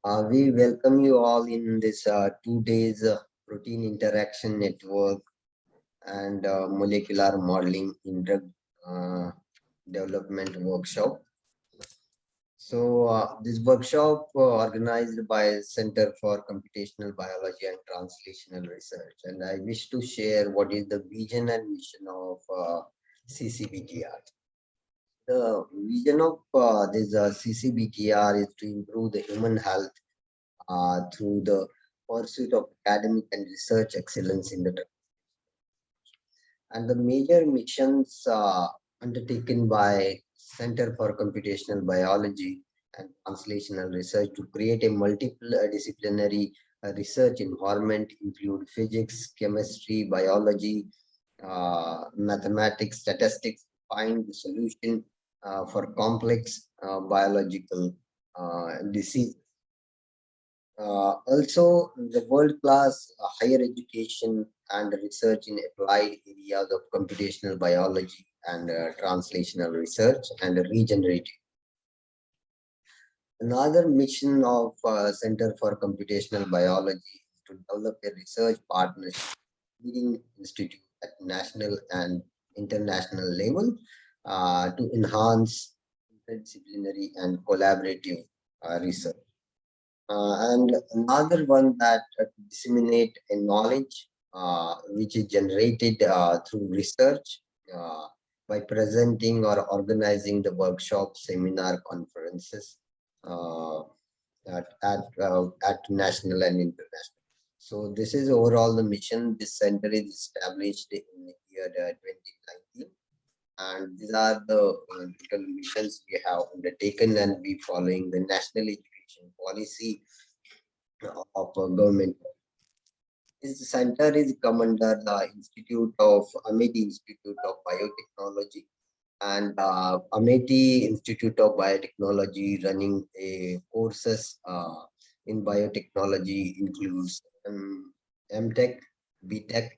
We welcome you all in this 2 days protein interaction network and molecular modeling in drug uh, development workshop. So this workshop organized by Center for Computational Biology and Translational Research, and I wish to share what is the vision and mission of CCBTR. The vision of this CCBTR is to improve the human health through the pursuit of academic and research excellence in the and the major missions undertaken by Center for Computational Biology and Translational Research to create a multidisciplinary research environment include physics, chemistry, biology, mathematics, statistics, find the solution for complex biological disease. Also, the world-class higher education and research in applied areas of computational biology and translational research and regenerative. Another mission of Center for Computational Biology is to develop a research partnership with leading institute at national and international level to enhance interdisciplinary and collaborative research. And another one that disseminate a knowledge which is generated through research uh, by presenting or organizing the workshop, seminar, conferences uh, at national and international. So this is overall the mission. This center is established in the year 2019. And these are the little missions we have undertaken, and we following the national education policy of government. This center is come under the Institute of Amity Institute of Biotechnology, and Amity Institute of Biotechnology running a courses in biotechnology includes MTech, BTech,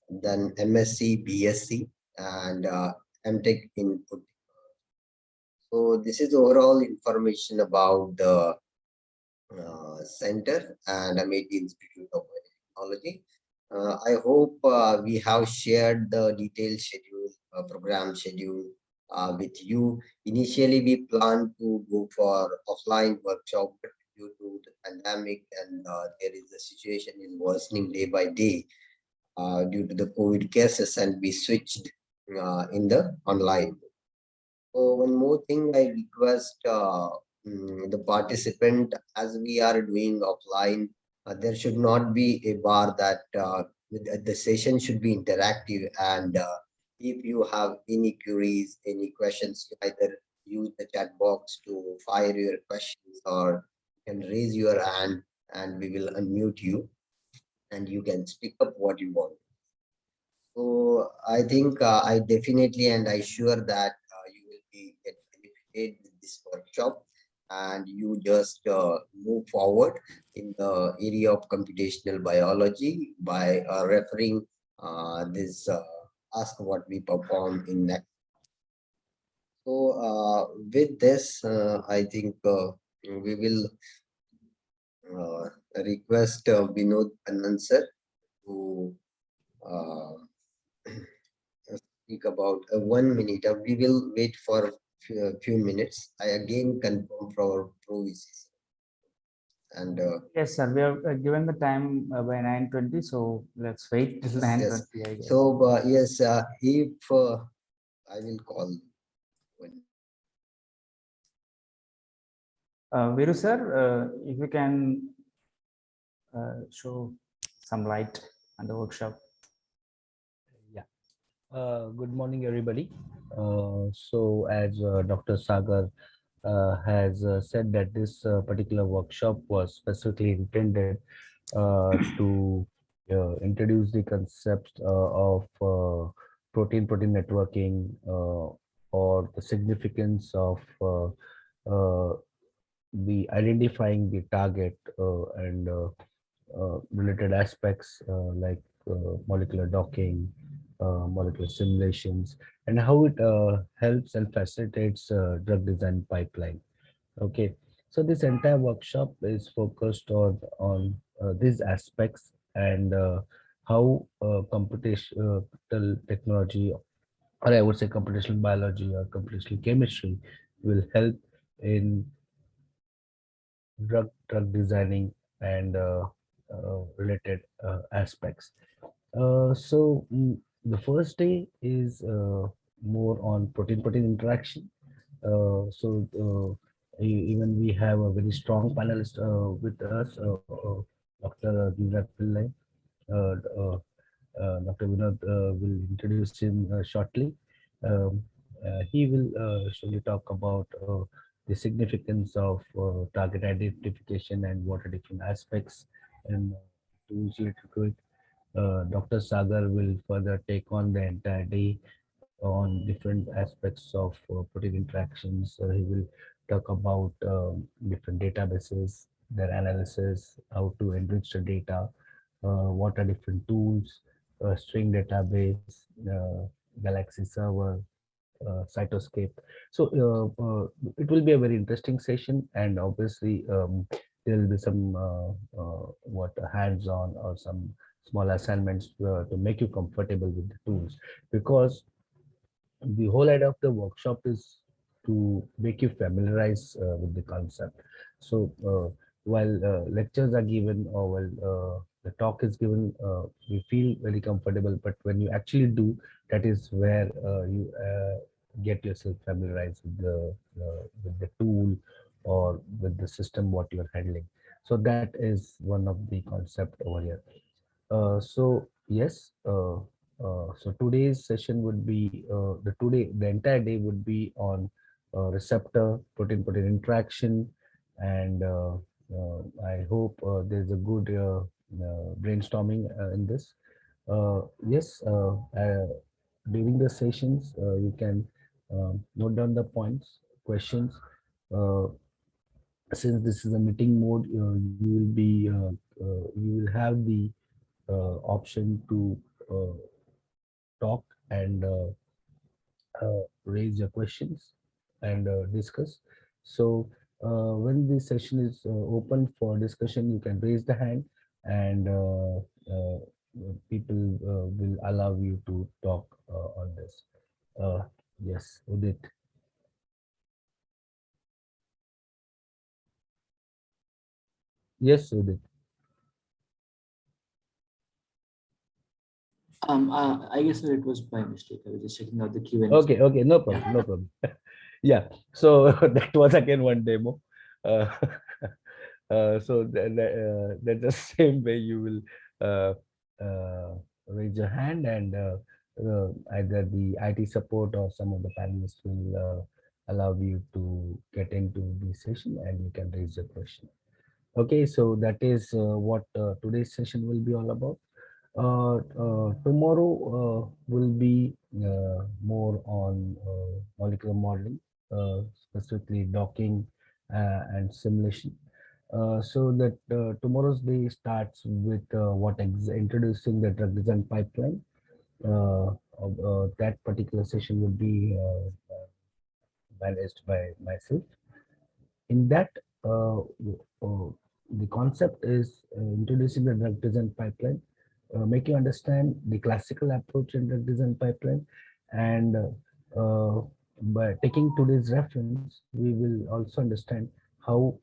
then MSc, BSc, and MTech in food. So this is overall information about the Center and Amity Institute of Biotechnology. I hope we have shared the detailed schedule, program schedule with you. Initially, we planned to go for offline workshop, but due to the pandemic and there is a situation is worsening day by day due to the COVID cases, and we switched in the online. So one more thing I request the participant, as we are doing offline, there should not be a bar that the session should be interactive, and if you have any queries, any questions, you either use the chat box to fire your questions, or you can raise your hand and we will unmute you and you can speak up what you want. So I think I definitely and I sure that you will be get benefited with this workshop, and you just move forward in the area of computational biology by referring this ask what we perform in next. So with this, I think we will request Vinod Anand to uh, speak about 1 minute. We will wait for few minutes. I again confirm for ProVCC. And Yes, sir. We have given the time by 9:20, so let's wait till yes, yes. 9:20, I guess. So yes, if I will call when. Viru sir, if you can show some light on the workshop. Yeah. Good morning, everybody. So, as Dr. Sagar has said that this particular workshop was specifically intended to introduce the concept of protein-protein networking or the significance of the identifying the target and related aspects like molecular docking, molecular simulations, and how it helps and facilitates drug design pipeline. Okay, So this entire workshop is focused on these aspects and how computational technology, or I would say computational biology or computational chemistry, will help in drug designing and related aspects. The first day is more on protein interaction. Even we have a very strong panelist with us, Dr. Vinod Pillai. Dr. Vinod will introduce him shortly. Um, he will surely talk about the significance of target identification and what are different aspects and tools related to it. Dr. Sagar will further take on the entire day on different aspects of protein interactions. He will talk about different databases, their analysis, how to enrich the data, what are different tools, string database, Galaxy server, cytoscape. It will be a very interesting session, and obviously there will be some what hands-on or some small assignments to make you comfortable with the tools, because the whole idea of the workshop is to make you familiarize with the concept. So while lectures are given, or while the talk is given, we feel very comfortable, but when you actually do, that is where you get yourself familiarized with the tool or with the system what you're handling. So that is one of the concept over here. So today's session would be the entire day would be on receptor protein interaction, and I hope there's a good brainstorming in this. Yes, during the sessions you can note down the points, questions. Uh, since this is a meeting mode, you will have the option to uh, talk and raise your questions and discuss. So when the session is open for discussion, you can raise the hand, and people will allow you to talk on this. Uh, yes, Udit. Yes, Udit. I guess it was by mistake. I was just checking out the Q&A. Okay, okay, no Yeah. problem, no problem. Yeah, so that was again one demo. Uh, that's the same way you will uh, raise your hand, and either the IT support or some of the panelists will allow you to get into the session and you can raise your question. Okay, so that is what today's session will be all about. Tomorrow will be more on molecular modeling, specifically docking and simulation. So that tomorrow's day starts with introducing the drug design pipeline. That particular session will be managed by myself. In that, the concept is introducing the drug design pipeline, make you understand the classical approach in drug design pipeline, and by taking today's reference, we will also understand how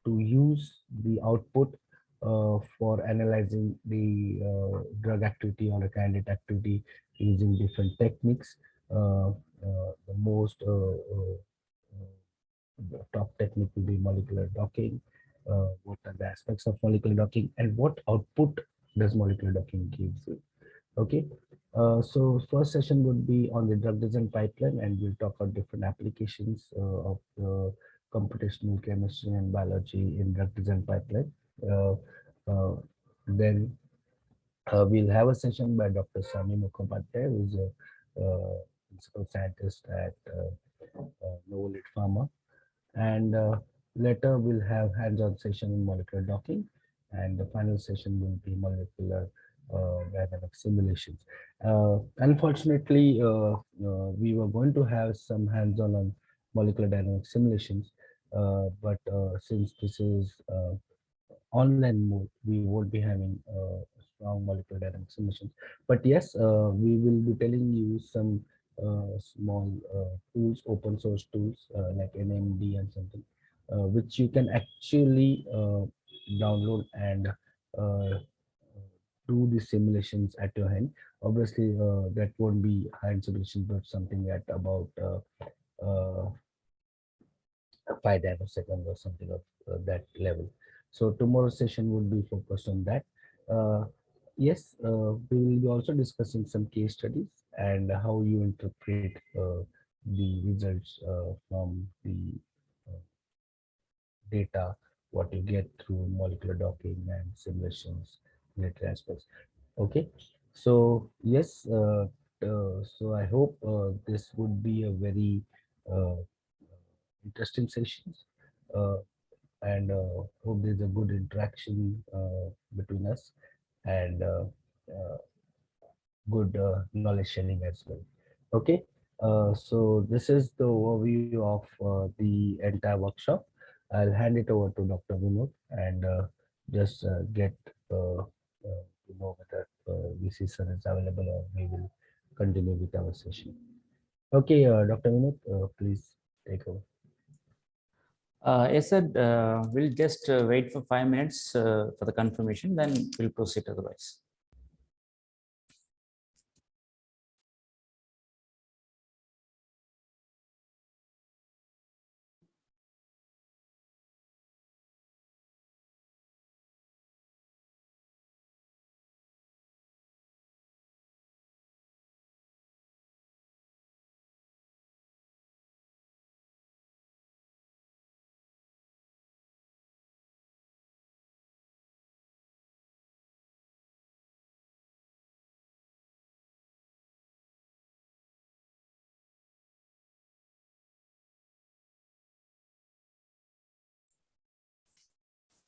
to use the output for analyzing the drug activity or a candidate activity using different techniques. The most the top technique will be molecular docking. What are the aspects of molecular docking and what output does molecular docking give you? Okay. So first session would be on the drug design pipeline, and we'll talk about different applications of computational chemistry and biology in drug design pipeline. Uh, uh, then we'll have a session by Dr. Sami Mukhopadhyay, who's a principal scientist at Novolit Pharma, and later we'll have hands-on session in molecular docking, and the final session will be molecular dynamic simulations. Unfortunately, we were going to have some hands-on on molecular dynamic simulations, but since this is online mode, we won't be having strong molecular dynamics simulations. But yes, we will be telling you some small tools, open source tools like NMD and something, which you can actually download and do the simulations at your hand. Obviously, that won't be hand simulation, but something at about 5 nanoseconds or something of that level. So tomorrow's session will be focused on that. Yes, we will be also discussing some case studies and how you interpret the results from the uh, data, what you get through molecular docking and simulations, related aspects. Okay, so yes, so I hope this would be a very uh, interesting sessions. Uh, and hope there's a good interaction between us and uh, good knowledge sharing as well. Okay, so this is the overview of the entire workshop. I'll hand it over to Dr. Vinod and just get to know whether VC sir is available or we will continue with our session. Okay, Dr. Vinod, please take over. Yes, sir. We'll just wait for 5 minutes for the confirmation, then we'll proceed otherwise.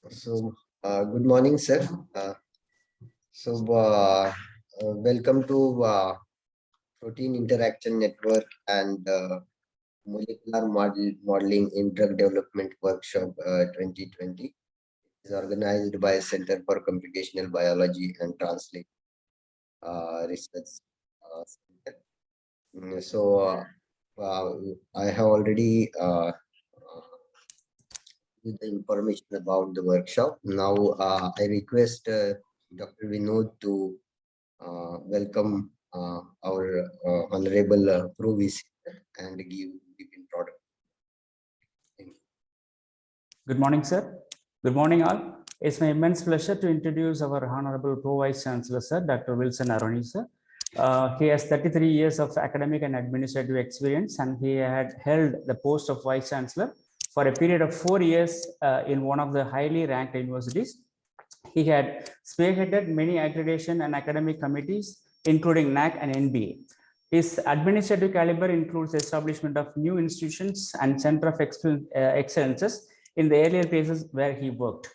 So, good morning, sir. Uh, Welcome to Protein Interaction Network and Molecular Modeling in Drug Development Workshop 2020. It is organized by Center for Computational Biology and Translation Research Center. I have already with the information about the workshop. Now, I request Dr. Vinod to welcome our Honorable Pro VC and give introduction. Good morning, sir. Good morning, all. It's my immense pleasure to introduce our Honorable Pro Vice Chancellor, sir, Dr. Wilson Aroni, sir. He has 33 years of academic and administrative experience, and he had held the post of Vice Chancellor for a period of 4 years in one of the highly ranked universities. He had spearheaded many accreditation and academic committees, including NAC and NBA. His administrative caliber includes the establishment of new institutions and center of excellences in the earlier places where he worked.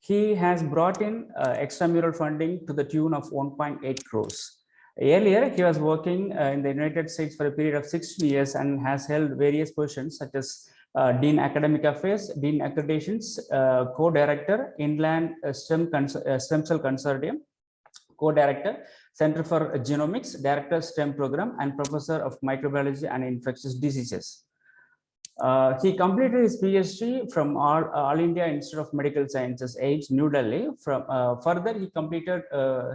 He has brought in extramural funding to the tune of 1.8 crores. Earlier, he was working in the United States for a period of 16 years and has held various positions such as Dean Academic Affairs, Dean Accreditations, Co-Director, Inland Stem Cell Consortium, Co-Director, Center for Genomics, Director STEM Program, and Professor of Microbiology and Infectious Diseases. He completed his PhD from All India Institute of Medical Sciences, AIIMS, New Delhi. Further, he completed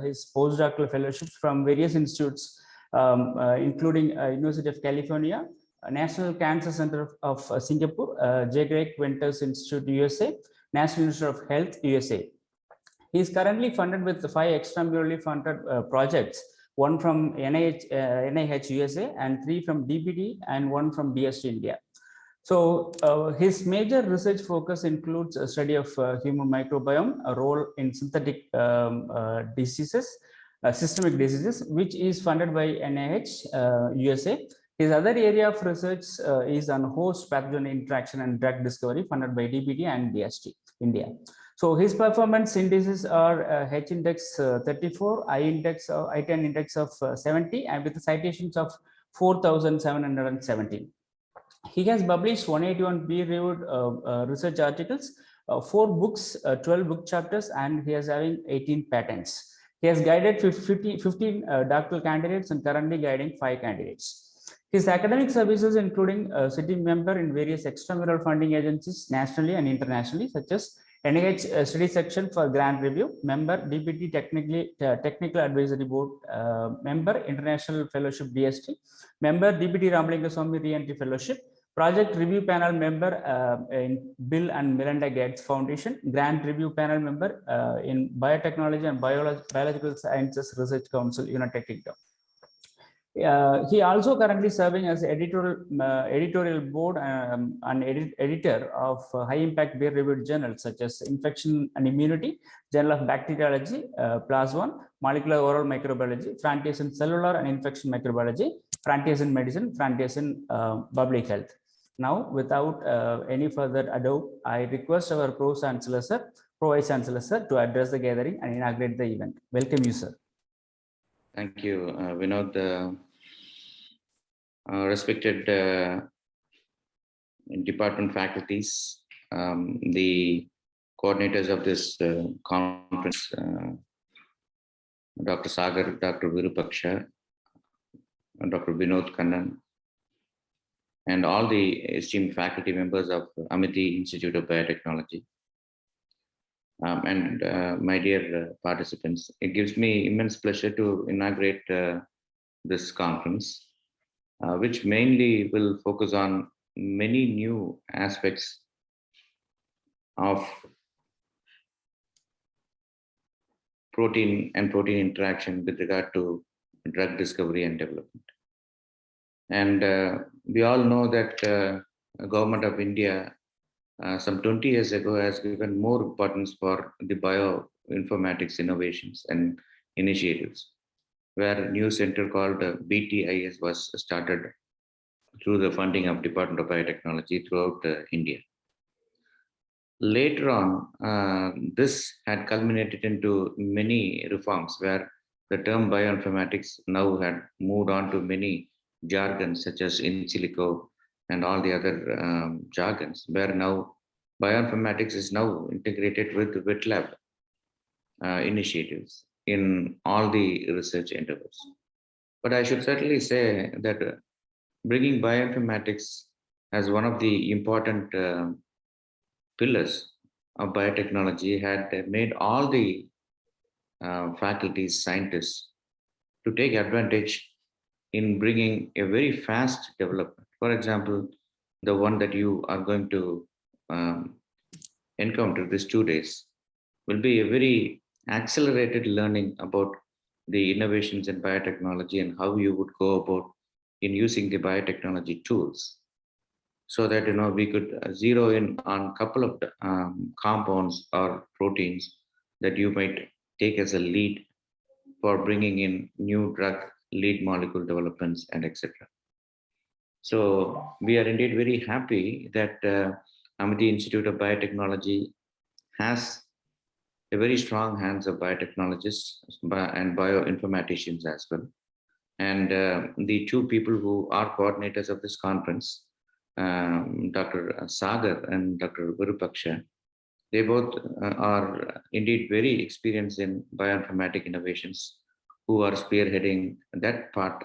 his postdoctoral fellowships from various institutes, including University of California, National Cancer Center of Singapore, J. Craig Venters Institute, USA, National Institute of Health, USA. He is currently funded with 5 extramurally funded projects, one from NIH USA and 3 from DBT and 1 from DST India. So his major research focus includes a study of human microbiome, a role in synthetic diseases, systemic diseases, which is funded by NIH USA. His other area of research is on host pathogen interaction and drug discovery, funded by DBT and DST India. So his performance indices are H index 34, I10 index of 70, and with citations of 4,717. He has published 181 peer-reviewed research articles, 4 books, 12 book chapters, and he is having 18 patents. He has guided 15 doctoral candidates and currently guiding 5 candidates. His academic services including sitting member in various extramural funding agencies nationally and internationally, such as NIH study section for grant review, member DPT technical advisory board, member international fellowship DST, member DPT Ramalingaswamy re-entry fellowship, project review panel member in Bill and Melinda Gates Foundation, grant review panel member in biotechnology and biological sciences research council, United Kingdom. He also currently serving as editorial board and editor of high impact peer reviewed journals such as Infection and Immunity, Journal of Bacteriology, PLAS1, Molecular Oral Microbiology, Frontiers in Cellular and Infection Microbiology, Frontiers in Medicine, Frontiers in Public Health. Now, without any further ado, I request our Pro-Vice Chancellor sir, to address the gathering and inaugurate the event. Welcome you, sir. Thank you, Vinod. Respected department faculties, the coordinators of this conference, Dr. Sagar, Dr. Virupaksha, Dr. Vinod Kannan, and all the esteemed faculty members of Amity Institute of Biotechnology. And my dear participants, it gives me immense pleasure to inaugurate this conference, which mainly will focus on many new aspects of protein and protein interaction with regard to drug discovery and development. And we all know that Government of India some 20 years ago has given more importance for the bioinformatics innovations and initiatives, where a new center called BTIS was started through the funding of Department of Biotechnology throughout India. Later on, this had culminated into many reforms where the term bioinformatics now had moved on to many jargons such as in silico and all the other jargons, where now bioinformatics is now integrated with wet lab initiatives in all the research endeavors. But I should certainly say that bringing bioinformatics as one of the important pillars of biotechnology had made all the faculties, scientists to take advantage in bringing a very fast development. For example, the one that you are going to encounter these 2 days will be a very accelerated learning about the innovations in biotechnology and how you would go about in using the biotechnology tools, so that we could zero in on a couple of compounds or proteins that you might take as a lead for bringing in new drug lead molecule developments and etc. So we are indeed very happy that Amity Institute of Biotechnology has a very strong hands of biotechnologists and bioinformaticians as well. And the 2 people who are coordinators of this conference, Dr. Sagar and Dr. Virupaksha, they both are indeed very experienced in bioinformatic innovations, who are spearheading that part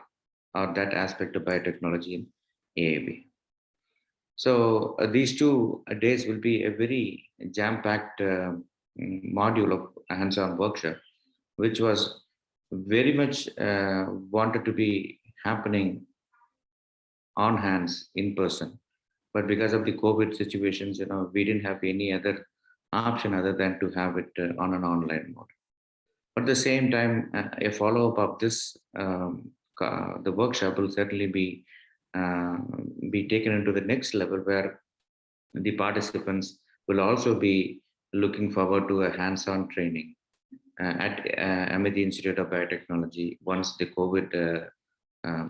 or that aspect of biotechnology in AAB. So these 2 days will be a very jam-packed module of hands-on workshop, which was very much wanted to be happening on hands in person. But because of the COVID situations, we didn't have any other option other than to have it on an online mode. But at the same time, a follow-up of this, the workshop will certainly be taken into the next level, where the participants will also be looking forward to a hands-on training at Amity Institute of Biotechnology once the COVID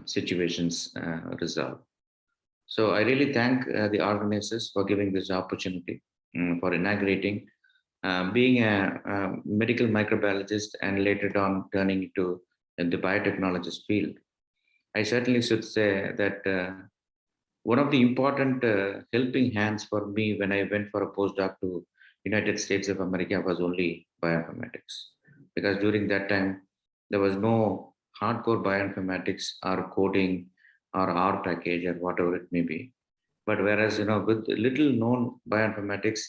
situations resolve. So I really thank the organizers for giving this opportunity for inaugurating. Being a medical microbiologist and later on turning into the biotechnologist field, I certainly should say that one of the important helping hands for me when I went for a postdoc to United States of America was only bioinformatics, because during that time there was no hardcore bioinformatics or coding or R package or whatever it may be. But whereas, with little known bioinformatics,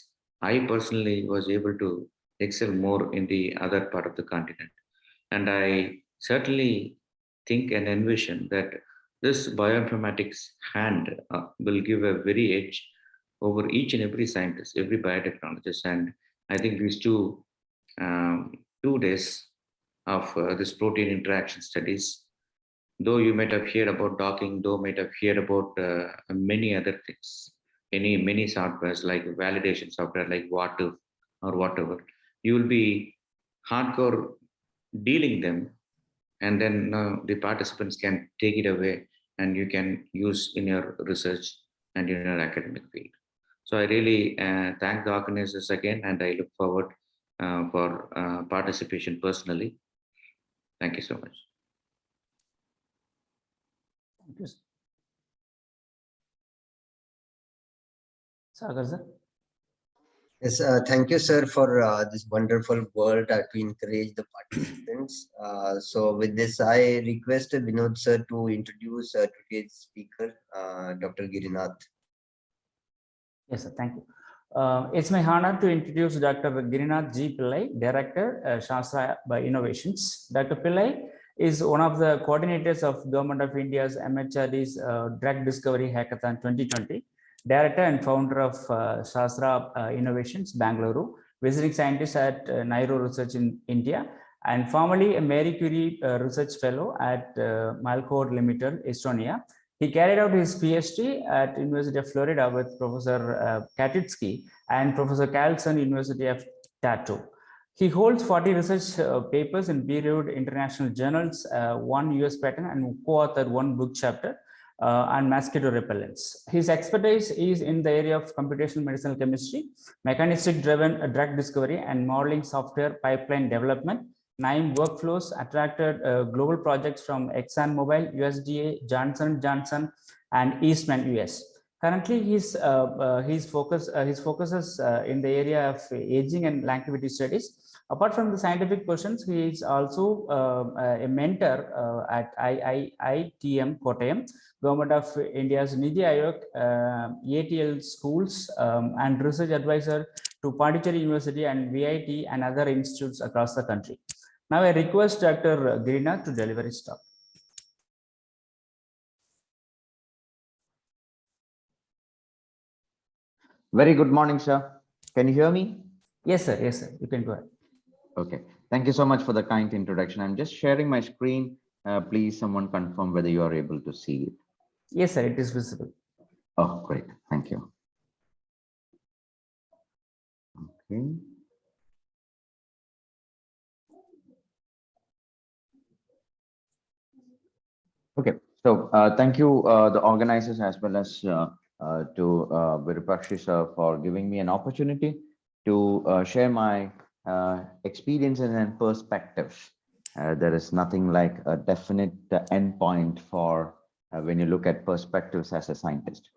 I personally was able to excel more in the other part of the continent. And I certainly think and envision that this bioinformatics hand will give a very edge over each and every scientist, every biotechnologist. And I think these 2 days of this protein interaction studies, though you might have heard about docking, though might have heard about many other things, many softwares like validation software like what if or whatever, you will be hardcore dealing them, and then the participants can take it away and you can use in your research and in your academic field. So I really thank the organizers again, and I look forward for participation personally. Thank you so much. Thank you, sir. Sagar sir. Yes, thank you, sir, for this wonderful word to encourage the participants. So with this, I request Vinod sir to introduce today's speaker, Dr. Girinath. Yes, sir. Thank you. It's my honor to introduce Dr. Girinath G. Pillai, Director, Shastra by Innovations. Dr. Pillai is one of the coordinators of Government of India's MHRD's Drug Discovery Hackathon 2020, Director and founder of Shastra Innovations, Bangalore, visiting scientist at Nairo Research in India, and formerly a Marie Curie Research Fellow at Malcor Limited, Estonia. He carried out his PhD at University of Florida with Professor Katitsky and Professor Carlson, University of Tartu. He holds 40 research papers in peer-reviewed international journals, one US patent, and co-authored one book chapter on mosquito repellents. His expertise is in the area of computational medicinal chemistry, mechanistic-driven drug discovery, and modeling software pipeline development. NIME workflows attracted global projects from ExxonMobil, USDA, Johnson & Johnson, and Eastman US. Currently, his focuses in the area of aging and longevity studies. Apart from the scientific portions, he is also a mentor at IITM Kottayam, Government of India's Nidhi Aayog, ATL schools, and research advisor to Pondicherry University and VIT and other institutes across the country. Now I request Dr. Girinath to deliver his talk. Very good morning, sir. Can you hear me? Yes, sir. Yes, sir. You can go ahead. Okay. Thank you so much for the kind introduction. I'm just sharing my screen. Please, someone confirm whether you are able to see it. Yes, sir. It is visible. Oh, great. Thank you. Okay. Okay. So thank you, the organizers, as well as to Virupakshi sir, for giving me an opportunity to share my experiences and perspectives. There is nothing like a definite endpoint for when you look at perspectives as a scientist.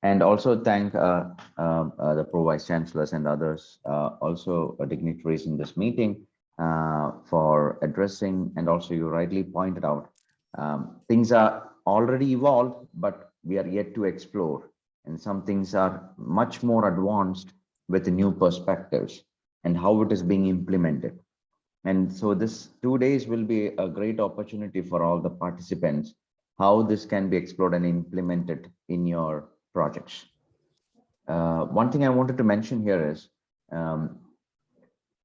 And also thank the Pro-Vice Chancellors and others, also dignitaries in this meeting for addressing, and also you rightly pointed out, things are already evolved, but we are yet to explore. And some things are much more advanced with new perspectives and how it is being implemented. And so this 2 days will be a great opportunity for all the participants, how this can be explored and implemented in your projects. One thing I wanted to mention here is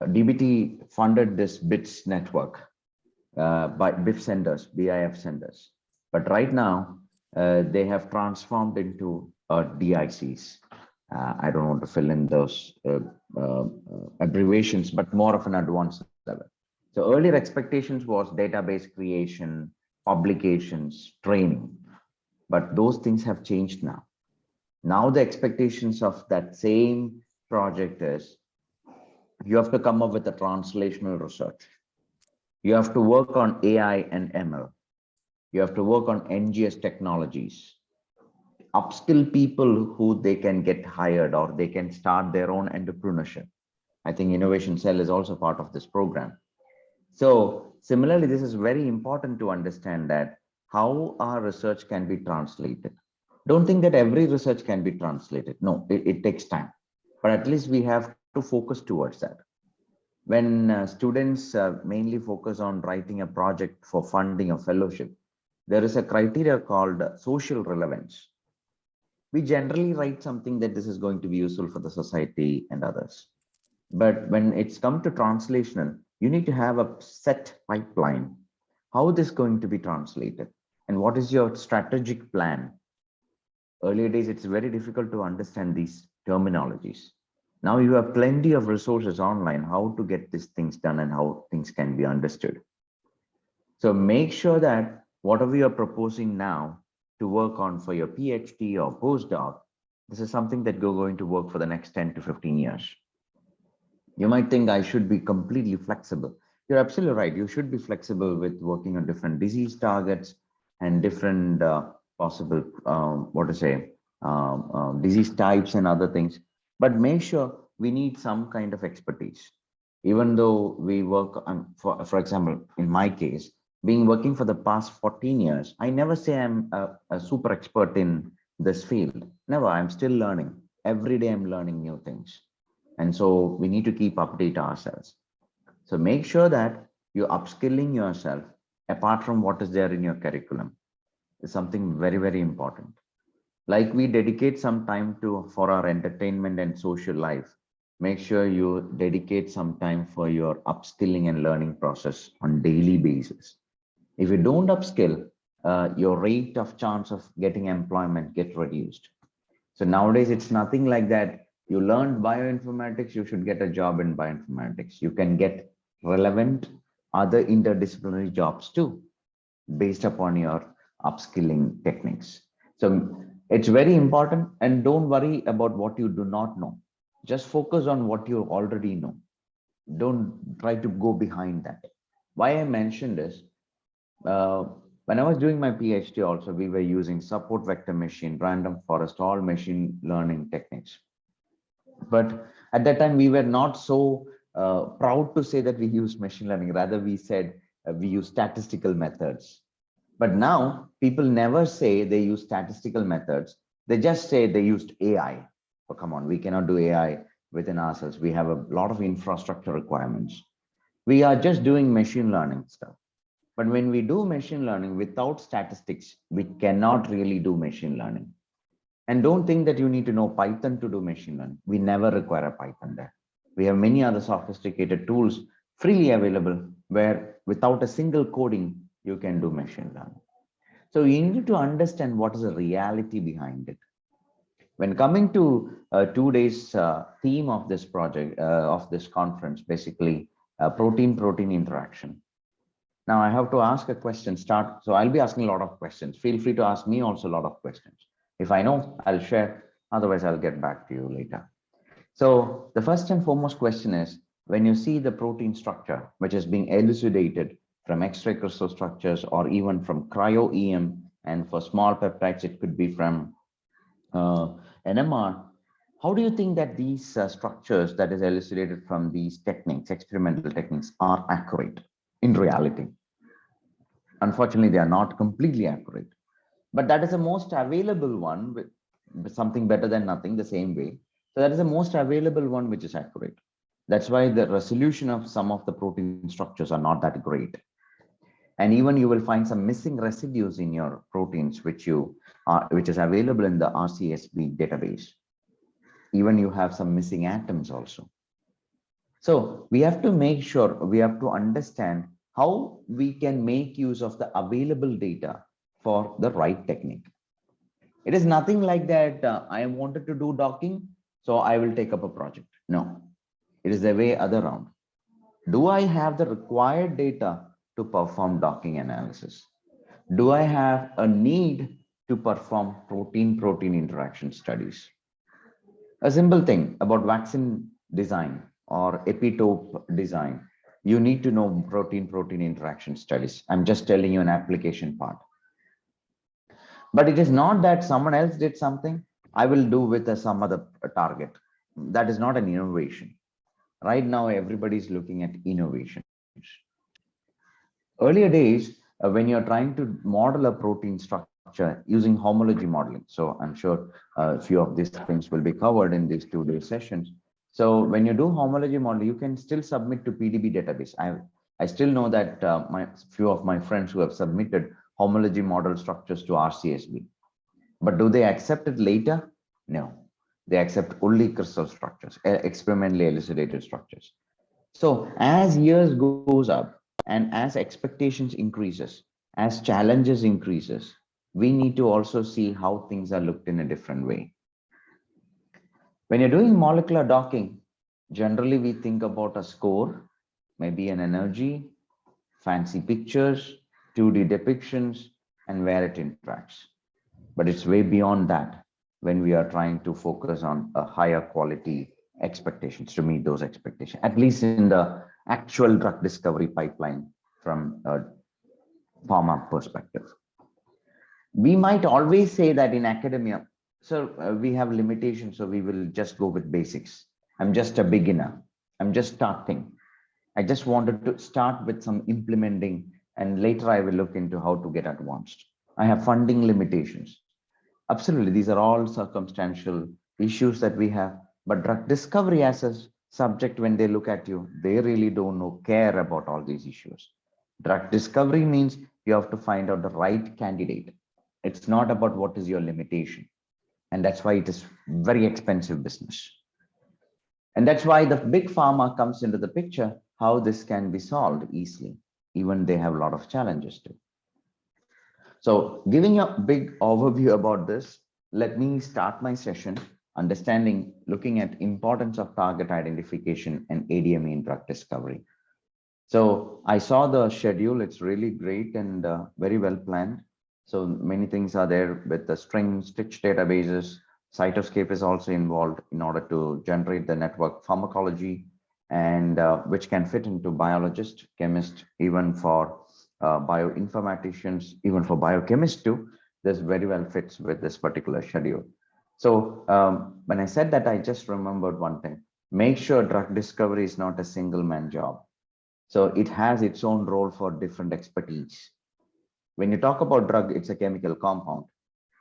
DBT funded this BITS network by BIF senders, BIF senders. But right now, they have transformed into DICs. I don't want to fill in those abbreviations, but more of an advanced level. So earlier expectations was database creation, publications, training, but those things have changed now. Now the expectations of that same project is you have to come up with a translational research. You have to work on AI and ML. You have to work on NGS technologies, upskill people who they can get hired or they can start their own entrepreneurship. I think Innovation Cell is also part of this program. So similarly, this is very important to understand that how our research can be translated. Don't think that every research can be translated. No, it takes time, but at least we have to focus towards that. When students mainly focus on writing a project for funding or fellowship, there is a criteria called social relevance. We generally write something that this is going to be useful for the society and others. But when it's come to translational, you need to have a set pipeline. How this going to be translated? And what is your strategic plan? Earlier days, it's very difficult to understand these terminologies. Now you have plenty of resources online, how to get these things done and how things can be understood. So make sure that whatever you're proposing now to work on for your PhD or postdoc, this is something that you're going to work for the next 10 to 15 years. You might think I should be completely flexible. You're absolutely right. You should be flexible with working on different disease targets and different possible, disease types and other things. But make sure we need some kind of expertise. Even though we work on, for example, in my case, being working for the past 14 years, I never say I'm a super expert in this field. Never, I'm still learning. Every day I'm learning new things. And so we need to keep update ourselves. So make sure that you're upskilling yourself apart from what is there in your curriculum is something very, very important. Like we dedicate some time for our entertainment and social life, make sure you dedicate some time for your upskilling and learning process on daily basis. If you don't upskill, your rate of chance of getting employment get reduced. So nowadays, it's nothing like that. You learned bioinformatics, you should get a job in bioinformatics. You can get relevant other interdisciplinary jobs too, based upon your upskilling techniques. So it's very important, and don't worry about what you do not know. Just focus on what you already know. Don't try to go behind that. Why I mentioned this, when I was doing my PhD also, we were using support vector machine, random forest, all machine learning techniques. But at that time, we were not so proud to say that we use machine learning. Rather, we said we use statistical methods. But now people never say they use statistical methods. They just say they used AI. Oh, come on, we cannot do AI within ourselves. We have a lot of infrastructure requirements. We are just doing machine learning stuff. But when we do machine learning without statistics, we cannot really do machine learning. And don't think that you need to know Python to do machine learning. We never require a Python there. We have many other sophisticated tools freely available where without a single coding, you can do machine learning. So you need to understand what is the reality behind it. When coming to 2 days theme of this project, of this conference, basically protein-protein interaction. Now I have to ask a question, so I'll be asking a lot of questions. Feel free to ask me also a lot of questions. If I know, I'll share. Otherwise, I'll get back to you later. So the first and foremost question is, when you see the protein structure, which is being elucidated from X-ray crystal structures or even from cryo-EM, and for small peptides, it could be from NMR, how do you think that these structures that is elucidated from these techniques, experimental techniques, are accurate in reality? Unfortunately, they are not completely accurate. But that is the most available one, with something better than nothing, the same way. So that is the most available one which is accurate. That's why the resolution of some of the protein structures are not that great. And even you will find some missing residues in your proteins, which is available in the RCSB database. Even you have some missing atoms also. So we have to make sure, we have to understand how we can make use of the available data for the right technique. It is nothing like that I wanted to do docking, so I will take up a project. No, it is the way other round. Do I have the required data to perform docking analysis? Do I have a need to perform protein-protein interaction studies? A simple thing about vaccine design or epitope design, you need to know protein-protein interaction studies. I'm just telling you an application part. But it is not that someone else did something, I will do with some other target. That is not an innovation. Right now, everybody's looking at innovations. Earlier days, when you're trying to model a protein structure using homology modeling, so I'm sure a few of these things will be covered in these 2-day sessions. So when you do homology model, you can still submit to PDB database. I still know that my few of my friends who have submitted homology model structures to RCSB. But do they accept it later? No. They accept only crystal structures, experimentally elucidated structures. So as years goes up and as expectations increases, as challenges increases, we need to also see how things are looked in a different way. When you're doing molecular docking, generally we think about a score, maybe an energy, fancy pictures, 2D depictions, and where it interacts. But it's way beyond that when we are trying to focus on a higher quality expectations to meet those expectations, at least in the actual drug discovery pipeline from a pharma perspective. We might always say that in academia, so we have limitations, so we will just go with basics. I'm just a beginner. I'm just starting. I just wanted to start with some implementing, and later I will look into how to get advanced. I have funding limitations. Absolutely, these are all circumstantial issues that we have. But drug discovery as a subject, when they look at you, they really don't know, care about all these issues. Drug discovery means you have to find out the right candidate. It's not about what is your limitation. And that's why it is very expensive business. And that's why the big pharma comes into the picture, how this can be solved easily. Even they have a lot of challenges too. So giving a big overview about this, let me start my session understanding, looking at importance of target identification and ADME in drug discovery. So I saw the schedule, it's really great and very well planned. So many things are there with the string stitch databases. Cytoscape is also involved in order to generate the network pharmacology, and which can fit into biologist, chemist, even for bioinformaticians, even for biochemists too. This very well fits with this particular schedule. So when I said that, I just remembered one thing. Make sure drug discovery is not a single man job. So it has its own role for different expertise. When you talk about drug, it's a chemical compound.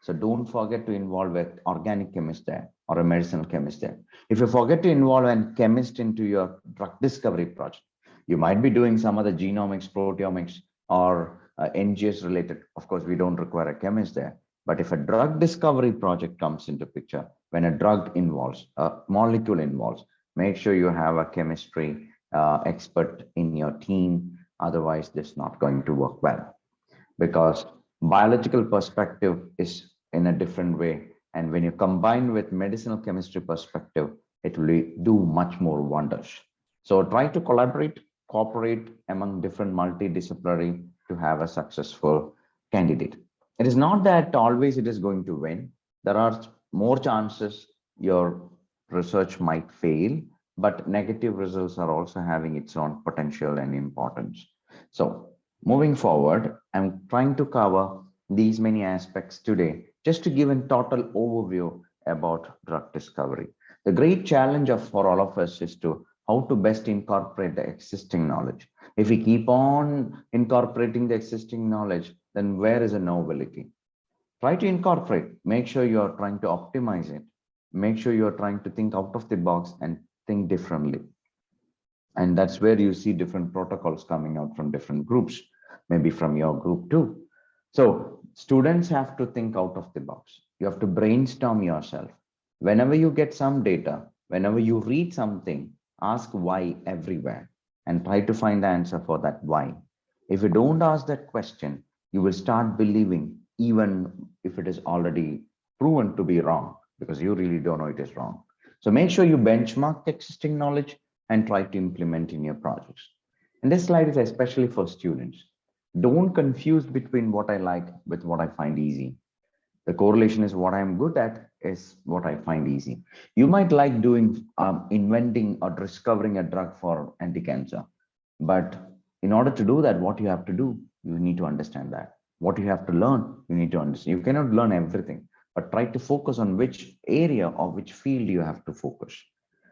So don't forget to involve an organic chemist there or a medicinal chemist there. If you forget to involve a chemist into your drug discovery project, you might be doing some other genomics, proteomics, or NGS related. Of course, we don't require a chemist there. But if a drug discovery project comes into picture, when a drug involves, a molecule involves, make sure you have a chemistry expert in your team. Otherwise, this is not going to work well, because biological perspective is in a different way. And when you combine with medicinal chemistry perspective, it will do much more wonders. So try to collaborate, cooperate among different multidisciplinary to have a successful candidate. It is not that always it is going to win. There are more chances your research might fail, but negative results are also having its own potential and importance. So moving forward, I'm trying to cover these many aspects today, just to give a total overview about drug discovery. The great challenge for all of us is to how to best incorporate the existing knowledge. If we keep on incorporating the existing knowledge, then where is the novelty? Try to incorporate, make sure you're trying to optimize it. Make sure you're trying to think out of the box and think differently. And that's where you see different protocols coming out from different groups, maybe from your group too. So students have to think out of the box. You have to brainstorm yourself. Whenever you get some data, whenever you read something, ask why everywhere and try to find the answer for that why. If you don't ask that question, you will start believing even if it is already proven to be wrong, because you really don't know it is wrong. So make sure you benchmark existing knowledge and try to implement in your projects. And this slide is especially for students. Don't confuse between what I like with what I find easy. The correlation is what I'm good at is what I find easy. You might like doing inventing or discovering a drug for anti-cancer, but in order to do that, what you have to do, you need to understand that. What you have to learn, you need to understand. You cannot learn everything, but try to focus on which area or which field you have to focus.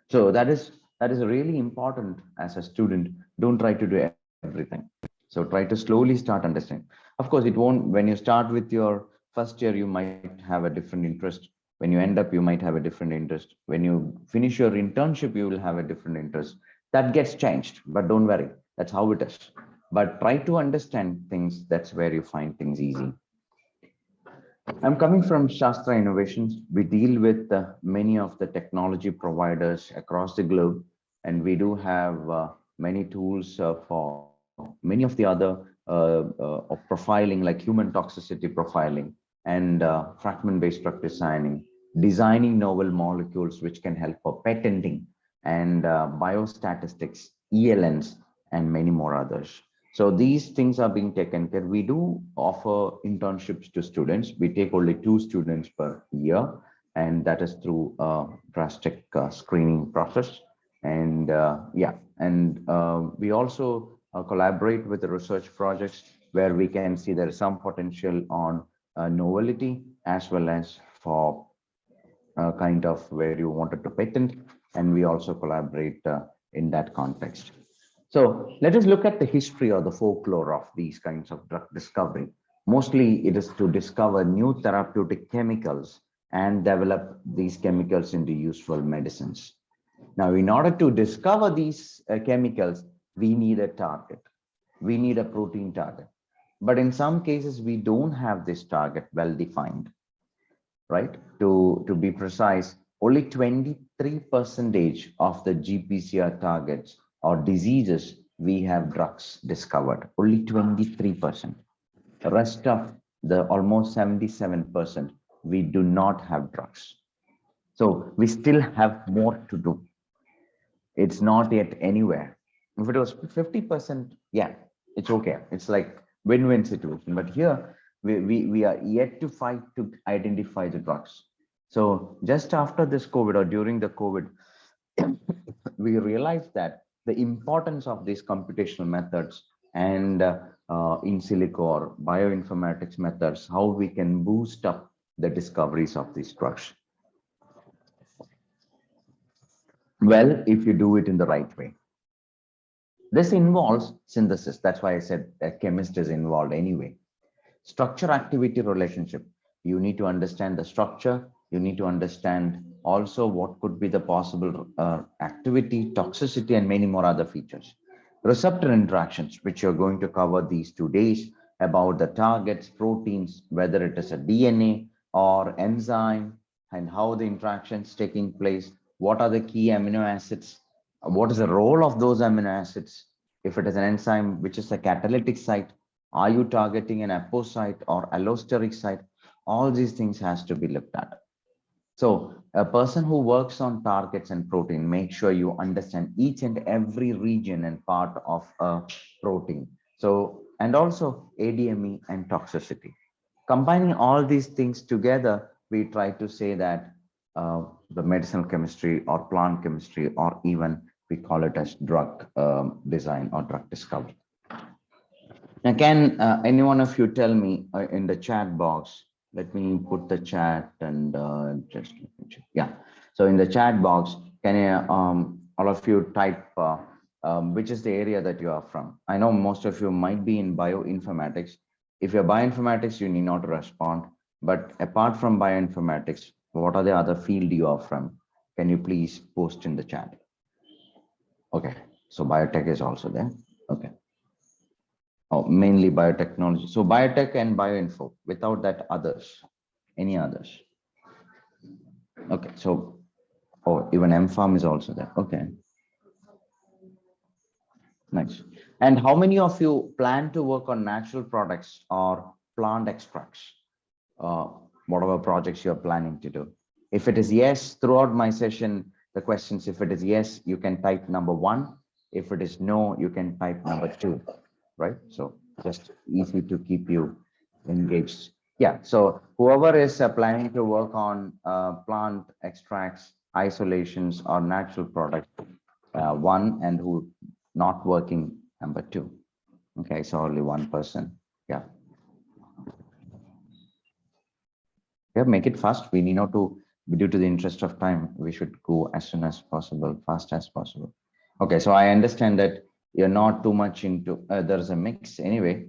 So that is really important as a student. Don't try to do everything. So try to slowly start understanding. Of course, it won't, when you start with your first year, you might have a different interest. When you end up, you might have a different interest. When you finish your internship, you will have a different interest. That gets changed, but don't worry. That's how it is. But try to understand things. That's where you find things easy. I'm coming from Shastra Innovations. We deal with many of the technology providers across the globe, and we do have many tools for many of the other of profiling, like human toxicity profiling and fragment-based drug designing novel molecules which can help for patenting and biostatistics, ELNs, and many more others. So these things are being taken care. We do offer internships to students. We take only 2 students per year, and that is through a drastic screening process. And we also collaborate with the research projects where we can see there is some potential on novelty as well as for kind of where you wanted to patent, and we also collaborate in that context. So let us look at the history or the folklore of these kinds of drug discovery. Mostly it is to discover new therapeutic chemicals and develop these chemicals into useful medicines. Now, in order to discover these chemicals, we need a target. We need a protein target. But in some cases, we don't have this target well defined, right? To be precise, only 23% of the GPCR targets or diseases we have drugs discovered, only 23%. The rest of the almost 77%, we do not have drugs. So we still have more to do. It's not yet anywhere. If it was 50%, yeah, it's okay. It's like win-win situation. But here we are yet to fight to identify the drugs. So just after this COVID or during the COVID, we realized that the importance of these computational methods and in silico or bioinformatics methods, how we can boost up the discoveries of these drugs. Well, if you do it in the right way. This involves synthesis. That's why I said a chemist is involved anyway. Structure activity relationship. You need to understand the structure. You need to understand also what could be the possible activity, toxicity, and many more other features. Receptor interactions, which you're going to cover these 2 days, about the targets, proteins, whether it is a DNA or enzyme, and how the interactions taking place. What are the key amino acids? What is the role of those amino acids? If it is an enzyme, which is a catalytic site, are you targeting an apo site or allosteric site? All these things has to be looked at. So a person who works on targets and protein, make sure you understand each and every region and part of a protein. So, and also ADME and toxicity. Combining all these things together, we try to say that the medicinal chemistry or plant chemistry, or even we call it as drug design or drug discovery. Now, can any one of you tell me in the chat box? Let me put the chat and just yeah. So in the chat box, can you all of you type which is the area that you are from? I know most of you might be in bioinformatics. If you're bioinformatics, you need not respond. But apart from bioinformatics, what are the other field you are from? Can you please post in the chat? Okay, so biotech is also there. Okay. Oh, mainly biotechnology. So biotech and bioinfo. Without that, others. Any others? Okay, so even M-Pharm is also there. Okay. Nice. And how many of you plan to work on natural products or plant extracts? Whatever projects you're planning to do. If it is yes, throughout my session, the questions, if it is yes, you can type number 1. If it is no, you can type number 2, right? So just easy to keep you engaged. Yeah, so whoever is planning to work on plant extracts, isolations, or natural products, 1, and who not working, number 2. Okay, so only 1 person. Yeah. Yeah, make it fast. We need not to, due to the interest of time, we should go as soon as possible, fast as possible. Okay, so I understand that you're not too much into, there's a mix anyway.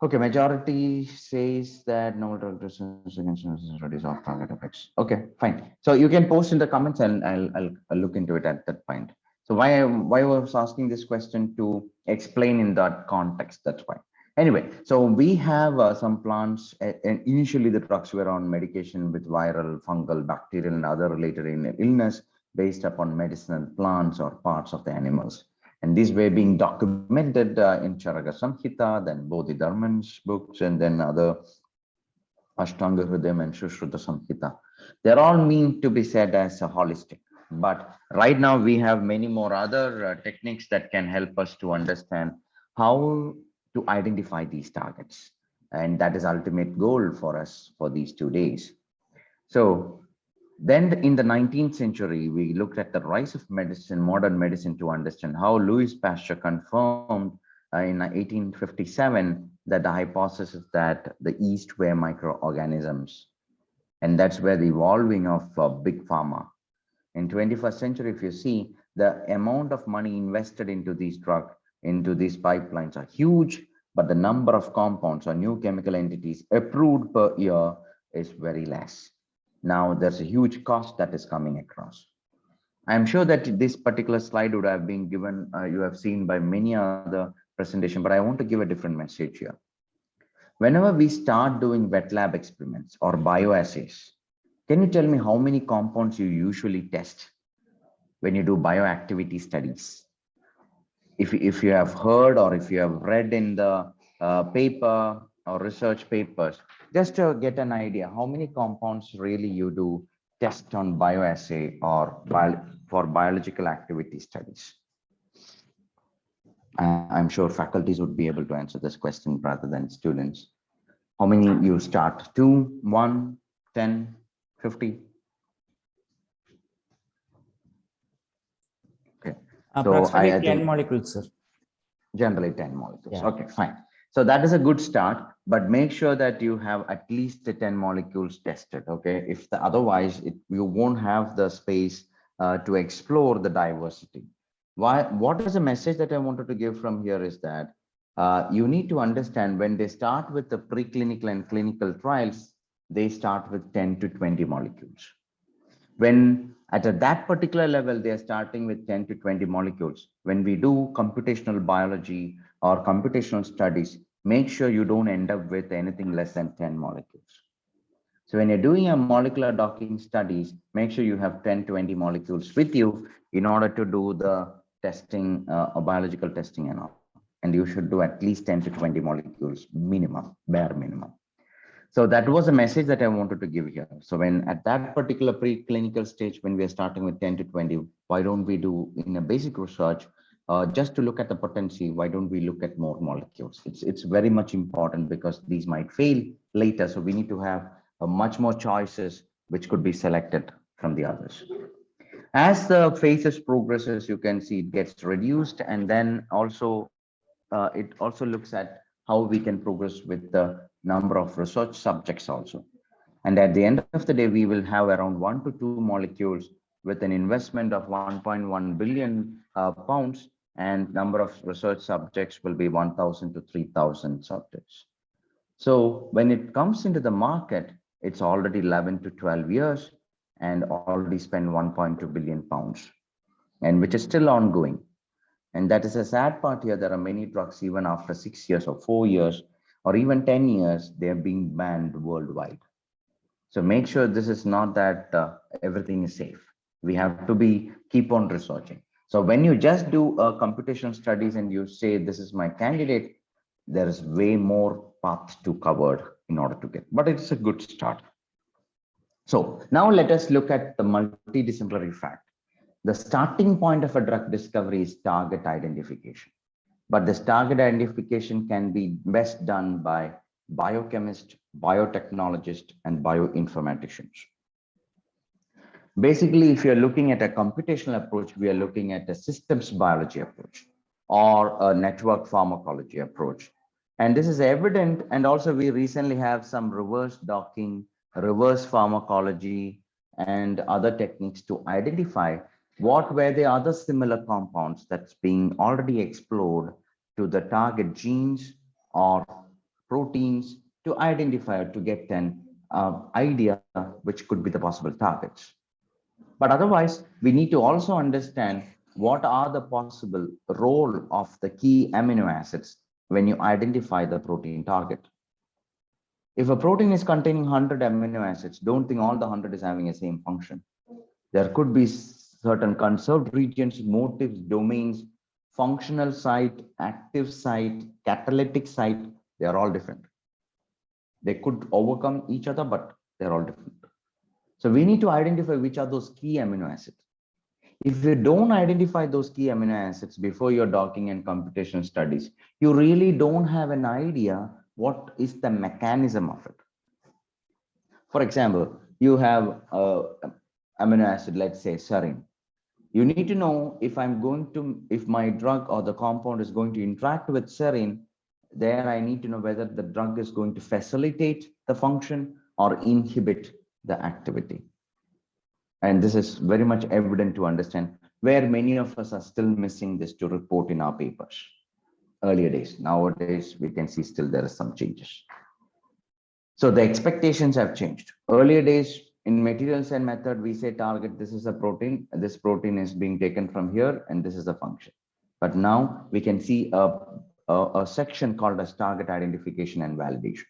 Okay, majority says that no drug resistance against studies off target effects. Okay, fine. So you can post in the comments and I'll look into it at that point. So why I was asking this question to explain in that context. That's why. Anyway, so we have some plants, and initially the drugs were on medication with viral, fungal, bacterial, and other related illness based upon medicinal plants or parts of the animals. And these were being documented in Charaka Samhita, then Bodhidharman's books, and then other Ashtanga Hridayam and Shushruta Samhita. They're all meant to be said as a holistic. But right now we have many more other techniques that can help us to understand how to identify these targets. And that is ultimate goal for us for these 2 days. So then in the 19th century, we looked at the rise of medicine, modern medicine, to understand how Louis Pasteur confirmed in 1857 that the hypothesis that the yeast were microorganisms. And that's where the evolving of big pharma. In 21st century, if you see, the amount of money invested into these drugs, into these pipelines are huge, but the number of compounds or new chemical entities approved per year is very less. Now there's a huge cost that is coming across. I'm sure that this particular slide would have been given, you have seen by many other presentation, but I want to give a different message here. Whenever we start doing wet lab experiments or bioassays, can you tell me how many compounds you usually test when you do bioactivity studies? If you have heard or if you have read in the paper or research papers, just to get an idea, how many compounds really you do test on bioassay or for biological activity studies? I'm sure faculties would be able to answer this question rather than students. How many you start? 2, 1, 10, 50? Okay. Approximately I 10 think molecules, sir. generally 10 molecules. Yeah. Okay, fine. So that is a good start, but make sure that you have at least the 10 molecules tested. Okay, if the otherwise you won't have the space to explore the diversity. What is the message that I wanted to give from here is that you need to understand when they start with the preclinical and clinical trials, they start with 10 to 20 molecules. When at that particular level, they are starting with 10 to 20 molecules. When we do computational biology or computational studies, make sure you don't end up with anything less than 10 molecules. So when you're doing a molecular docking studies, make sure you have 10, 20 molecules with you in order to do the testing, biological testing and all. And you should do at least 10 to 20 molecules minimum, bare minimum. So that was a message that I wanted to give here. So when at that particular preclinical stage, when we are starting with 10 to 20, why don't we do in a basic research, just to look at the potency, why don't we look at more molecules? It's very much important because these might fail later. So we need to have much more choices which could be selected from the others. As the phases progresses, you can see it gets reduced, and then also it also looks at how we can progress with the number of research subjects also. And at the end of the day, we will have around 1 to 2 molecules with an investment of 1.1 billion pounds, and number of research subjects will be 1,000 to 3,000 subjects. So when it comes into the market, it's already 11 to 12 years and already spent 1.2 billion pounds, and which is still ongoing. And that is a sad part here. There are many drugs, even after 6 years or 4 years, or even 10 years, they are being banned worldwide. So make sure this is not that everything is safe. We have to keep on researching. So when you just do computational studies and you say, this is my candidate, there is way more path to cover in order to get, but it's a good start. So now let us look at the multidisciplinary fact. The starting point of a drug discovery is target identification, but this target identification can be best done by biochemists, biotechnologists, and bioinformaticians. Basically, if you're looking at a computational approach, we are looking at a systems biology approach or a network pharmacology approach. And this is evident. And also we recently have some reverse docking, reverse pharmacology, and other techniques to identify what were the other similar compounds that's being already explored to the target genes or proteins to identify, to get an idea which could be the possible targets. But otherwise, we need to also understand what are the possible role of the key amino acids when you identify the protein target. If a protein is containing 100 amino acids, don't think all the 100 is having the same function. There could be certain conserved regions, motifs, domains, functional site, active site, catalytic site. They are all different. They could overcome each other, but they're all different. So we need to identify which are those key amino acids. If you don't identify those key amino acids before your docking and computational studies, you really don't have an idea what is the mechanism of it. For example, you have amino acid, let's say serine. You need to know if my drug or the compound is going to interact with serine, there I need to know whether the drug is going to facilitate the function or inhibit the activity. And this is very much evident to understand, where many of us are still missing this to report in our papers. Earlier days, nowadays, we can see still there are some changes. So the expectations have changed. Earlier days, in materials and method, we say target, this is a protein, this protein is being taken from here, and this is the function. But now we can see a section called as target identification and validation.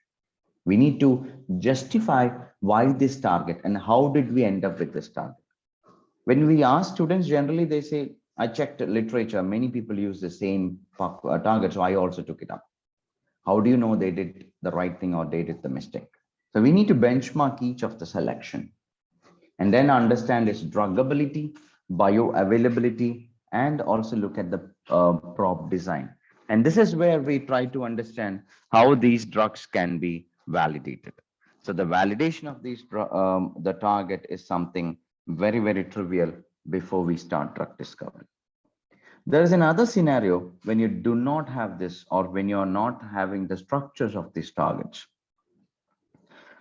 We need to justify why this target and how did we end up with this target. When we ask students, generally they say, I checked literature, many people use the same target, so I also took it up. How do you know they did the right thing or they did the mistake? So we need to benchmark each of the selection and then understand its druggability, bioavailability, and also look at the prop design. And this is where we try to understand how these drugs can be validated. So the validation of these the target is something very, very trivial before we start drug discovery. There is another scenario when you do not have this, or when you're not having the structures of these targets,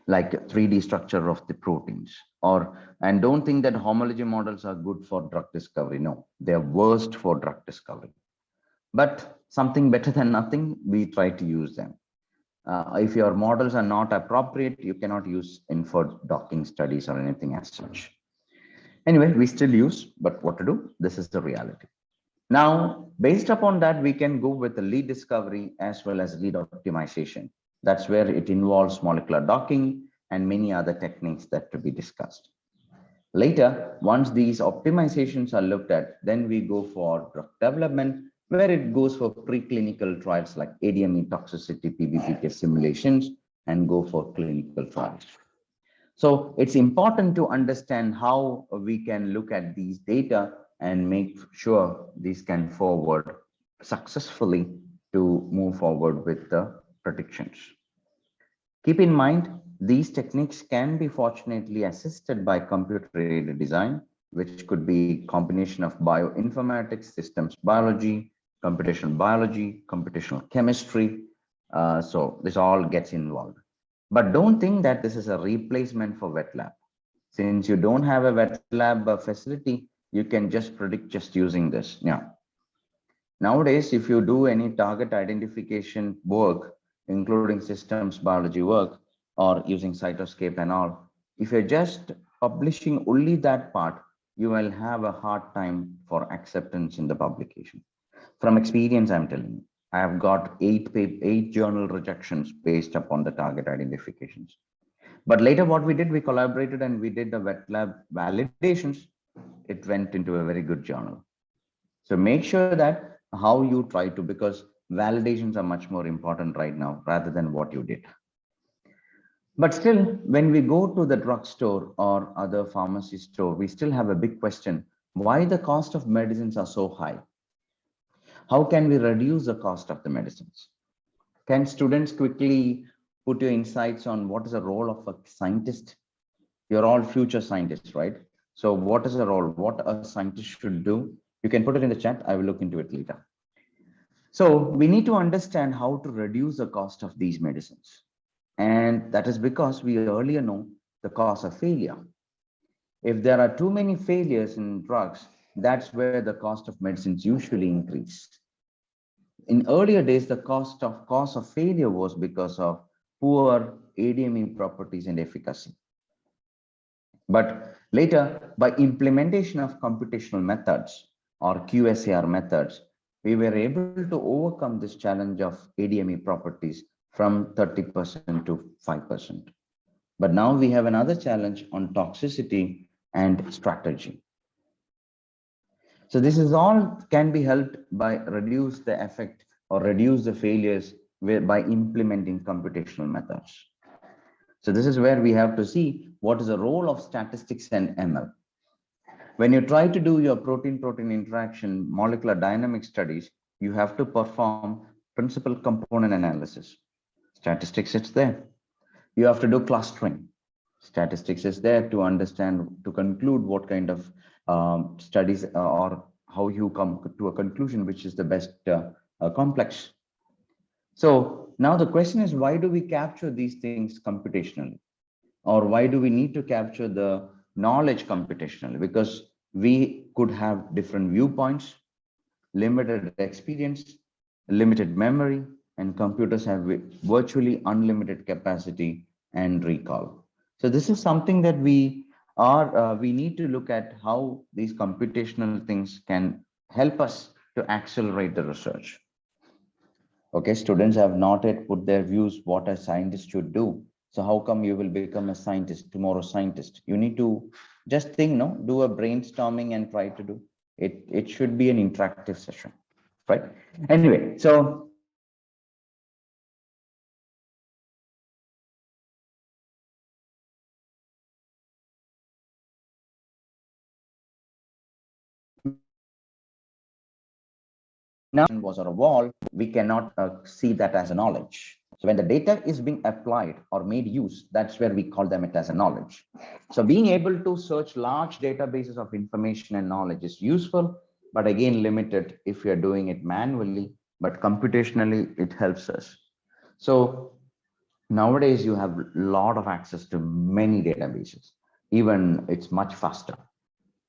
like 3D structure of the proteins, and don't think that homology models are good for drug discovery. No, they're worst for drug discovery. But something better than nothing, we try to use them. If your models are not appropriate, you cannot use in for docking studies or anything as such. Anyway, we still use, but what to do? This is the reality. Now, based upon that, we can go with the lead discovery as well as lead optimization. That's where it involves molecular docking and many other techniques that to be discussed. Later, once these optimizations are looked at, then we go for drug development, where it goes for preclinical trials like ADME toxicity, PBPK simulations, and go for clinical trials. So it's important to understand how we can look at these data and make sure these can forward successfully to move forward with the predictions. Keep in mind, these techniques can be fortunately assisted by computer-aided design, which could be combination of bioinformatics, systems biology, computational chemistry. So this all gets involved. But don't think that this is a replacement for wet lab. Since you don't have a wet lab facility, you can just predict just using this. Yeah. Nowadays, if you do any target identification work, including systems biology work or using cytoscape and all, if you're just publishing only that part, you will have a hard time for acceptance in the publication. From experience, I'm telling you, I have got eight journal rejections based upon the target identifications. But later what we did, we collaborated and we did the wet lab validations. It went into a very good journal. So make sure that how you try to, because validations are much more important right now rather than what you did. But still, when we go to the drugstore or other pharmacy store, we still have a big question, why the cost of medicines are so high? How can we reduce the cost of the medicines? Can students quickly put your insights on what is the role of a scientist? You're all future scientists, right? So what is the role? What a scientist should do? You can put it in the chat. I will look into it later. So we need to understand how to reduce the cost of these medicines. And that is because we earlier know the cause of failure. If there are too many failures in drugs, that's where the cost of medicines usually increase. In earlier days, the cause of failure was because of poor ADME properties and efficacy. But later, by implementation of computational methods or QSAR methods, we were able to overcome this challenge of ADME properties from 30% to 5%. But now we have another challenge on toxicity and strategy. So this is all can be helped by reduce the effect or reduce the failures by implementing computational methods. So this is where we have to see what is the role of statistics and ML. When you try to do your protein-protein interaction molecular dynamic studies, you have to perform principal component analysis. Statistics is there. You have to do clustering. Statistics is there to understand, to conclude what kind of studies or how you come to a conclusion, which is the best complex. So now the question is, why do we capture these things computationally? Or why do we need to capture the knowledge computationally? Because we could have different viewpoints, limited experience, limited memory, and computers have virtually unlimited capacity and recall. So this is something that we need to look at how these computational things can help us to accelerate the research. Okay, students have not yet put their views what a scientist should do. So how come you will become a scientist, tomorrow scientist? You need to just think, no, do a brainstorming and try to do it. It should be an interactive session, right? Anyway, so now was on a wall, we cannot see that as a knowledge. So when the data is being applied or made use, that's where we call them it as a knowledge. So being able to search large databases of information and knowledge is useful, but again, limited if you're doing it manually, but computationally, it helps us. So nowadays you have a lot of access to many databases, even it's much faster.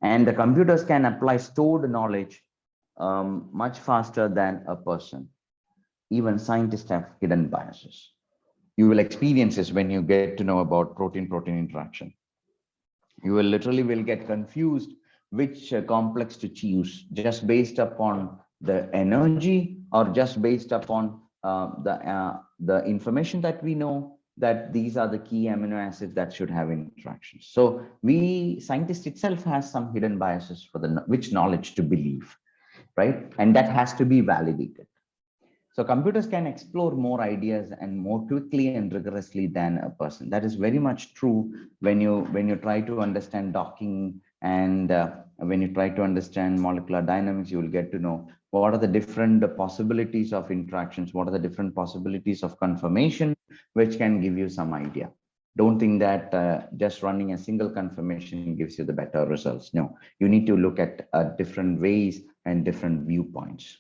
And the computers can apply stored knowledge much faster than a person. Even scientists have hidden biases. You will experience this when you get to know about protein-protein interaction. You will literally get confused which complex to choose just based upon the energy or just based upon the information that we know that these are the key amino acids that should have interactions. So scientists itself has some hidden biases for which knowledge to believe, right? And that has to be validated. So computers can explore more ideas and more quickly and rigorously than a person. That is very much true when you try to understand docking and when you try to understand molecular dynamics, you will get to know what are the different possibilities of interactions, what are the different possibilities of conformation, which can give you some idea. Don't think that just running a single conformation gives you the better results. No, you need to look at different ways and different viewpoints.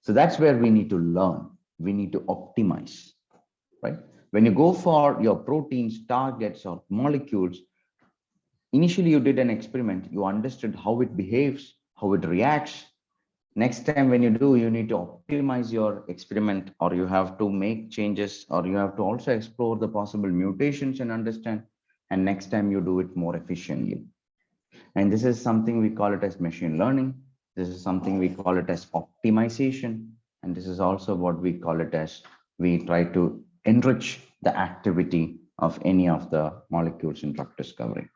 So that's where we need to learn. We need to optimize, right? When you go for your proteins, targets, or molecules, initially you did an experiment, you understood how it behaves, how it reacts. Next time when you do, you need to optimize your experiment, or you have to make changes, or you have to also explore the possible mutations and understand. And next time you do it more efficiently. And this is something we call it as machine learning. This is something we call it as optimization. And this is also what we call it as we try to enrich the activity of any of the molecules in drug discovery.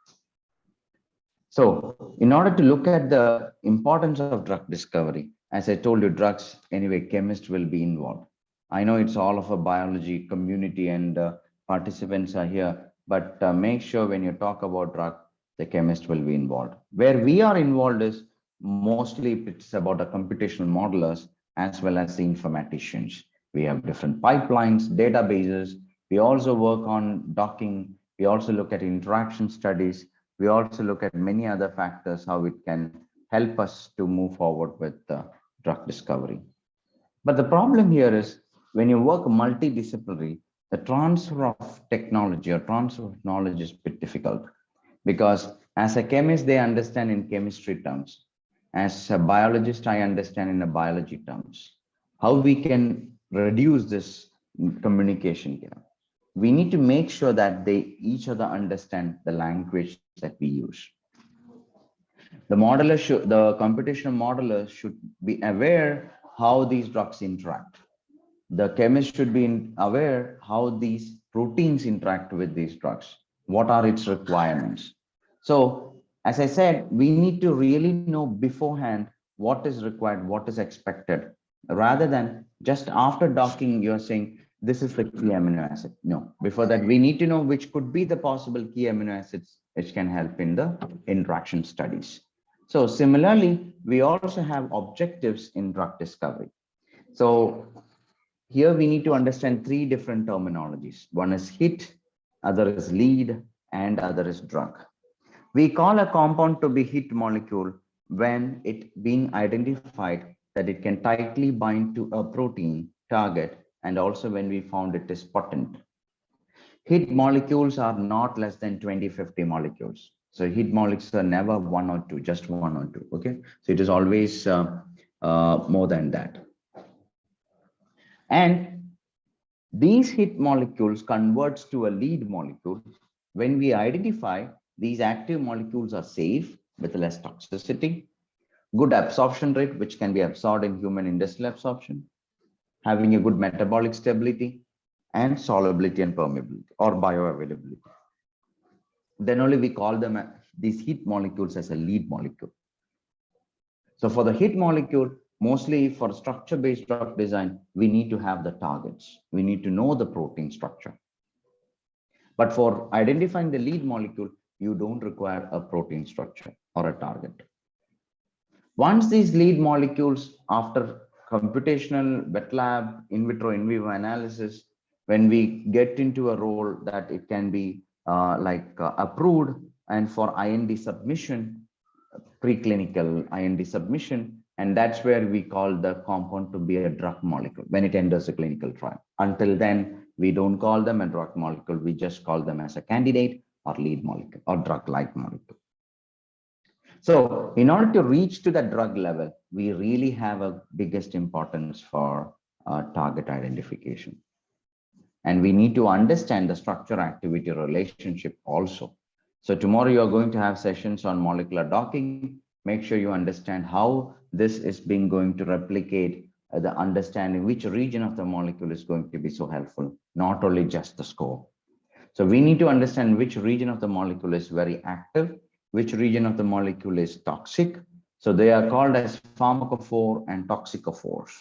So in order to look at the importance of drug discovery, as I told you, drugs, anyway, chemists will be involved. I know it's all of a biology community and participants are here, but make sure when you talk about drug, the chemist will be involved. Where we are involved is mostly it's about the computational modelers as well as the informaticians. We have different pipelines, databases. We also work on docking. We also look at interaction studies. We also look at many other factors, how it can help us to move forward with drug discovery. But the problem here is when you work multidisciplinary, the transfer of technology or transfer of knowledge is a bit difficult because as a chemist, they understand in chemistry terms. As a biologist, I understand in a biology terms. How we can reduce this communication gap? We need to make sure that they each other understand the language that we use. The computational modeler should be aware how these drugs interact. The chemist should be aware how these proteins interact with these drugs. What are its requirements? So, as I said, we need to really know beforehand what is required, what is expected, rather than just after docking, you're saying this is the key amino acid. No, before that, we need to know which could be the possible key amino acids which can help in the interaction studies. So, similarly, we also have objectives in drug discovery. So, here we need to understand three different terminologies. One is hit, other is lead, and other is drug. We call a compound to be hit molecule when it being identified that it can tightly bind to a protein target, and also when we found it is potent. Hit molecules are not less than 20-50 molecules. So hit molecules are never one or two, just one or two. Okay, so it is always more than that. And these hit molecules converts to a lead molecule when we identify these active molecules are safe with less toxicity, good absorption rate, which can be absorbed in human industrial absorption, having a good metabolic stability, and solubility and permeability or bioavailability. Then only we call them these hit molecules as a lead molecule. So for the hit molecule, mostly for structure-based drug design, we need to have the targets. We need to know the protein structure. But for identifying the lead molecule, you don't require a protein structure or a target. Once these lead molecules, after computational, wet lab, in vitro, in vivo analysis, when we get into a role that it can be approved and for IND submission, preclinical IND submission, and that's where we call the compound to be a drug molecule when it enters a clinical trial. Until then, we don't call them a drug molecule, we just call them as a candidate or lead molecule or drug-like molecule. So in order to reach to that drug level, we really have a biggest importance for target identification. And we need to understand the structure activity relationship also. So tomorrow you are going to have sessions on molecular docking. Make sure you understand how this is being going to replicate the understanding which region of the molecule is going to be so helpful, not only just the score. So we need to understand which region of the molecule is very active, which region of the molecule is toxic. So they are called as pharmacophore and toxicophores,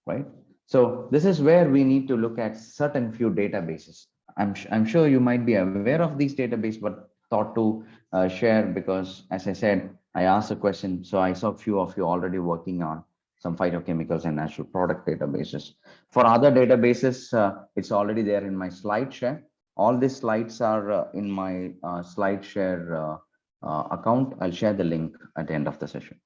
right? So this is where we need to look at certain few databases. I'm sure you might be aware of these databases, but thought to share because, as I said, I asked a question. So I saw a few of you already working on some phytochemicals and natural product databases. For other databases, it's already there in my slide share. All these slides are in my slide share account. I'll share the link at the end of the session.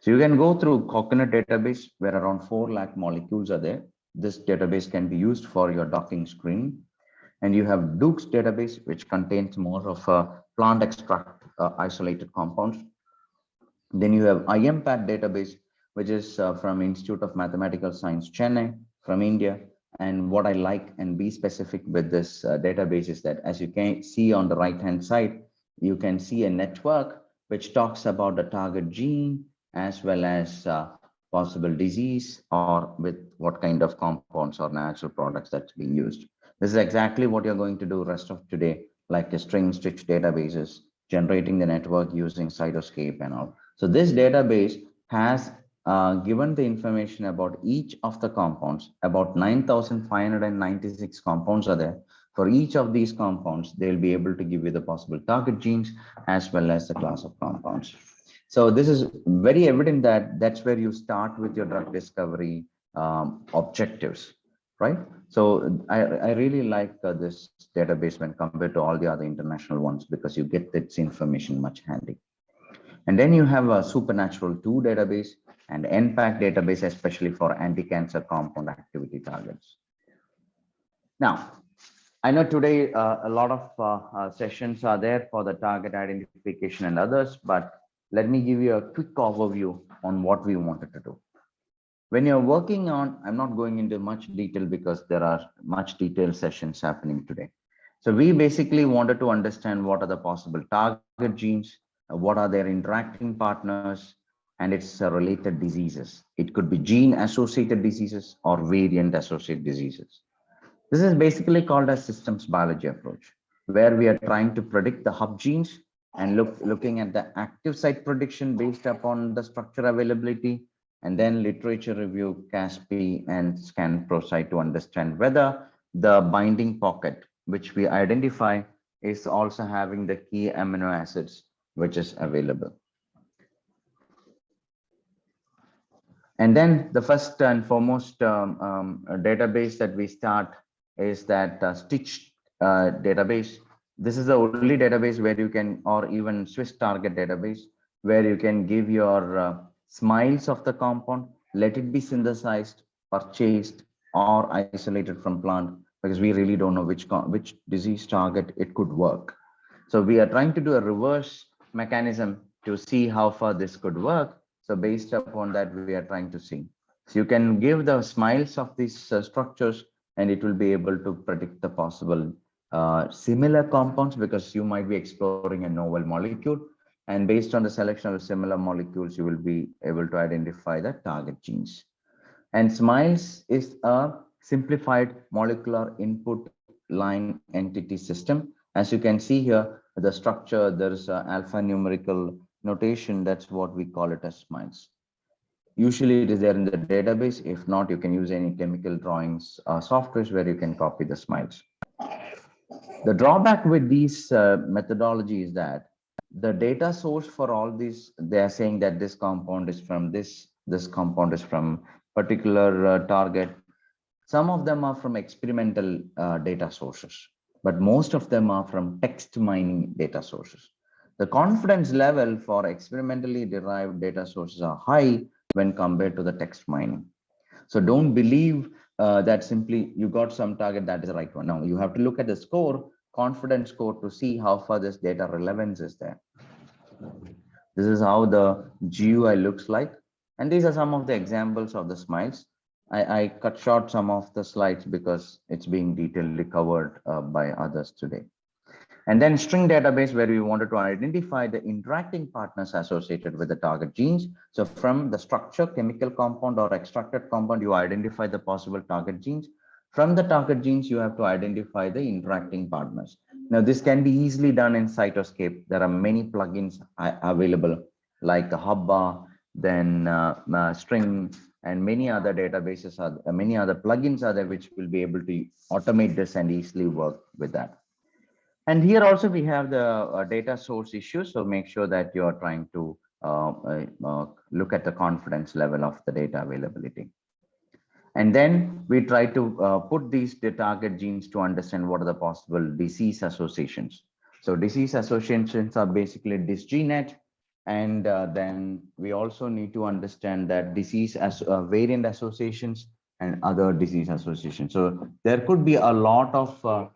So you can go through Coconut database where around 4 lakh molecules are there. This database can be used for your docking screen. And you have Duke's database, which contains more of a plant extract isolated compounds. Then you have IMPAT database, which is from Institute of Mathematical Science, Chennai, from India. And what I like and be specific with this database is that, as you can see on the right-hand side, you can see a network which talks about the target gene as well as possible disease or with what kind of compounds or natural products that's being used. This is exactly what you're going to do rest of today, like a string stitch databases, generating the network using Cytoscape and all. So this database has given the information about each of the compounds. About 9,596 compounds are there. For each of these compounds, they'll be able to give you the possible target genes as well as the class of compounds. So this is very evident that that's where you start with your drug discovery objectives, right? So I really like this database when compared to all the other international ones because you get this information much handy. And then you have a Supernatural 2 database, and NPAC database, especially for anti-cancer compound activity targets. Now, I know today a lot of sessions are there for the target identification and others, but let me give you a quick overview on what we wanted to do. When you're working on, I'm not going into much detail because there are much detailed sessions happening today. So we basically wanted to understand what are the possible target genes, what are their interacting partners, and its related diseases. It could be gene associated diseases or variant associated diseases. This is basically called a systems biology approach, where we are trying to predict the hub genes and looking at the active site prediction based upon the structure availability, and then literature review, CASP and ScanProSite to understand whether the binding pocket, which we identify, is also having the key amino acids which is available. And then the first and foremost database that we start is that Stitch database. This is the only database where you can, or even Swiss target database, where you can give your smiles of the compound, let it be synthesized, purchased, or isolated from plant, because we really don't know which disease target it could work. So we are trying to do a reverse mechanism to see how far this could work. So based upon that, we are trying to see. So you can give the smiles of these structures, and it will be able to predict the possible similar compounds, because you might be exploring a novel molecule. And based on the selection of similar molecules, you will be able to identify the target genes. And SMILES is a simplified molecular input line entity system. As you can see here, the structure, there's alphanumerical notation. That's what we call it as SMILES. Usually it is there in the database. If not, you can use any chemical drawings softwares where you can copy the SMILES. The drawback with these methodology is that the data source for all these, they are saying that this compound is from this compound is from particular target. Some of them are from experimental data sources, but most of them are from text mining data sources. The confidence level for experimentally derived data sources are high when compared to the text mining. So don't believe that simply you got some target that is the right one. No, you have to look at the score, confidence score, to see how far this data relevance is there. This is how the GUI looks like. And these are some of the examples of the SMILES. I cut short some of the slides because it's being detailedly covered by others today. And then string database, where we wanted to identify the interacting partners associated with the target genes. So from the structure, chemical compound or extracted compound, you identify the possible target genes. From the target genes, you have to identify the interacting partners. Now, this can be easily done in Cytoscape. There are many plugins available, like Hubba, then String, and many other databases are many other plugins are there which will be able to automate this and easily work with that. And here also we have the data source issues. So make sure that you are trying to look at the confidence level of the data availability. And then we try to put these target genes to understand what are the possible disease associations. So disease associations are basically dysgenet. And then we also need to understand that disease as variant associations and other disease associations. So there could be a lot of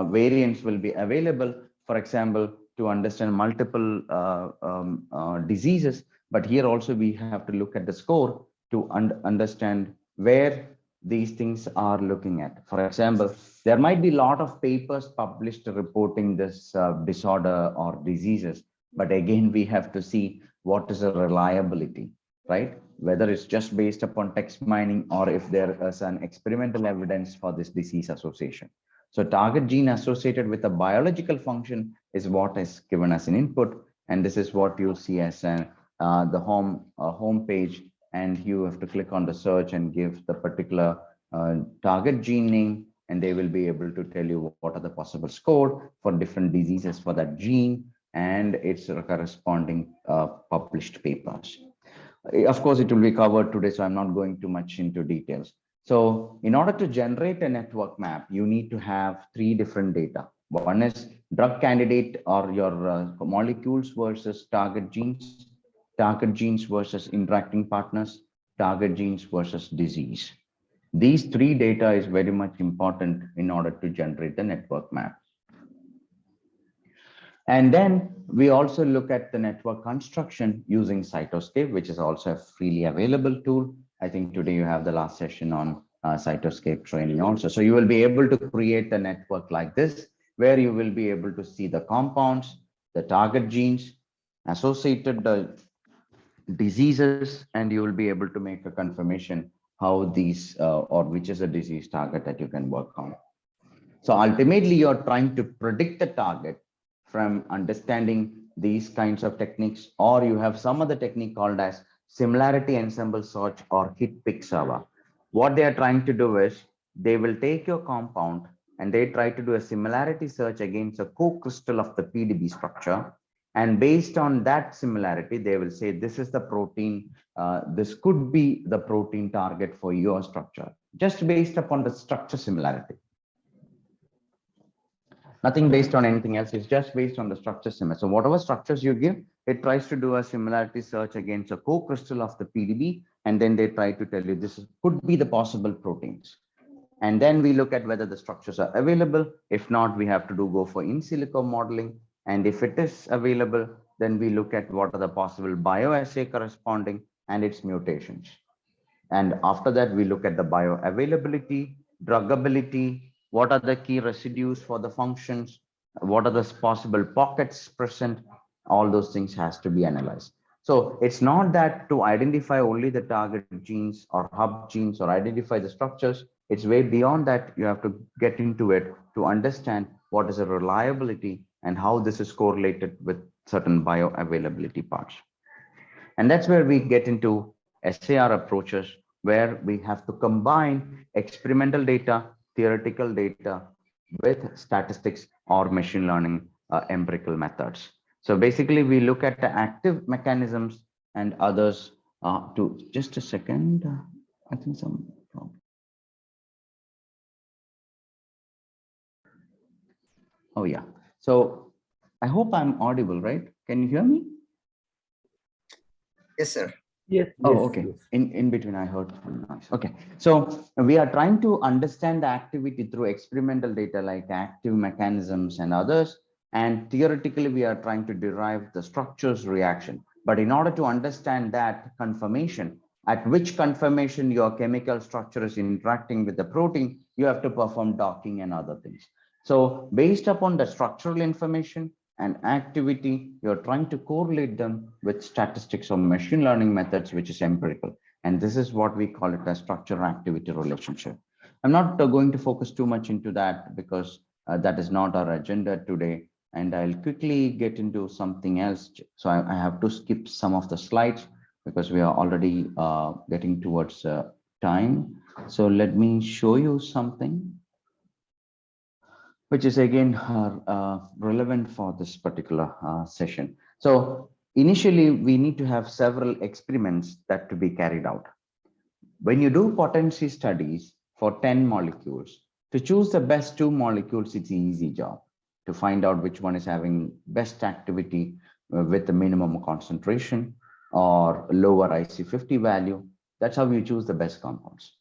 variants will be available, for example, to understand multiple diseases. But here also we have to look at the score to understand where these things are looking at. For example, there might be a lot of papers published reporting this disorder or diseases. But again, we have to see what is the reliability, right? Whether it's just based upon text mining or if there is an experimental evidence for this disease association. So target gene associated with a biological function is what is given as an input. And this is what you'll see as the home page. And you have to click on the search and give the particular target gene name, and they will be able to tell you what are the possible score for different diseases for that gene and its corresponding published papers. Of course, it will be covered today, so I'm not going too much into details. So in order to generate a network map, you need to have 3 different data. One is drug candidate or your molecules versus target genes. target genes versus interacting partners, target genes versus disease. These three data is very much important in order to generate the network map. And then we also look at the network construction using Cytoscape, which is also a freely available tool. I think today you have the last session on Cytoscape training also. So you will be able to create a network like this, where you will be able to see the compounds, the target genes, associated diseases, and you will be able to make a confirmation how these or which is a disease target that you can work on. So ultimately, you're trying to predict the target from understanding these kinds of techniques, or you have some other technique called as similarity ensemble search or hit pick server. What they are trying to do is they will take your compound and they try to do a similarity search against a co-crystal of the PDB structure. And based on that similarity, they will say, this is the protein, this could be the protein target for your structure, just based upon the structure similarity. Nothing based on anything else. It's just based on the structure similar. So whatever structures you give, it tries to do a similarity search against a co-crystal of the PDB. And then they try to tell you this could be the possible proteins. And then we look at whether the structures are available. If not, we have to go for in silico modeling. And if it is available, then we look at what are the possible bioassay corresponding and its mutations. And after that, we look at the bioavailability, druggability, what are the key residues for the functions, what are the possible pockets present, all those things has to be analyzed. So it's not that to identify only the target genes or hub genes or identify the structures, it's way beyond that. You have to get into it to understand what is the reliability and how this is correlated with certain bioavailability parts. And that's where we get into SAR approaches, where we have to combine experimental data, theoretical data with statistics or machine learning empirical methods. So basically, we look at the active mechanisms and others to just a second. I think some problem. Oh, yeah. So I hope I'm audible, right? Can you hear me? Yes, sir. Yes. Oh, okay. In between, I heard some noise. Okay. So we are trying to understand the activity through experimental data like active mechanisms and others. And theoretically, we are trying to derive the structure's reaction. But in order to understand that conformation, at which conformation your chemical structure is interacting with the protein, you have to perform docking and other things. So based upon the structural information and activity, you're trying to correlate them with statistics or machine learning methods, which is empirical. And this is what we call it a structure activity relationship. I'm not going to focus too much into that because that is not our agenda today. And I'll quickly get into something else. So I have to skip some of the slides because we are already getting towards time. So let me show you something which is again relevant for this particular session. So initially, we need to have several experiments that to be carried out. When you do potency studies for 10 molecules, to choose the best 2 molecules, it's an easy job to find out which one is having best activity with the minimum concentration or lower IC50 value. That's how you choose the best compounds.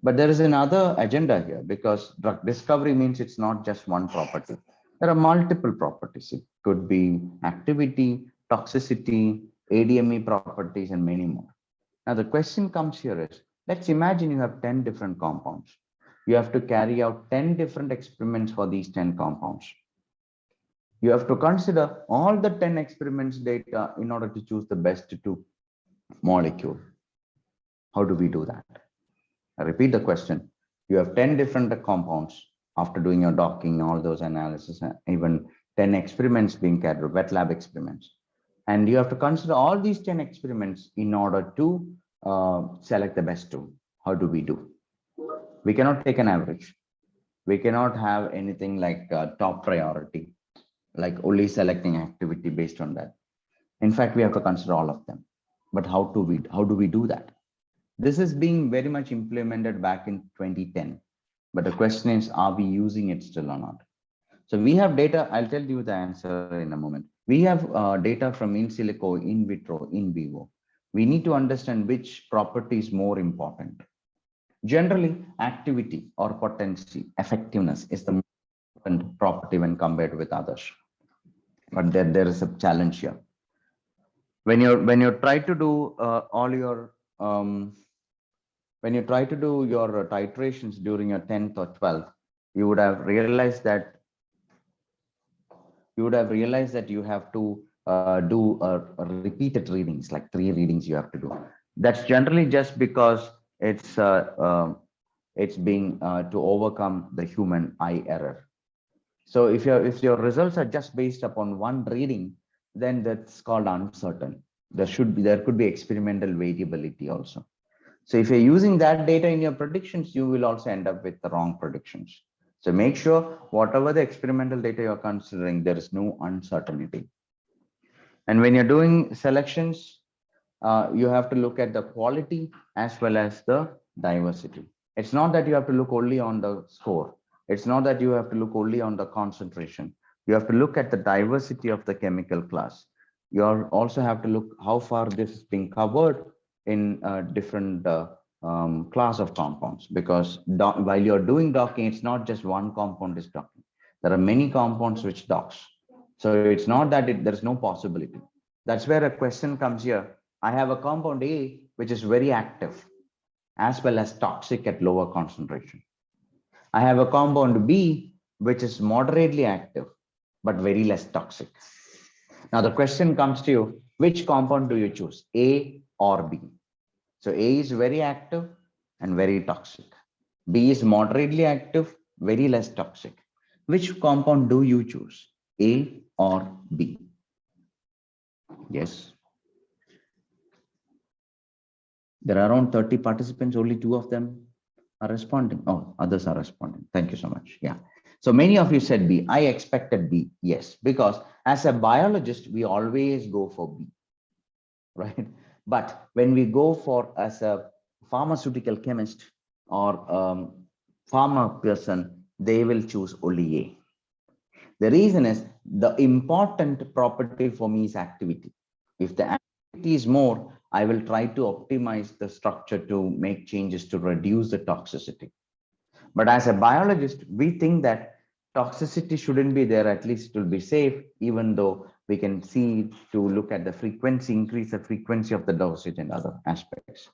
But there is another agenda here because drug discovery means it's not just one property. There are multiple properties. It could be activity, toxicity, ADME properties, and many more. Now, the question comes here is, let's imagine you have 10 different compounds. You have to carry out 10 different experiments for these 10 compounds. You have to consider all the 10 experiments data in order to choose the best 2 molecule. How do we do that? I repeat the question. You have 10 different compounds after doing your docking, all those analysis, even 10 experiments being carried out, wet lab experiments. And you have to consider all these 10 experiments in order to select the best 2. How do we do? We cannot take an average. We cannot have anything like top priority, like only selecting activity based on that. In fact, we have to consider all of them. But how do we do that? This is being very much implemented back in 2010. But the question is, are we using it still or not? So we have data. I'll tell you the answer in a moment. We have data from in silico, in vitro, in vivo. we need to understand which property is more important. Generally, activity or potency, effectiveness is the most important property when compared with others. But there is a challenge here. When you try to do all your when you try to do your titrations during your 10th or 12th, you would have realized that you have to do repeated readings, like 3 readings you have to do. That's generally just because it's being to overcome the human eye error. So if your results are just based upon 1 reading, then that's called uncertain. There could be experimental variability also. So if you're using that data in your predictions, you will also end up with the wrong predictions. So make sure whatever the experimental data you're considering, there is no uncertainty. And when you're doing selections, you have to look at the quality as well as the diversity. It's not that you have to look only on the score. It's not that you have to look only on the concentration. You have to look at the diversity of the chemical class. You also have to look how far this is being covered in different class of compounds, because while you're doing docking, it's not just one compound is docking. There are many compounds which docks. So it's not that there's no possibility. That's where a question comes here. I have a compound A, which is very active as well as toxic at lower concentration. I have a compound B, which is moderately active, but very less toxic. Now the question comes to you, which compound do you choose, A or B? So A is very active and very toxic. B is moderately active, very less toxic. Which compound do you choose, A or B? Yes. There are around 30 participants, only 2 of them are responding. Oh, others are responding. Thank you so much. Yeah. So many of you said B. I expected B. Yes, because as a biologist, we always go for B, right? But when we go for as a pharmaceutical chemist or pharma person, they will choose only A. The reason is the important property for me is activity. If the activity is more, I will try to optimize the structure to make changes to reduce the toxicity. But as a biologist, we think that toxicity shouldn't be there, at least it will be safe, even though we can see to look at the frequency, increase the frequency of the dosage and other aspects.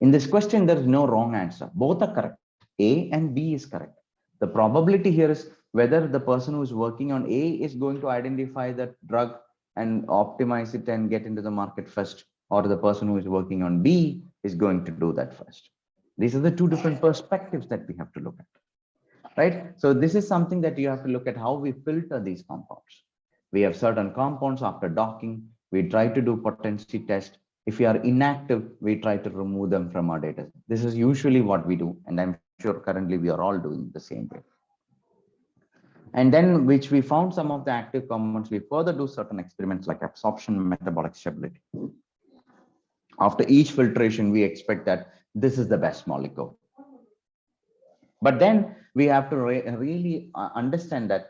In this question, there is no wrong answer. Both are correct. A and B is correct. The probability here is whether the person who is working on A is going to identify that drug and optimize it and get into the market first, or the person who is working on B is going to do that first. These are the 2 different perspectives that we have to look at, right? So this is something that you have to look at how we filter these compounds. We have certain compounds after docking, we try to do potency test. If you are inactive, we try to remove them from our data. This is usually what we do, and I'm sure currently we are all doing the same way. And then which we found some of the active compounds, we further do certain experiments like absorption, metabolic stability. After each filtration, we expect that this is the best molecule. But then we have to really understand that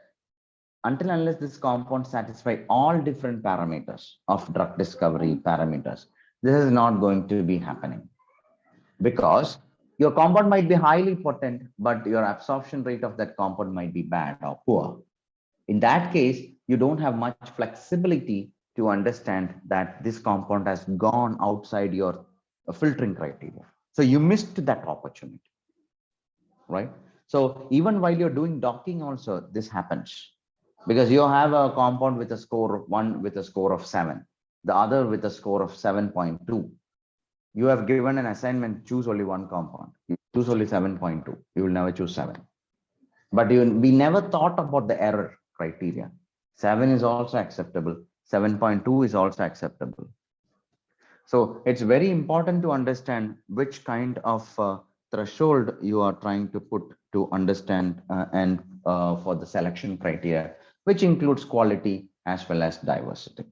until unless this compound satisfy all different parameters of drug discovery parameters, this is not going to be happening, because your compound might be highly potent, but your absorption rate of that compound might be bad or poor. In that case, you don't have much flexibility to understand that this compound has gone outside your filtering criteria. So you missed that opportunity, right? So even while you're doing docking also, this happens, because you have a compound with a score of 1 with a score of 7, the other with a score of 7.2. You have given an assignment, choose only one compound. You choose only 7.2. You will never choose 7. But we never thought about the error criteria. 7 is also acceptable. 7.2 is also acceptable. So it's very important to understand which kind of threshold you are trying to put to understand and for the selection criteria, which includes quality as well as diversity.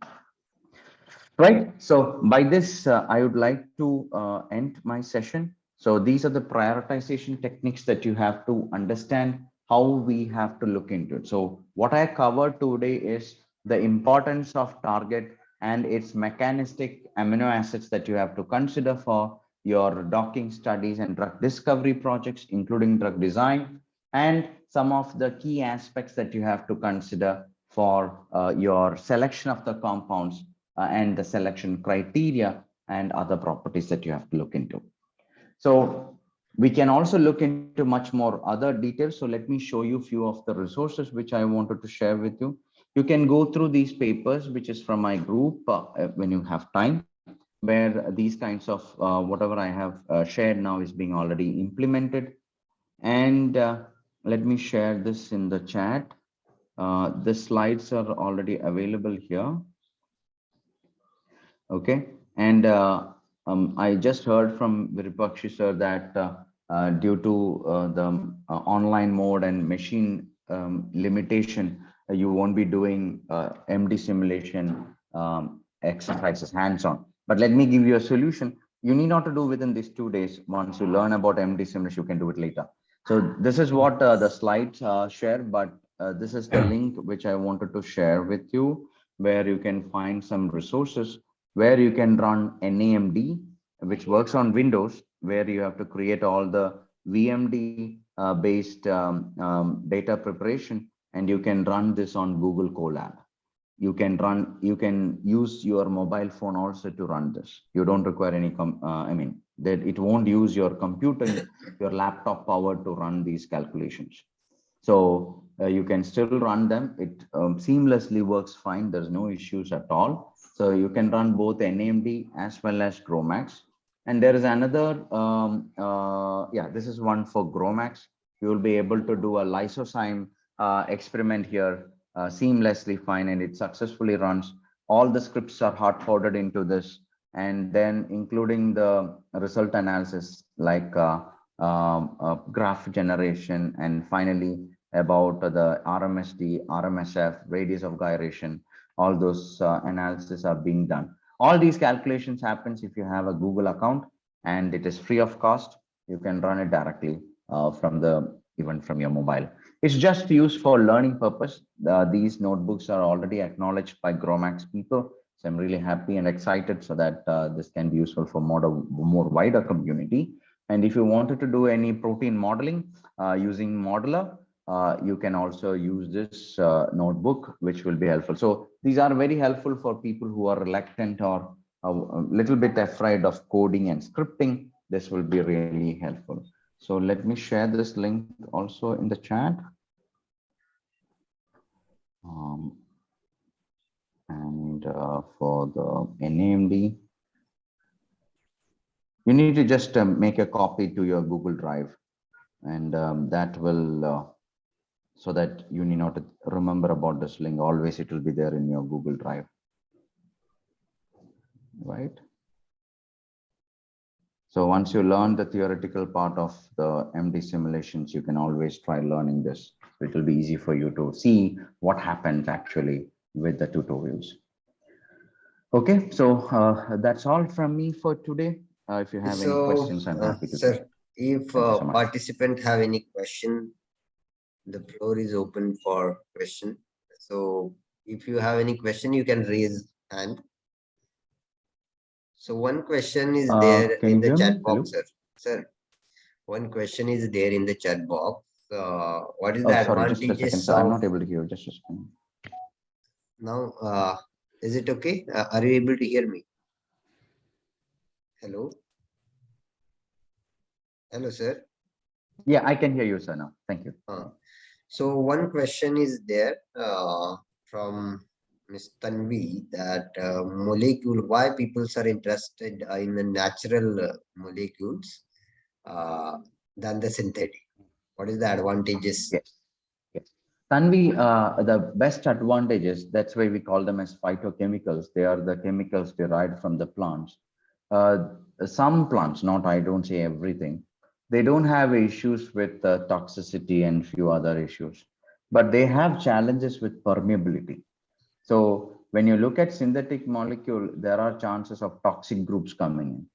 Right. So by this, I would like to end my session. So these are the prioritization techniques that you have to understand how we have to look into it. So what I covered today is the importance of target and its mechanistic amino acids that you have to consider for your docking studies and drug discovery projects, including drug design, and some of the key aspects that you have to consider for your selection of the compounds and the selection criteria and other properties that you have to look into. So we can also look into much more other details. So let me show you a few of the resources which I wanted to share with you. You can go through these papers, which is from my group when you have time, where these kinds of whatever I have shared now is being already implemented. And let me share this in the chat. The slides are already available here. Okay, and I just heard from Virupakshi sir that due to the online mode and machine limitation, you won't be doing MD simulation exercises hands-on. But let me give you a solution. You need not to do within these 2 days. Once you learn about MD simulation, you can do it later. So this is what the slides share, but this is the link which I wanted to share with you, where you can find some resources where you can run NAMD, which works on Windows, where you have to create all the VMD based data preparation, and you can run this on Google Colab. You can use your mobile phone also to run this. You don't require any, that it won't use your computer, your laptop power to run these calculations. So you can still run them. It seamlessly works fine. There's no issues at all. So you can run both NAMD as well as GROMACS. And there is another, this is one for GROMACS. You will be able to do a lysozyme experiment here seamlessly fine, and it successfully runs. All the scripts are hard coded into this, and then including the result analysis like graph generation, and finally about the RMSD, RMSF, radius of gyration. All those analysis are being done. All these calculations happens if you have a Google account, and it is free of cost. You can run it directly even from your mobile. It's just used for learning purpose. These notebooks are already acknowledged by GROMACS people. So I'm really happy and excited so that this can be useful for more wider community. And if you wanted to do any protein modeling using Modeler, you can also use this notebook, which will be helpful. So these are very helpful for people who are reluctant or a little bit afraid of coding and scripting. This will be really helpful. So let me share this link also in the chat. And for the NAMD, you need to just make a copy to your Google Drive, and that will, so that you need not remember about this link. Always it will be there in your Google Drive, right? So once you learn the theoretical part of the MD simulations, you can always try learning this. It will be easy for you to see what happens actually with the tutorials. Okay, so that's all from me for today. If you have any questions, I'm happy to. Sir, if participant have any question, the floor is open for question. So if you have any question, you can raise hand. So one question is there in the chat box, sir. Sir, one question is there in the chat box. What is the advantages? Just a second, sir. I'm not able to hear. Just a second. Now, is it okay? Are you able to hear me? Hello? Hello, sir. Yeah, I can hear you, sir, now. Thank you. So one question is there from Ms. Tanvi, that why people are interested in the natural molecules than the synthetic? What is the advantages? Yes. Tanvi, the best advantages, that's why we call them as phytochemicals. They are the chemicals derived from the plants. Some plants, I don't say everything, they don't have issues with toxicity and few other issues, but they have challenges with permeability. So when you look at synthetic molecule, there are chances of toxic groups coming in.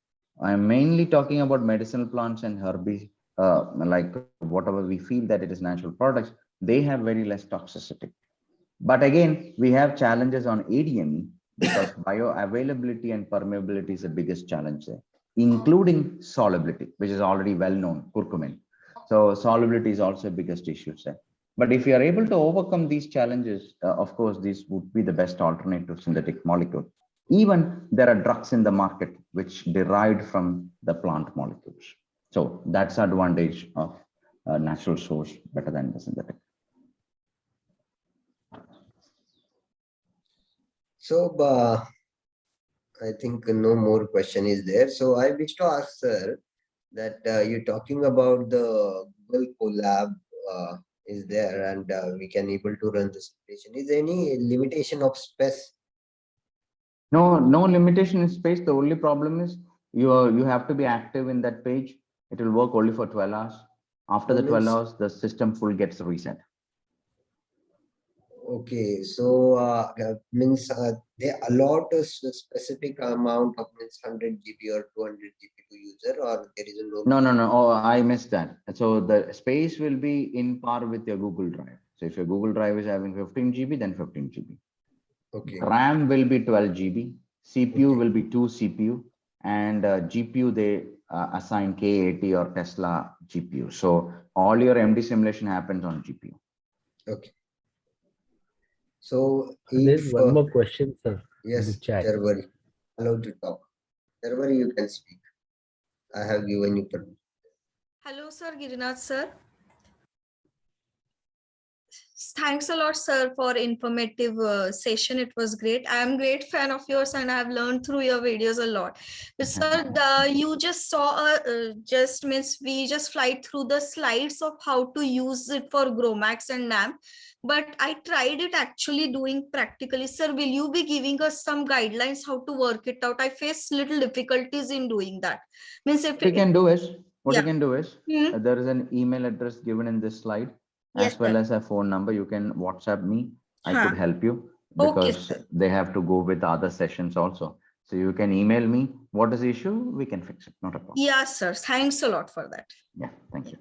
I'm mainly talking about medicinal plants and herbicides, like whatever we feel that it is natural products, they have very less toxicity. But again, we have challenges on ADME, because bioavailability and permeability is the biggest challenge there, including solubility, which is already well known, curcumin. So solubility is also the biggest issue there. But if you are able to overcome these challenges, of course, these would be the best alternative synthetic molecule. Even there are drugs in the market which derived from the plant molecules. So that's the advantage of a natural source better than the synthetic. So, I think no more question is there. So I wish to ask, sir, that you're talking about the Google Colab is there, and we can able to run the simulation. Is there any limitation of space? No limitation in space. The only problem is you have to be active in that page. It will work only for 12 hours. After the 12 hours, the system full gets reset. Okay, so means they allot a specific amount of means 100 GB or 200 GB to user, or there is No. Oh, I missed that. So the space will be in par with your Google Drive. So if your Google Drive is having 15 GB, then 15 GB. Okay. RAM will be 12 GB. CPU Okay. will be 2 CPU, and GPU they assign K80 or Tesla GPU. So all your MD simulation happens on GPU. Okay. So There's if one more question, sir. In the yes, chat. Charvari, allowed to talk. Charvari, you can speak. I have given you permission. Hello, sir, Girinath, sir. Thanks a lot, sir, for informative session. It was great. I am great fan of yours, and I have learned through your videos a lot. But sir, you just saw just means we just fly through the slides of how to use it for Gromax and NAM. But I tried it actually doing practically. Sir, will you be giving us some guidelines how to work it out? I face little difficulties in doing that. Means if What you can do is, Hmm. there is an email address given in this slide, Yes, as well sir. as a phone number. You can WhatsApp me. I Huh. could help you Okay, because sir. they have to go with other sessions also. So you can email me. What is the issue? We can fix it. Not a problem. Yeah, sir. Thanks a lot for that. Yeah, thank you.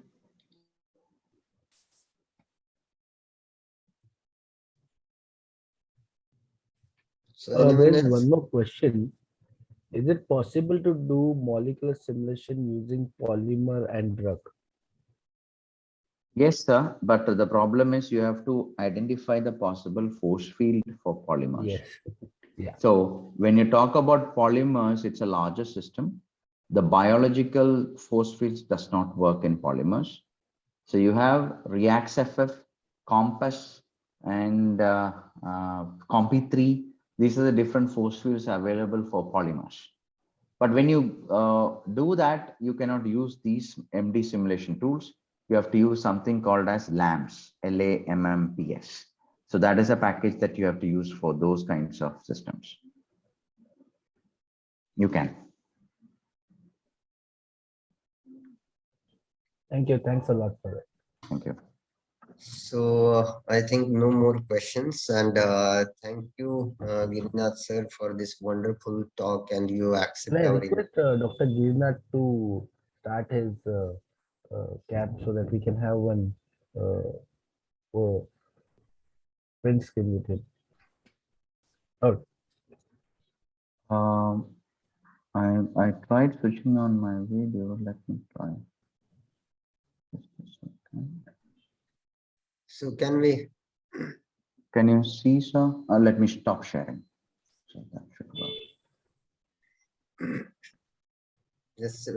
So anyone There's else? one more question. Is it possible to do molecular simulation using polymer and drug? Yes, sir. But the problem is you have to identify the possible force field for polymers. Yes. Yeah. So when you talk about polymers, it's a larger system. The biological force fields does not work in polymers. So you have ReactFF, Compass, and Comp3. These are the different force fields available for polymers. But when you do that, you cannot use these MD simulation tools. You have to use something called as LAMMPS, LAMMPS. So that is a package that you have to use for those kinds of systems. You can. Thank you. Thanks a lot for it. Thank you. So I think no more questions, and thank you, Girinath sir, for this wonderful talk, and you Can accept I our request Dr. Girnath to start his cap so that we can have one print screen with him? Oh, I tried switching on my video. Let me try. Just a second. So can we? Can you see, sir? Let me stop sharing. So that should work. Yes,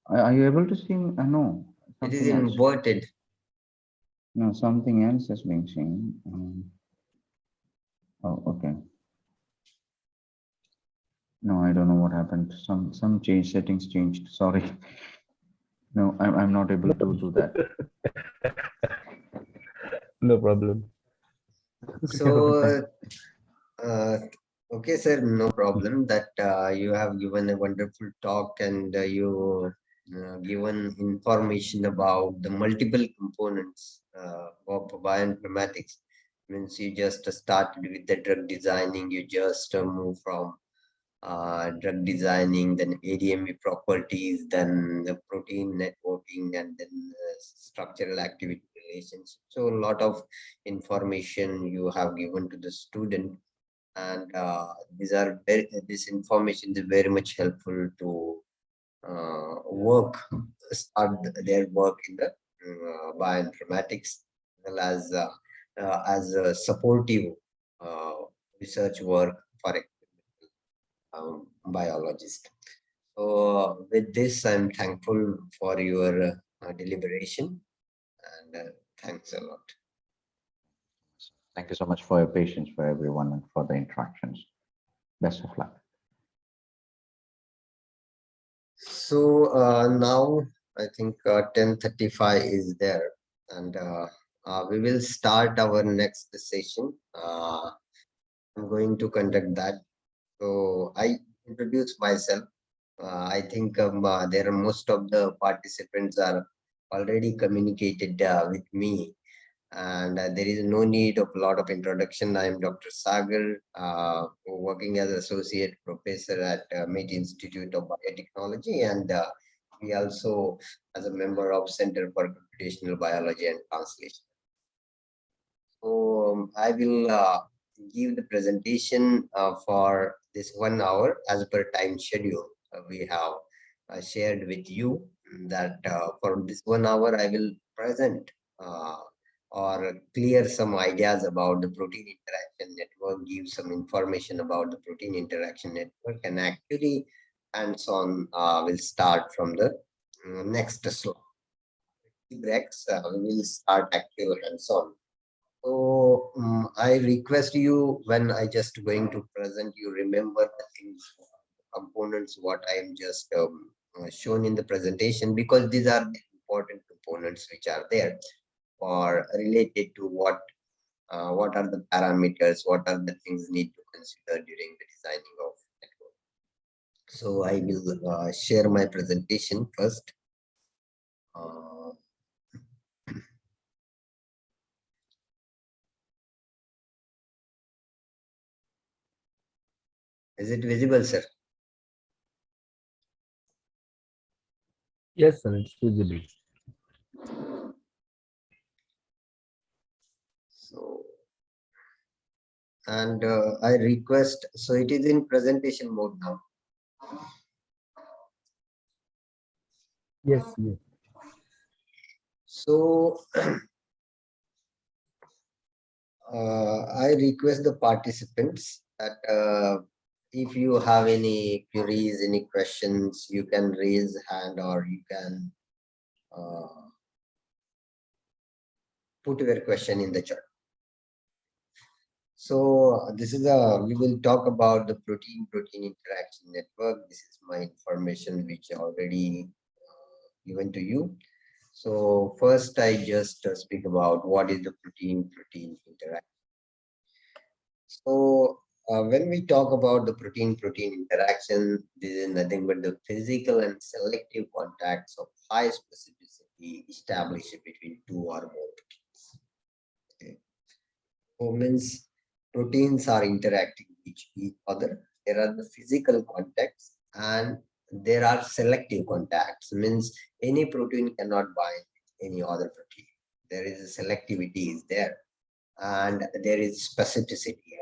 Are you able to see? No. it is Something else. inverted. No, something else has been seen. Oh, okay. No, I don't know what happened. Some change settings changed. Sorry. No, I'm not able to do that. no problem. So okay, sir, no problem. That you have given a wonderful talk, and you given information about the multiple components of bioinformatics. Means you just started with the drug designing. You just move from drug designing, then ADME properties, then the protein networking, and then structural activity relations. So a lot of information you have given to the student, and this information is very much helpful to start their work in the bioinformatics, as a supportive uh, research work for a biologist. So with this, I'm thankful for your deliberation, and thanks a lot. Thank you so much for your patience for everyone and for the interactions. Best of luck. So now I think 10:35 is there, and we will start our next session. I'm going to conduct that. So I introduce myself. I think there are most of the participants are already communicated with me, and there is no need of a lot of introduction. I am Dr. Sagar, working as associate professor at MIT Institute of Biotechnology, and we also as a member of Center for Computational Biology and Translation. So I will give the presentation for this 1 hour as per time schedule. We have shared with you that for this 1 hour I will present or clear some ideas about the protein interaction network, give some information about the protein interaction network, and actually hands-on will start from the next slide. Breaks, we will start actual hands-on. So I request you, when I just going to present, you remember the things, components, what I am just shown in the presentation, because these are the important components which are there or related to what are the parameters, what are the things need to consider during the designing of network. So I will share my presentation first. Is it visible, sir? Yes, sir, it's visible. So, and I request, so it is in presentation mode now. Yes, yes. So I request the participants that if you have any queries, any questions, you can raise hand, or you can put your question in the chat. So this is we will talk about the protein-protein interaction network. This is my information which already given to you. So first I just speak about what is the protein-protein interaction. So when we talk about the protein-protein interaction, this is nothing but the physical and selective contacts of high specificity established between two or more proteins. Okay. So means proteins are interacting with each other. There are the physical contacts and there are selective contacts. Means any protein cannot bind with any other protein. There is a selectivity is there, and there is specificity here.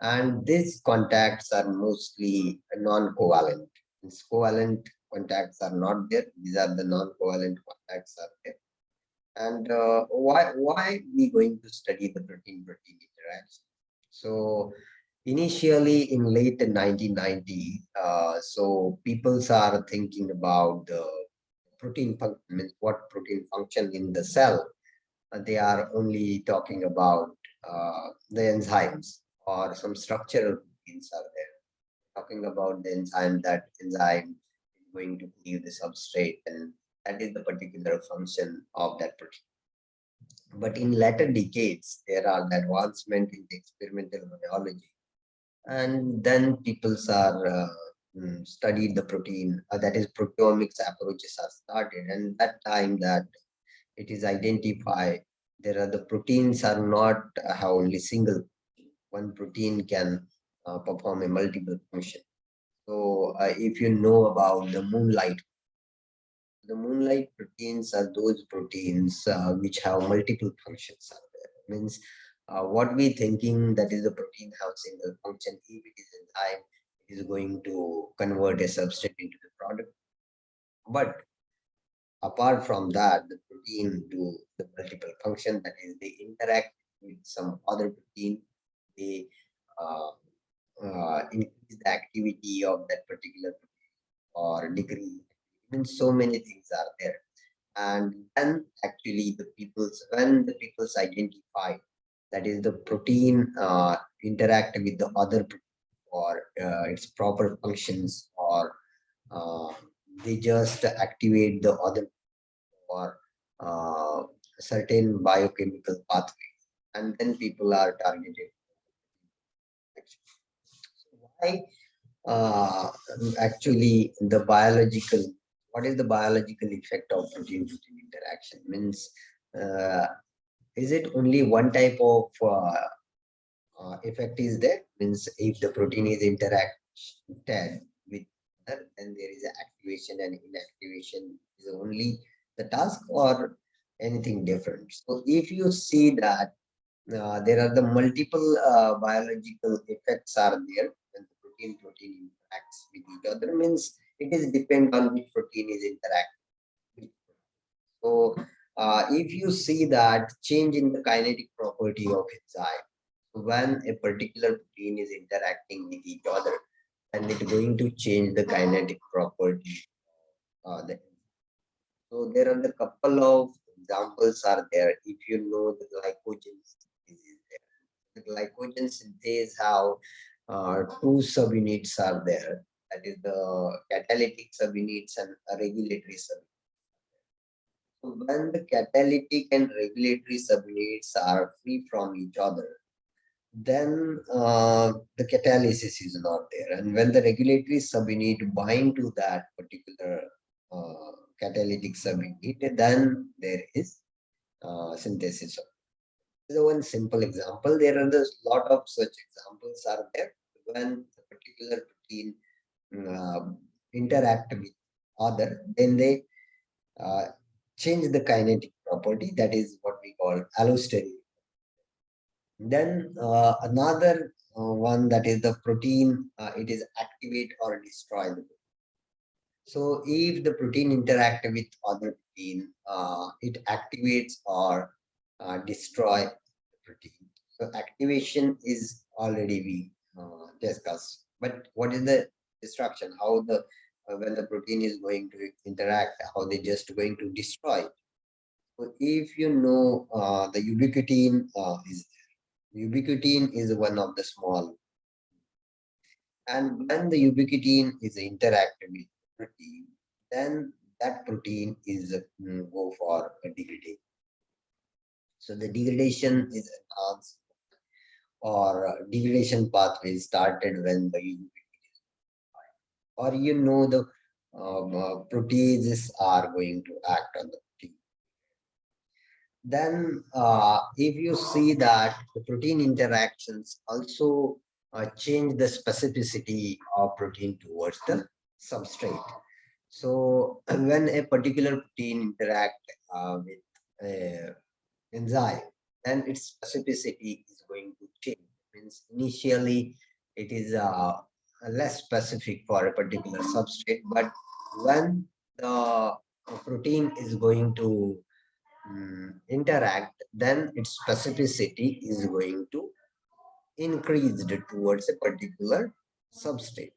And these contacts are mostly non-covalent. These covalent contacts are not there. These are the non-covalent contacts are there. And why we going to study the protein-protein interaction? So initially in late 1990s, so people are thinking about the protein function, what protein function in the cell. They are only talking about the enzymes or some structural proteins are there. Talking about the enzyme, that enzyme is going to cleave the substrate, and that is the particular function of that protein. But in later decades, there are the advancement in the experimental biology, and then people are studied the protein, that is proteomics approaches are started, and that time that it is identified there are the proteins are not have only single one protein can perform a multiple function. So if you know about the moonlight, The moonlight proteins are those proteins which have multiple functions out there. Means what we thinking that is the protein have single function. If it is enzyme, it is going to convert a substrate into the product. But apart from that, the protein do the multiple function, that is they interact with some other protein. They uh, increase the activity of that particular protein or decrease. Even so many things are there. And then actually when the people's identify that is the protein interact with the other or its proper functions, or uh, they just activate the other or uh, certain biochemical pathways, and then people are targeted. Why actually the biological, what is the biological effect of protein protein interaction? Means uh, is it only one type of effect is there? Means if the protein is interacted with other, then there is an activation, and inactivation is only the task, or anything different. So if you see that there are the multiple biological effects are there when the protein interacts with each other. Means it is depend on which protein is interacting. So if you see that change in the kinetic property of enzyme, when a particular protein is interacting with each other, and it's going to change the kinetic property. So there are the couple of examples are there. If you know the glycogen synthase is there. The glycogen synthase have two subunits are there. That is the catalytic subunits and a regulatory subunit. So when the catalytic and regulatory subunits are free from each other, then the catalysis is not there. And when the regulatory subunit bind to that particular catalytic subunit, then there is synthesis. This is one simple example. There are a lot of such examples are there. When a particular protein interact with other, then they uh, change the kinetic property. That is what we call allosteric. Then another one, that is the protein, it is activate or destroy the protein. So if the protein interact with other protein, it activates or destroy the protein. So activation is already we discussed. But what is the destruction? How the when the protein is going to interact, how they just going to destroy? So if you know the ubiquitin is there. Ubiquitin is one of the small, and when the ubiquitin is interactive with protein, then that protein is go for a degradation. So the degradation is enhanced, or degradation pathway started when the ubiquitin is high. Or you know the proteases are going to act on the protein. Then if you see that the protein interactions also change the specificity of protein towards the substrate. So when a particular protein interact with enzyme, then its specificity is going to change. Means initially it is less specific for a particular substrate, but when the protein is going to interact, then its specificity is going to increase towards a particular substrate.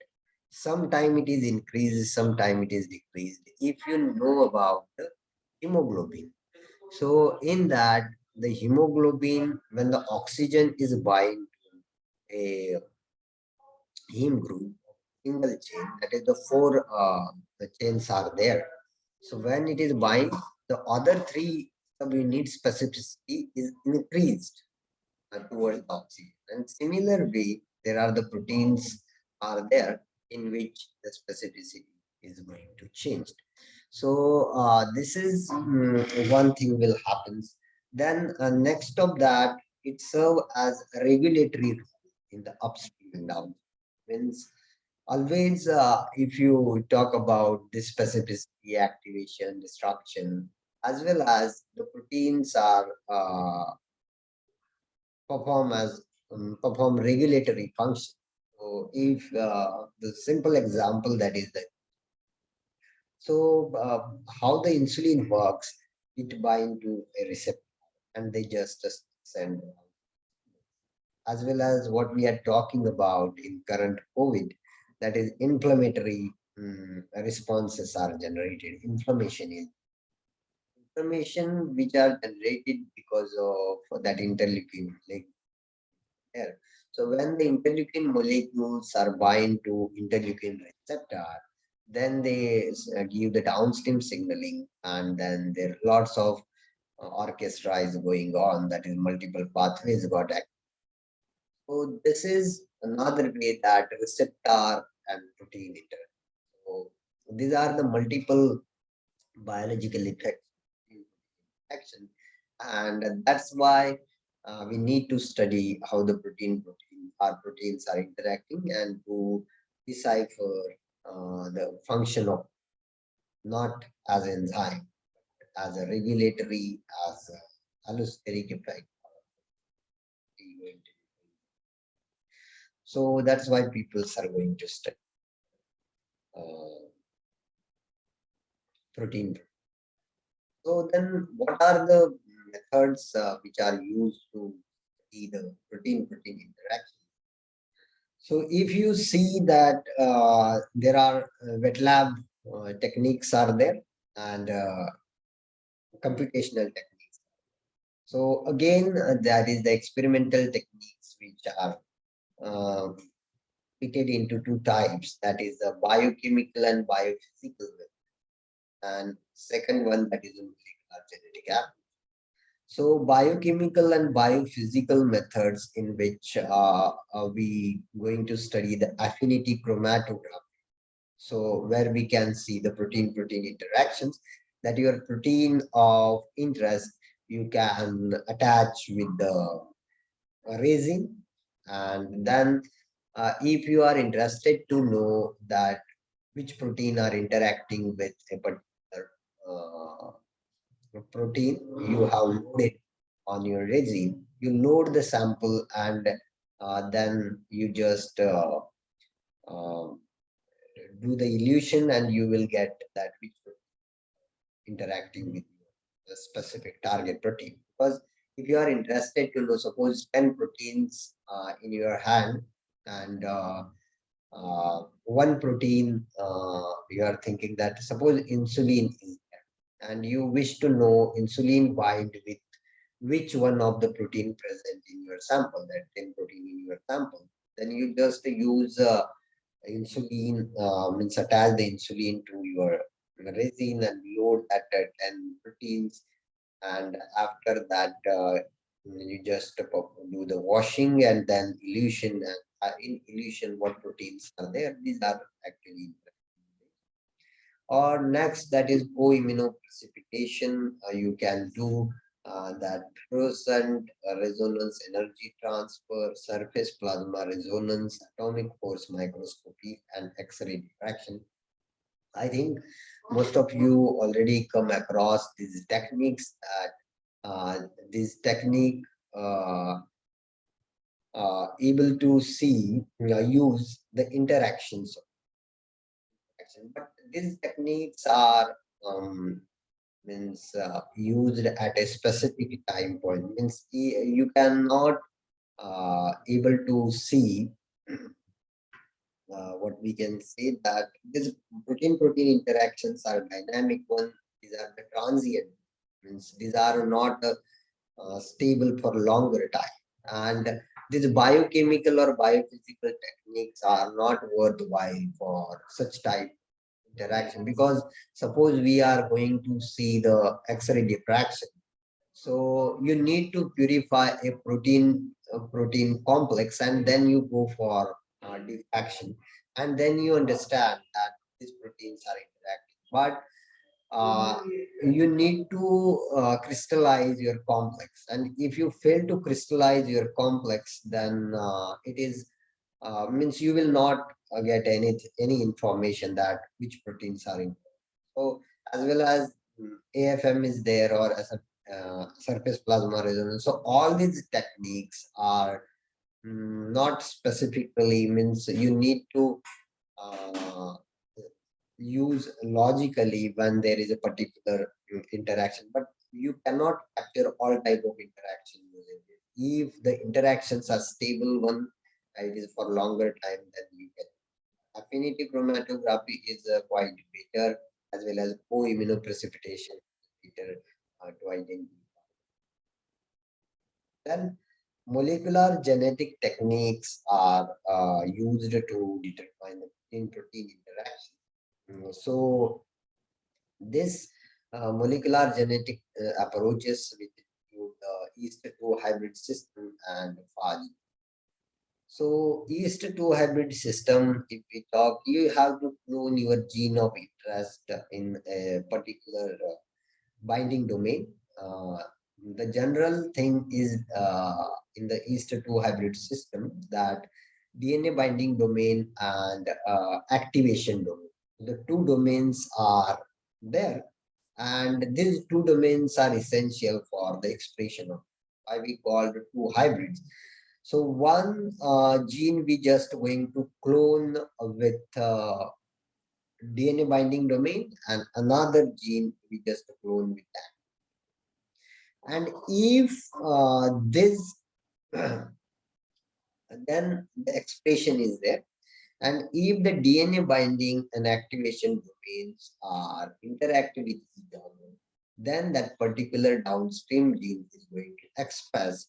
Sometime it is increased, sometime it is decreased. If you know about the hemoglobin, so in that the hemoglobin, when the oxygen is bind to a heme group, single chain, that is the four the chains are there. So when it is bind, the other three subunit specificity is increased towards oxygen. And similar way, there are the proteins are there in which the specificity is going to change. So this is one thing will happen. Then next of that, it serve as a regulatory role in the upstream and downstream. Means Always, if you talk about the specificity, activation, destruction, as well as the proteins are perform regulatory function. So, if the simple example that is that, so how the insulin works, it bind to a receptor and they just send, as well as what we are talking about in current COVID, that is inflammatory responses are generated. Inflammation which are generated because of that interleukin like there. So when the interleukin molecules are bind to interleukin receptor, then they give the downstream signaling, and then there are lots of orchestra is going on, that is multiple pathways got activated. So this is another way that receptor and protein interact. So these are the multiple biological effects in action, and that's why we need to study how the our proteins are interacting and to decipher the function of not as enzyme, as a regulatory, as a allosteric effect. So that's why people are going to study protein. So then what are the methods which are used to see the protein-protein interaction? So if you see that there are wet lab techniques are there and computational techniques. So again, that is the experimental techniques which are uh, fitted into two types, that is the biochemical and biophysical method. And second one, that is a molecular genetic approach. So biochemical and biophysical methods in which we going to study the affinity chromatography. So where we can see the protein-protein interactions, that your protein of interest you can attach with the resin, and then if you are interested to know that which protein are interacting with a particular protein, you have loaded on your resin, you load the sample, and then you just uh, do the illusion and you will get that which interacting with the specific target protein. Because if you are interested to know, suppose 10 proteins in your hand, and one protein you are thinking that suppose insulin is there, and you wish to know insulin bind with which one of the protein present in your sample, that 10 protein in your sample, then you just use insulin, means attach the insulin to your resin and load that at 10 proteins, and after that you just do the washing and then elution, and in elution what proteins are there, these are actually. Or next, that is co-immunoprecipitation. You can do that fluorescent resonance energy transfer, surface plasma resonance, atomic force microscopy, and X-ray diffraction. I think most of you already come across these techniques, that this technique able to see, use the interactions of action. But these techniques are means used at a specific time point, means you cannot able to see what we can say, that these protein-protein interactions are dynamic ones. These are the transient, means these are not stable for longer time, and these biochemical or biophysical techniques are not worthwhile for such type interaction, because suppose we are going to see the X-ray diffraction, so you need to purify a protein complex, and then you go for diffraction, and then you understand that these proteins are interacting. But you need to crystallize your complex, and if you fail to crystallize your complex, then it is means you will not get any information that which proteins are in. So as well as AFM is there, or as a surface plasma resonance. So all these techniques are not specifically, means you need to uh, use logically when there is a particular interaction, but you cannot capture all type of interaction using it. If the interactions are stable one, it is for longer time, then you can. Affinity chromatography is quite better, as well as co-immunoprecipitation better to identify. Then molecular genetic techniques are used to determine the protein-protein interaction. So this molecular genetic approaches which include the East-2 hybrid system and phage. So East-2 hybrid system, if we talk, you have to clone your gene of interest in a particular binding domain. The general thing is in the East-2 hybrid system that DNA binding domain and activation domain. The two domains are there, and these two domains are essential for the expression of why we call the two hybrids. So one gene we just going to clone with DNA binding domain, and another gene we just clone with that. And if this, then the expression is there. And if the DNA binding and activation domains are interactive with each other, then that particular downstream gene is going to express.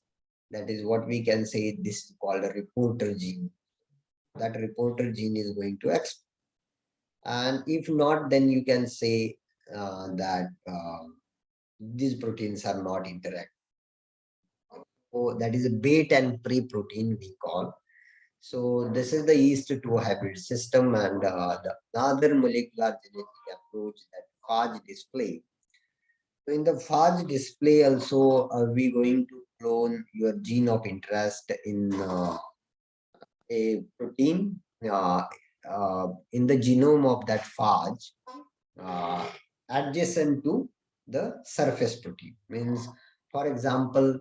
That is what we can say, this is called a reporter gene. That reporter gene is going to express. And if not, then you can say that these proteins are not interactive. So that is a bait and prey protein we call. So this is the East-2 hybrid system, and the another molecular genetic approach that phage display. So in the phage display also, we going to clone your gene of interest in a protein in the genome of that phage adjacent to the surface protein. Means, for example,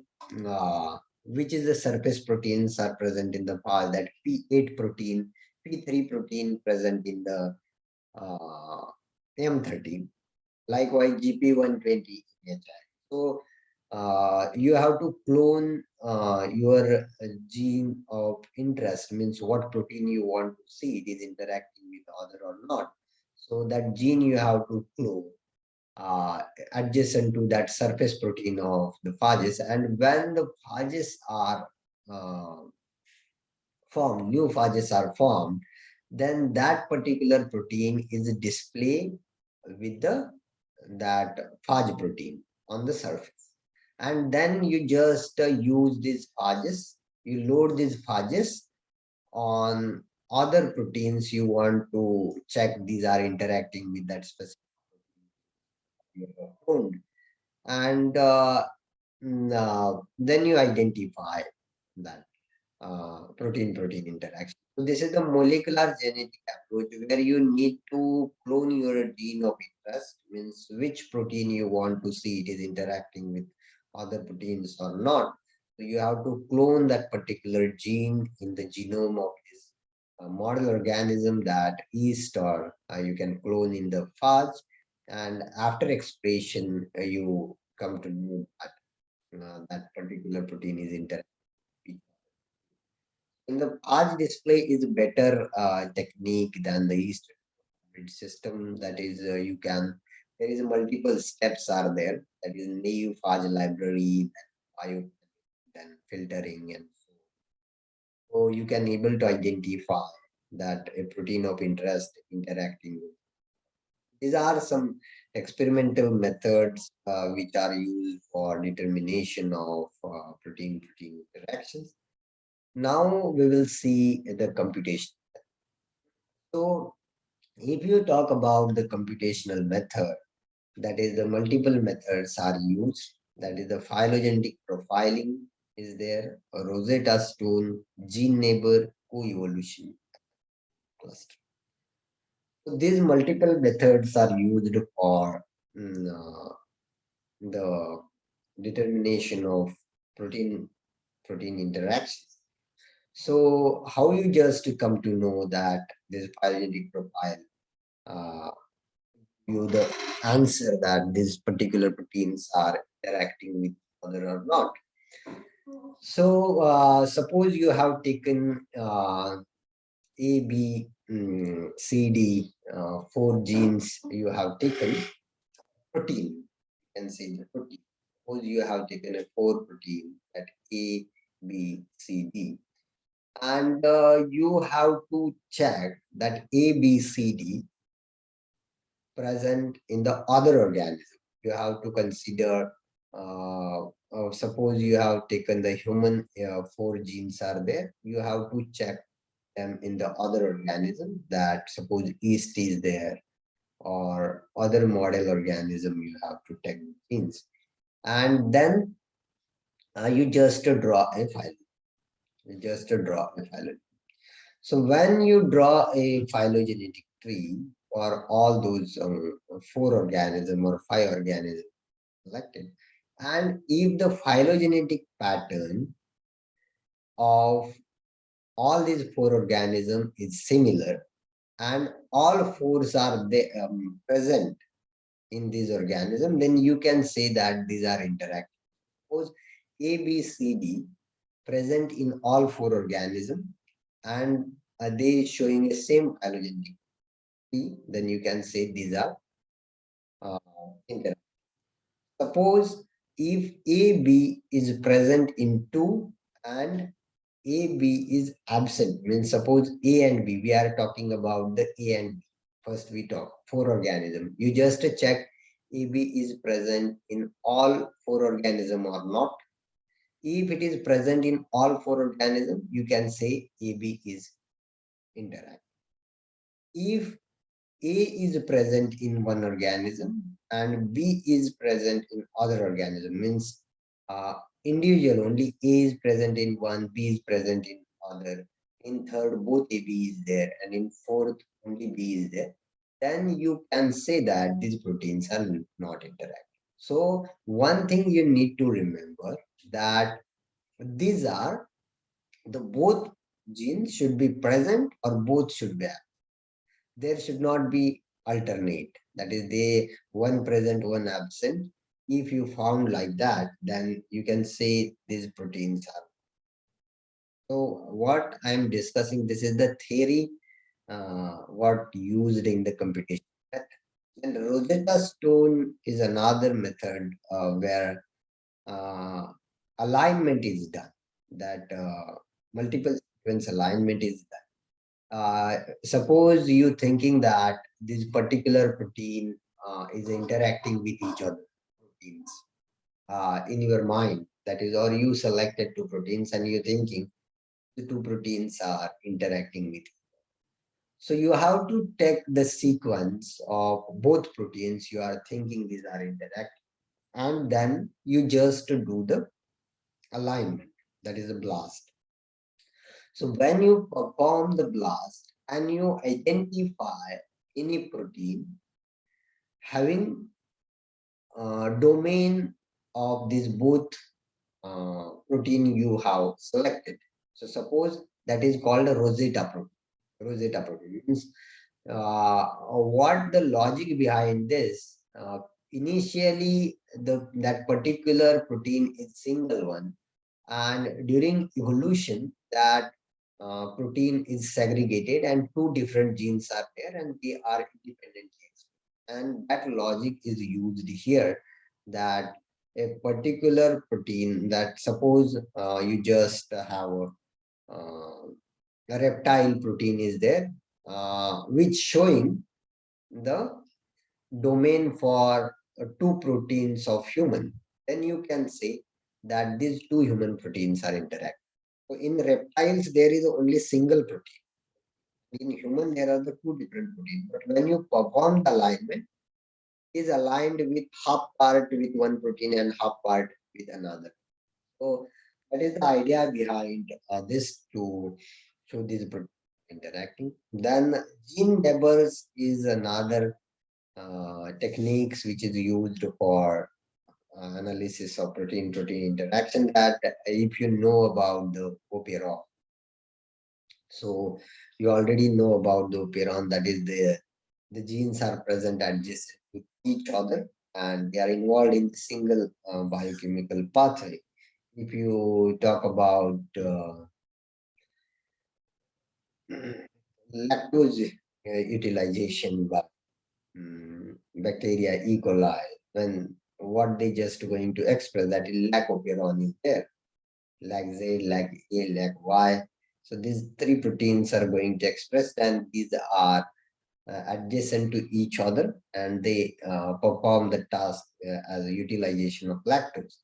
which is the surface proteins are present in the phage, that P8 protein, P3 protein present in the M13, likewise GP120 in HI. So you have to clone your gene of interest, means what protein you want to see it is interacting with other or not. So that gene you have to clone adjacent to that surface protein of the phages. And when the phages are formed, new phages are formed, then that particular protein is displayed with the that phage protein on the surface. And then you just use these phages, you load these phages on other proteins you want to check these are interacting with that specific protein you have cloned. And then you identify that protein-protein interaction. So this is the molecular genetic approach where you need to clone your gene of interest, means which protein you want to see it is interacting with other proteins or not. So you have to clone that particular gene in the genome of this model organism that yeast, or you can clone in the phage. And after expression, you come to know that that particular protein is interacting. In the phage display is better technique than the yeast system. That is, you can, there is multiple steps are there. That is naive phage library, then bio, then filtering, and so you can able to identify that a protein of interest interacting with. These are some experimental methods which are used for determination of protein-protein interactions. Now we will see the computation. So if you talk about the computational method, that is the multiple methods are used. That is the phylogenetic profiling is there, Rosetta Stone, gene neighbor, co-evolution. cluster. So these multiple methods are used for the determination of protein interactions. So how you just come to know that this phylogenetic profile you the answer that these particular proteins are interacting with other or not. So suppose you have taken A, B, C, D, 4 genes you have taken protein. You can say the protein. Suppose you have taken a 4 protein at A, B, C, D. And you have to check that A, B, C, D present in the other organism. You have to consider, suppose you have taken the human 4 genes are there, you have to check them in the other organism that suppose yeast is there or other model organism you have to take genes. And then you just draw a file. You just draw a file. So when you draw a phylogenetic tree for all those 4 organisms or 5 organisms selected, and if the phylogenetic pattern of all these 4 organisms is similar and all 4s are present in this organism, then you can say that these are interacting. Suppose A, B, C, D present in all 4 organisms and they showing the same phylogenetic tree, then you can say these are interacting. Suppose if AB is present in 2 and AB is absent, means suppose A and B, we are talking about the A and B. First we talk 4 organisms. You just check AB is present in all 4 organisms or not. If it is present in all 4 organisms, you can say AB is interacting. If A is present in one organism and B is present in other organism, means individual only A is present in one, B is present in other, in third both A, B is there, and in fourth only B is there, then you can say that these proteins are not interacting. So one thing you need to remember that these are the both genes should be present or both should be absent. There should not be alternate, that is they one present one absent. If you found like that, then you can say these proteins are. So what I am discussing, this is the theory what used in the computation method. And Rosetta Stone is another method where alignment is done, that multiple sequence alignment is done. Suppose you thinking that this particular protein is interacting with each other proteins in your mind, that is, or you selected 2 proteins and you're thinking the 2 proteins are interacting with. So you have to take the sequence of both proteins you are thinking these are interacting, and then you just do the alignment, that is a blast. So when you perform the blast and you identify any protein having domain of these both protein you have selected. So suppose that is called a Rosetta protein. Rosetta protein means what the logic behind this. Initially, that particular protein is single one, and during evolution, that protein is segregated and 2 different genes are there and they are independent genes. And that logic is used here, that a particular protein, that suppose you just have a reptile protein is there, which showing the domain for 2 proteins of human, then you can say that these 2 human proteins are interacting. So in reptiles, there is only single protein. In human, there are the 2 different proteins. But when you perform the alignment, it is aligned with half part with one protein and half part with another. So that is the idea behind this to show this protein. interacting. Then gene neighbors is another techniques which is used for analysis of protein-protein interaction, that if you know about the operon. So you already know about the operon, that is the genes are present adjacent to each other and they are involved in single biochemical pathway. If you talk about lactose utilization by bacteria E. coli, when what they just going to express, that is lack of operon is there, lac Z, lac A, lac Y. So these three proteins are going to express, and these are adjacent to each other, and they perform the task as a utilization of lactose.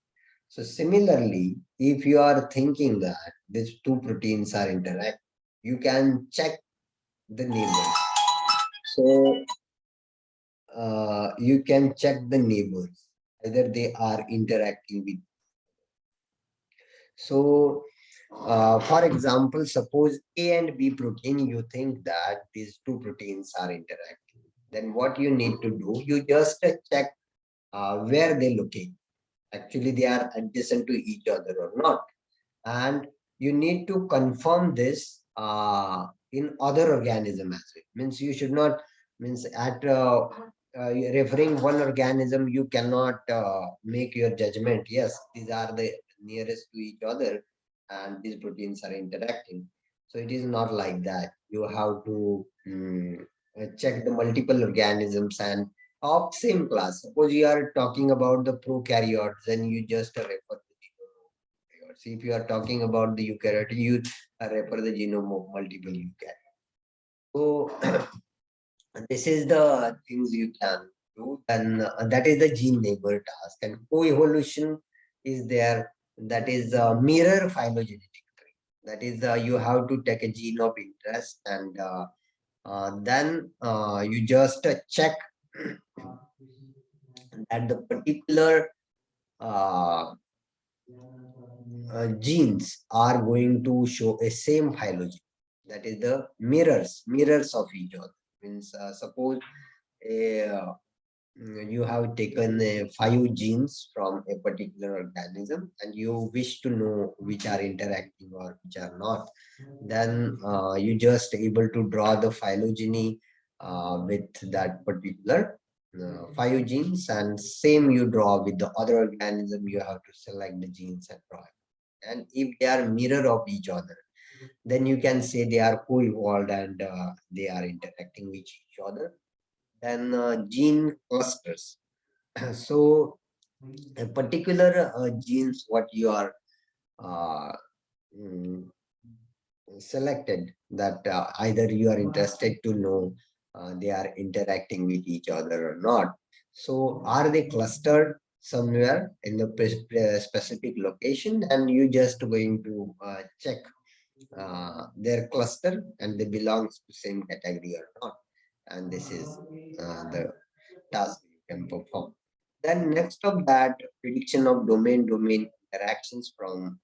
So similarly, if you are thinking that these two proteins are interact, you can check the neighbors. So you can check the neighbors, whether they are interacting with. So for example, suppose A and B protein, you think that these two proteins are interacting. Then what you need to do, you just check where they locate. Actually, they are adjacent to each other or not. And you need to confirm this in other organism as well. Means you should not, means at referring one organism, you cannot make your judgment. Yes, these are the nearest to each other and these proteins are interacting. So it is not like that. You have to check the multiple organisms and of same class. Suppose you are talking about the prokaryotes, then you just refer to the eukaryotes. If you are talking about the eukaryote, you refer the genome of multiple eukaryotes. So this is the things you can do, and that is the gene neighbor task. And co-evolution is there, that is mirror phylogenetic tree. That is you have to take a gene of interest, and then you just check that the particular uh, genes are going to show a same phylogeny. That is the mirrors of each other. Means suppose you have taken 5 genes from a particular organism and you wish to know which are interacting or which are not. Then you just able to draw the phylogeny with that particular 5 genes, and same you draw with the other organism. You have to select the genes and draw it. And if they are mirror of each other, then you can say they are co-evolved and they are interacting with each other. Then gene clusters. So a particular genes what you are uh, mm, selected, that either you are interested to know they are interacting with each other or not. So are they clustered somewhere in the specific location, and you just going to check their cluster and they belongs to same category or not. And this is the task you can perform. Then next of that, prediction of domain interactions from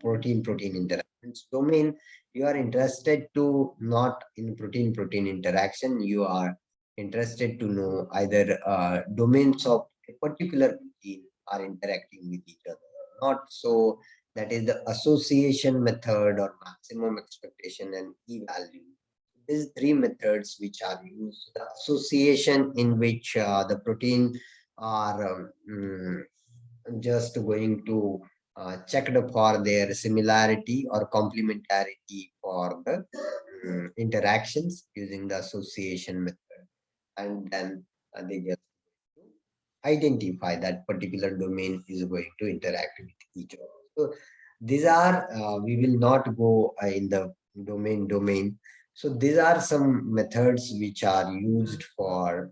protein interactions. Domain, you are interested to not in protein interaction. You are interested to know either domains of a particular protein are interacting with each other or not. So that is the association method or maximum expectation and e-value. These 3 methods which are used, the association in which the protein are just going to checked for their similarity or complementarity for the interactions using the association method, and then they just identify that particular domain is going to interact with each other. So these are we will not go in the domain. So these are some methods which are used for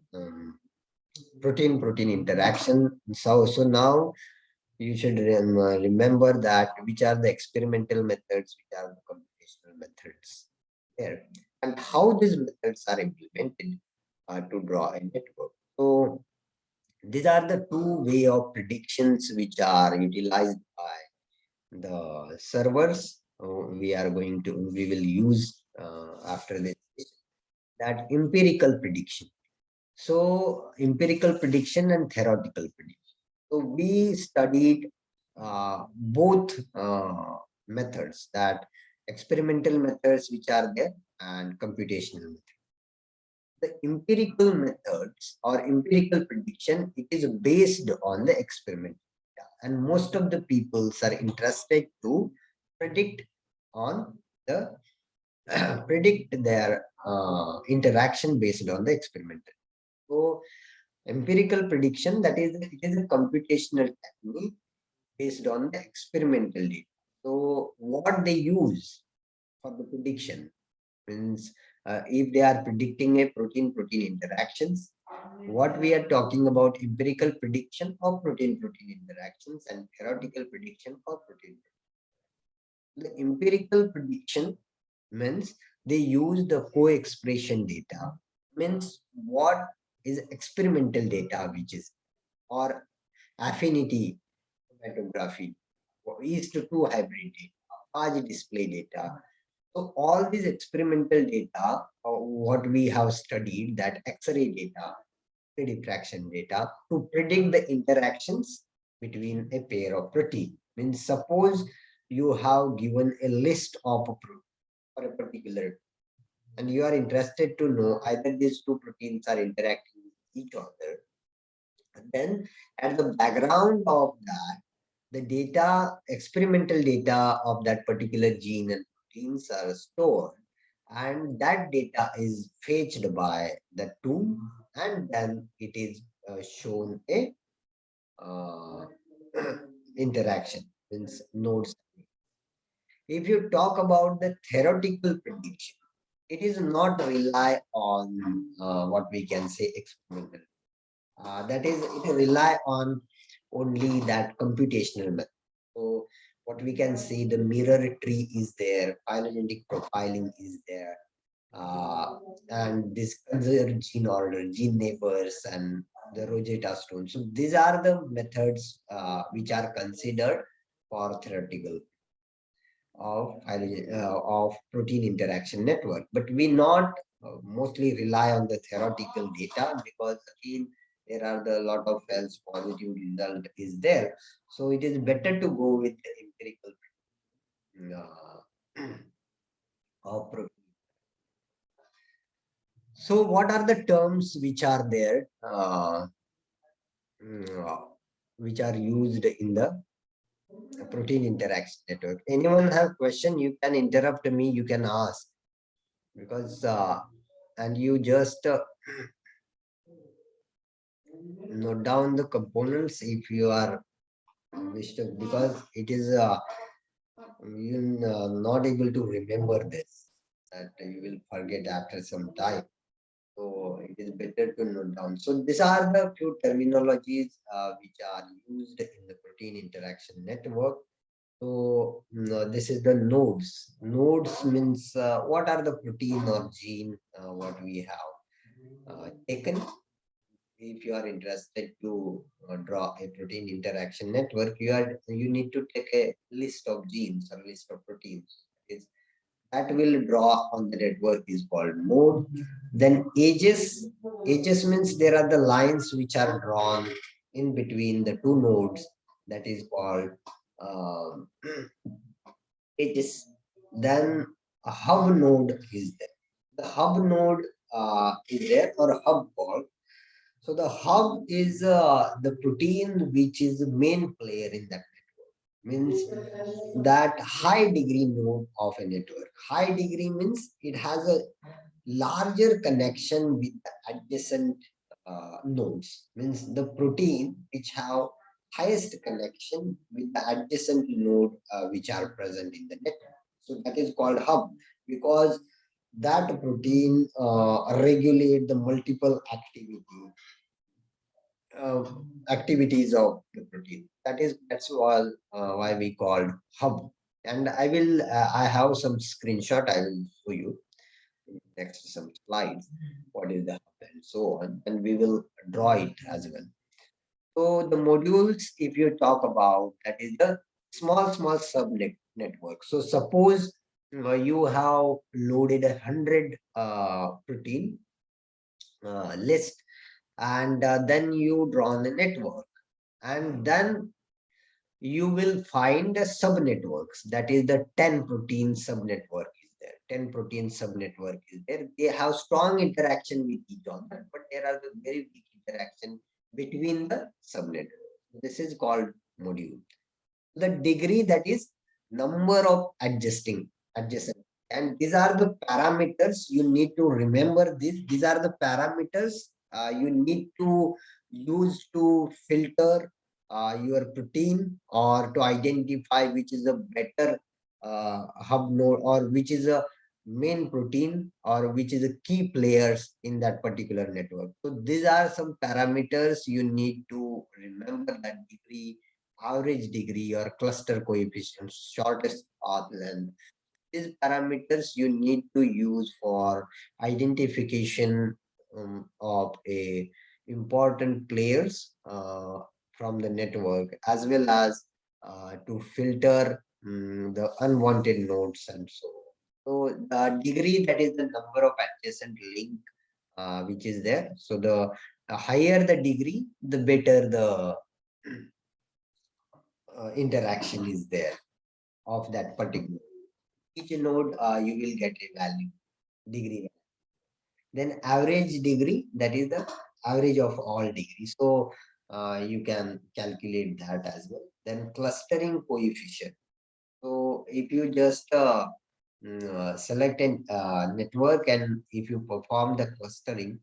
protein interaction. So now you should remember that which are the experimental methods, which are the computational methods there, and how these methods are implemented to draw a network. So these are the 2 way of predictions which are utilized by the servers we will use after this, that empirical prediction. So empirical prediction and theoretical prediction. So we studied both methods, that experimental methods which are there and computational methods. The empirical methods or empirical prediction, it is based on the experiment data, and most of the peoples are interested to predict on the predict their interaction based on the experimental. So empirical prediction, that is, it is a computational technique based on the experimental data. So what they use for the prediction means, if they are predicting a protein-protein interactions, what we are talking about empirical prediction of protein-protein interactions and theoretical prediction of protein. The empirical prediction means they use the co-expression data, means what is experimental data, which is, or affinity chromatography, or is to two hybrid data, Page display data. So all these experimental data, what we have studied, that X-ray data, diffraction data, to predict the interactions between a pair of protein. Means suppose you have given a list of a protein for a particular, and you are interested to know either these two proteins are interacting with each other. And then at the background of that, the data, experimental data of that particular gene and proteins are stored, and that data is fetched by the tool, and then it is shown a uh, interaction, means nodes. If you talk about the theoretical prediction, it is not rely on what we can say experimental. That is, it rely on only that computational method. So what we can say, the mirror tree is there, phylogenetic profiling is there, and this conserved gene order, gene neighbors, and the Rosetta Stone. So these are the methods which are considered for theoretical of protein interaction network. But we not mostly rely on the theoretical data, because again there are the lot of false positive result is there. So it is better to go with the empirical of protein. So what are the terms which are there, which are used in the protein interaction network? Anyone have question? You can interrupt me, you can ask, because and you just note down the components if you are wish to, because it is you not able to remember this, that you will forget after some time. So it is better to note down. So these are the few terminologies which are used in the protein interaction network. So this is the nodes. Nodes means what are the protein or gene what we have taken. If you are interested to draw a protein interaction network, you need to take a list of genes or list of proteins. That will draw on the network is called node. Then edges means there are the lines which are drawn in between the two nodes. That is called um, edges. Then a hub node is there. The hub node is there, or a hub called. So the hub is the protein which is the main player in that network. Means that high degree node of a network. High degree means it has a larger connection with the adjacent nodes. Means the protein which have highest connection with the adjacent node which are present in the network. So that is called hub, because that protein regulate the multiple activities of the protein. That's why we called hub. And I have some screenshot I will show you next to some slides what is the hub and so on, and we will draw it as well. So the modules, if you talk about, that is the small subnet network. So suppose you have loaded 100 protein list, and then you draw a network, and then you will find a subnetworks, that is the 10 protein subnetwork is there. 10 protein subnetwork is there. They have strong interaction with each other, but there are the very weak interaction between the subnetwork. This is called module. The degree, that is number of adjacent, and these are the parameters you need to remember. These are the parameters you need to use to filter your protein, or to identify which is a better hub node, or which is a main protein, or which is a key players in that particular network. So these are some parameters you need to remember: that degree, average degree, or cluster coefficient, shortest path length. These parameters you need to use for identification of a important players from the network, as well as to filter the unwanted nodes and so on. So the degree, that is the number of adjacent link which is there. So the higher the degree, the better the interaction is there of that particular. Each node you will get a value, degree. Then average degree, that is the average of all degrees. So you can calculate that as well. Then clustering coefficient. So if you just select a network, and if you perform the clustering,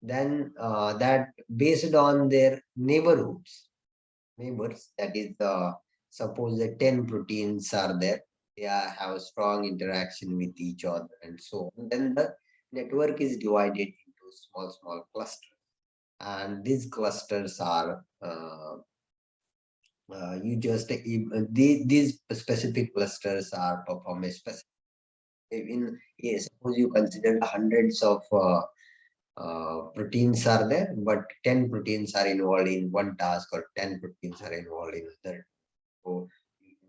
then that based on their neighbors, that is suppose the 10 proteins are there, they have strong interaction with each other and so on. Then the network is divided into small clusters, and these clusters are you just these specific clusters are perform a specific in suppose you consider hundreds of proteins are there, but 10 proteins are involved in one task, or 10 proteins are involved in other. So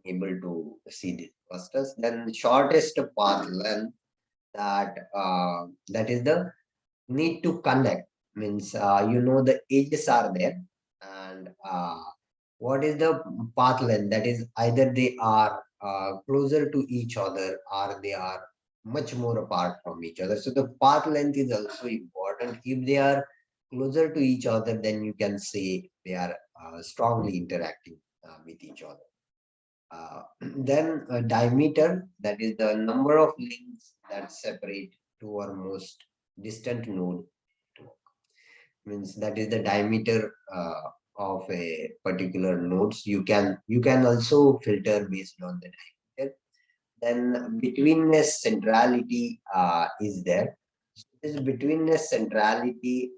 able to see these clusters. Then shortest path length, that is the need to connect, means the edges are there, and what is the path length, that is either they are closer to each other, or they are much more apart from each other. So the path length is also important. If they are closer to each other, then you can say they are strongly interacting with each other. Then diameter, that is the number of links that separate two or most distant node. Means that is the diameter of a particular nodes. You can also filter based on the diameter. Then betweenness centrality is there. This betweenness centrality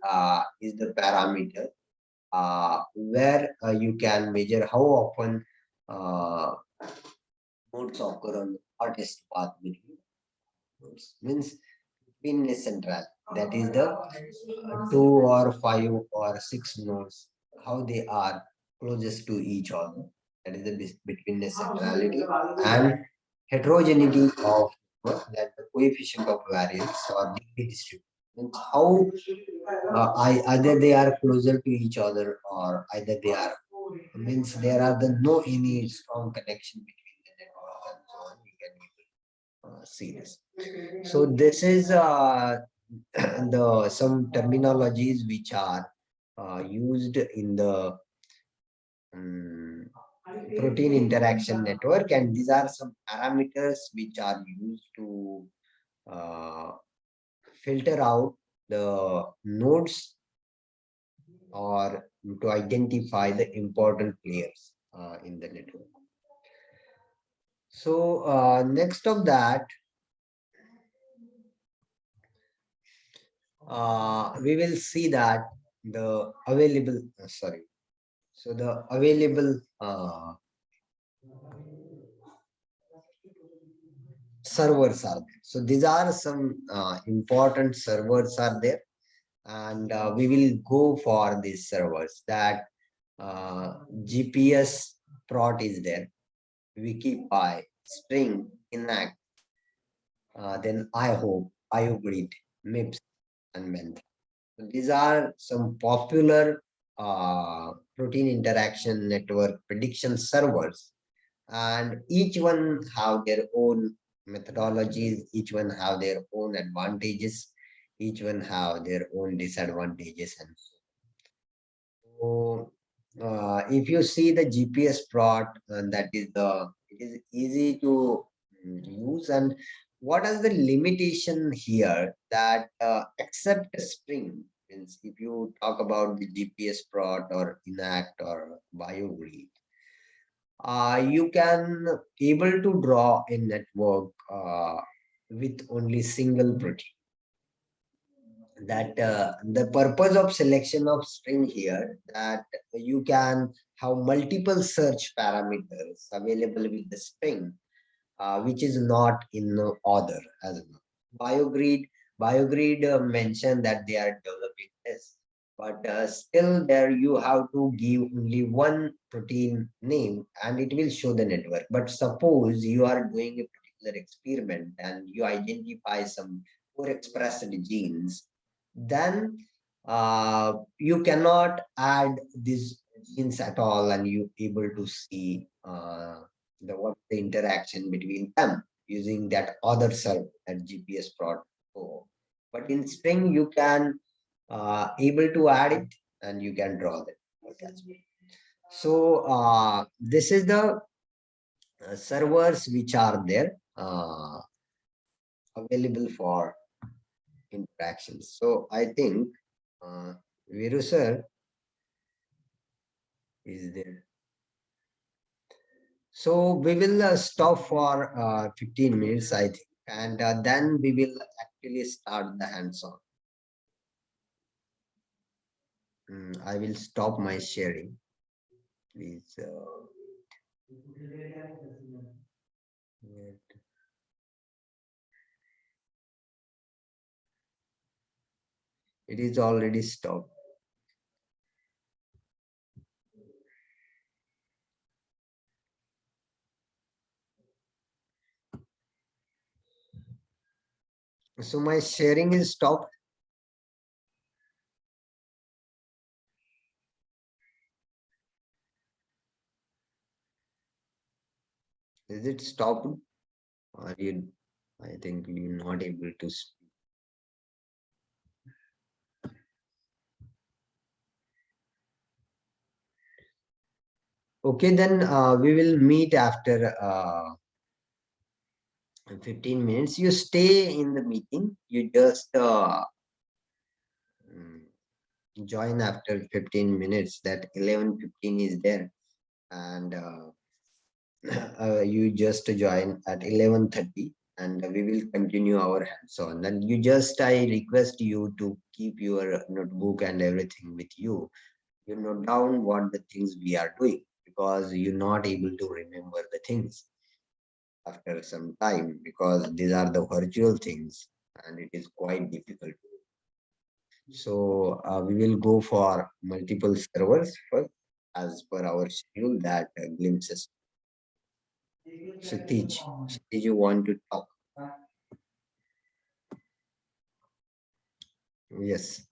is the parameter where you can measure how often nodes occur on the shortest path between nodes. Means betweenness central, that is the 2 or 5 or 6 nodes, how they are closest to each other. That is the betweenness centrality. And heterogeneity of that the coefficient of variance or degree distribution. Means how either they are closer to each other, or either they are, means there are no any strong connection between the network and so on. You can see this. So this is the some terminologies which are used in the protein interaction network, and these are some parameters which are used to filter out the nodes, or to identify the important players in the network. So next of that, we will see that the available so the available servers are there. So these are some important servers are there, and we will go for these servers. That GPS prot is there, WikiPy, string, enact, then I hope, IOGRID, MIPS, and MENT. These are some popular protein interaction network prediction servers, and each one have their own methodologies, each one have their own advantages, each one have their own disadvantages, and so if you see the GPS plot, that is it is easy to use. And what is the limitation here, that except a string, means if you talk about the GPS plot or enact or BioRead, you can able to draw a network with only single protein. That the purpose of selection of string here, that you can have multiple search parameters available with the string, which is not in the order as well. BioGrid mentioned that they are developing this, but still there you have to give only one protein name and it will show the network. But suppose you are doing a particular experiment and you identify some overexpressed genes, then you cannot add these genes at all, and you able to see what the interaction between them using that other server, that GPS plot. But in string you can able to add it and you can draw that. So this is the servers which are there available for interactions. So I think Viru sir is there. So we will stop for 15 minutes, I think, and then we will actually start the hands-on. I will stop my sharing. Please. Wait. It is already stopped. So my sharing is stopped. Is it stopped? Or you, I think you're not able to speak. Okay, then we will meet after 15 minutes. You stay in the meeting. You just join after 15 minutes. That 11:15 is there, and you just join at 11:30, and we will continue our hands-on. And you just, I request you to keep your notebook and everything with you. You note down what the things we are doing, because you're not able to remember the things after some time, because these are the virtual things and it is quite difficult. So we will go for multiple servers first as per our schedule, that glimpses. Satish, you want to talk? Yes.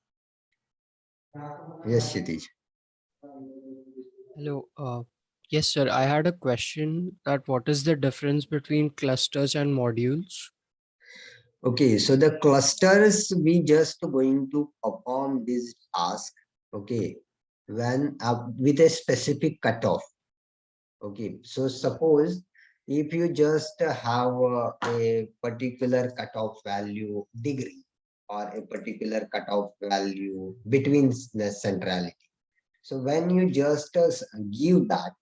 Yes, Satish. Hello. Yes, sir. I had a question that what is the difference between clusters and modules? Okay, so the clusters, we just going to perform this task, okay, when with a specific cutoff. Okay, so suppose if you just have a particular cutoff value degree or a particular cutoff value between the centrality. So when you just give that,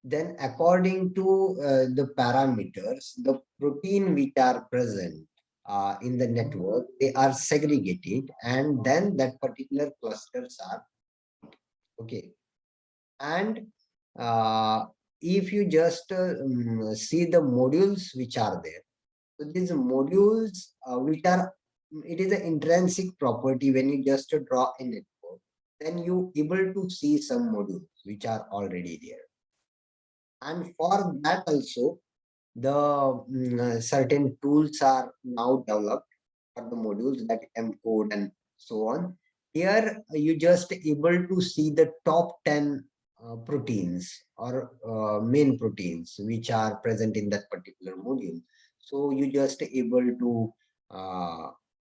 then according to the parameters, the protein which are present in the network, they are segregated, and then that particular clusters are okay. And if you just see the modules which are there, so these modules which are, it is an intrinsic property. When you just draw a network, then you able to see some modules which are already there. And for that also, certain tools are now developed for the modules that encode and so on. Here you just able to see the top 10 proteins or main proteins which are present in that particular module. So you just able to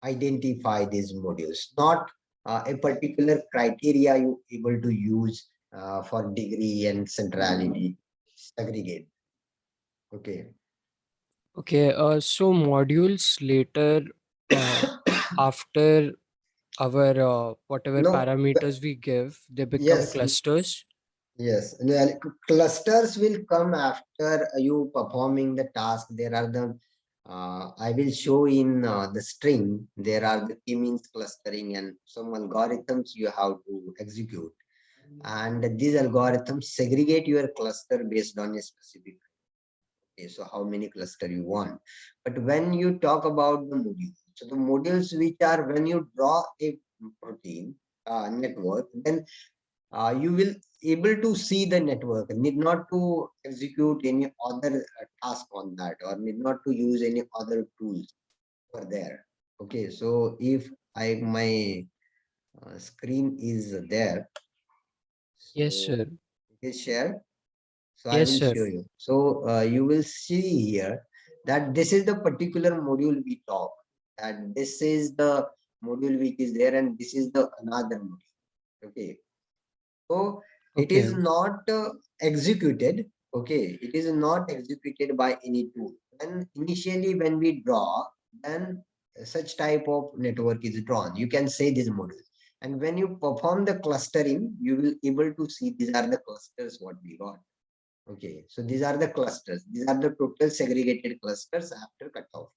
identify these modules, not a particular criteria you able to use for degree and centrality segregate. Okay. Okay, so modules later, after our whatever No, parameters we give, they become yes, clusters. yes. Well, clusters will come after you performing the task. There are the, I will show in the string, there are the k-means clustering and some algorithms you have to execute. And these algorithms segregate your cluster based on a specific. Okay, so how many cluster you want. But when you talk about the modules, so the modules which are when you draw a protein network, then you will able to see the network, need not to execute any other task on that or need not to use any other tools for there. Okay, so if my screen is there, Yes, so sir. it is shared. So I Yes, will sir. show you. So you will see here that this is the particular module we talk. And this is the module which is there, and this is the another module. Okay. So it Okay. is not executed. Okay. It is not executed by any tool. And initially when we draw, then such type of network is drawn. You can say this module. And when you perform the clustering, you will able to see these are the clusters what we got. Okay, so these are the clusters. These are the total segregated clusters after cutoff.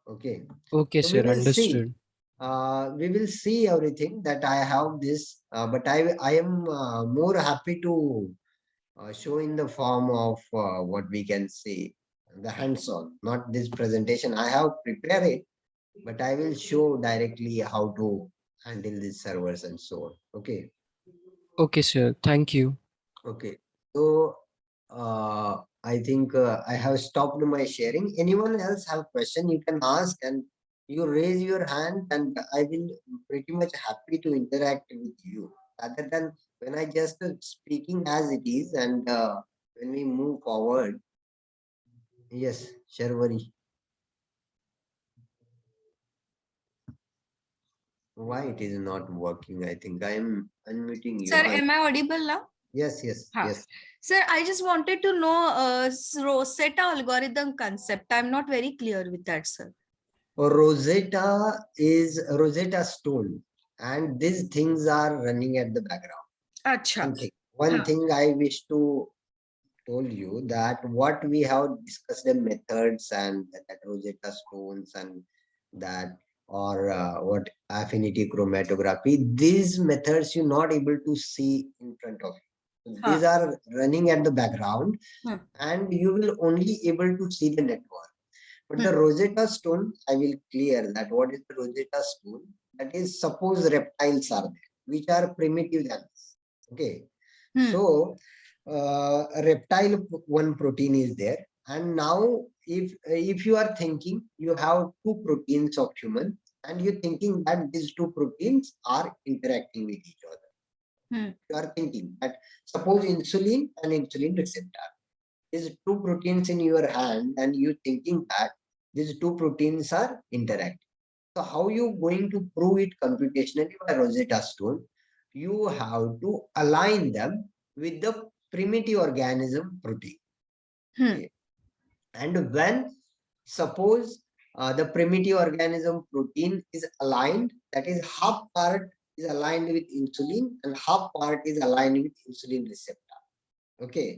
Okay, Okay, so we sir. will see. Understood. We will see everything that I have this, but I am more happy to show in the form of what we can see the hands-on, not this presentation. I have prepared it, but I will show directly how to handle these servers and so on. Okay. Okay, sir. Thank you. Okay, so I think I have stopped my sharing. Anyone else have question you can ask and you raise your hand and I will pretty much happy to interact with you rather than when I just speaking as it is and when we move forward. Yes, Sharwari. Why it is not working? I think I am unmuting you. Sir, am I audible now? Yes, yes, Huh. yes. Sir, I just wanted to know Rosetta algorithm concept. I'm not very clear with that, sir. Rosetta is Rosetta Stone, and these things are running at the background. Acha. One thing I wish to told you that what we have discussed the methods and that Rosetta Stones and that or what affinity chromatography, these methods you're not able to see in front of you. These are running at the background and you will only able to see the network. But the Rosetta Stone, I will clear that what is the Rosetta Stone? That is suppose reptiles are there, which are primitive animals. Okay. So a reptile one protein is there. And now if you are thinking you have two proteins of human and you're thinking that these two proteins are interacting with each other. You are thinking that suppose insulin and insulin receptor is two proteins in your hand and you thinking that these two proteins are interacting. So how you going to prove it computationally by Rosetta Stone? You have to align them with the primitive organism protein. Okay. And when suppose the primitive organism protein is aligned, that is half part is aligned with insulin and half part is aligned with insulin receptor. Okay.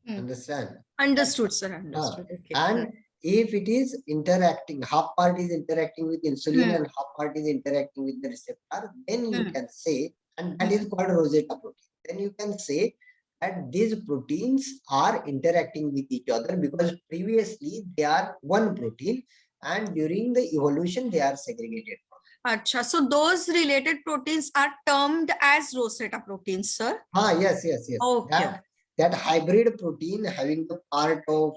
Understand? Understood, sir. Understood. Okay. And if it is interacting, half part is interacting with insulin and half part is interacting with the receptor, then you can say, and that is called Rosetta protein. Then you can say that these proteins are interacting with each other because previously they are one protein and during the evolution they are segregated. Acha. So those related proteins are termed as Rosetta proteins, sir? Yes, yes, yes. Okay. that hybrid protein having the part of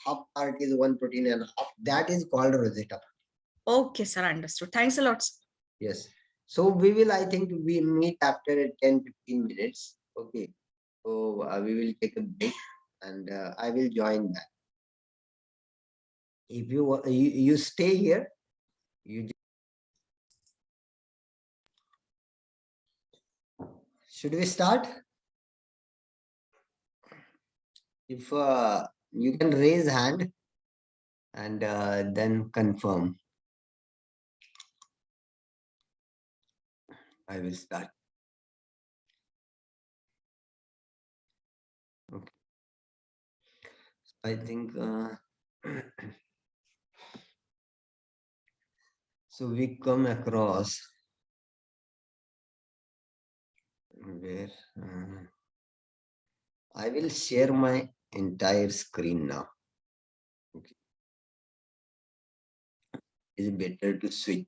half part is one protein and half, that is called Rosetta. Okay, sir, understood. Thanks a lot, sir. Yes. So we will, I think we meet after 10-15 minutes. Okay. So we will take a break and I will join back. If you stay here, you should we start? If you can raise hand and then confirm. I will start. Okay. I think so we come across where I will share my entire screen now. Okay. It's better to switch.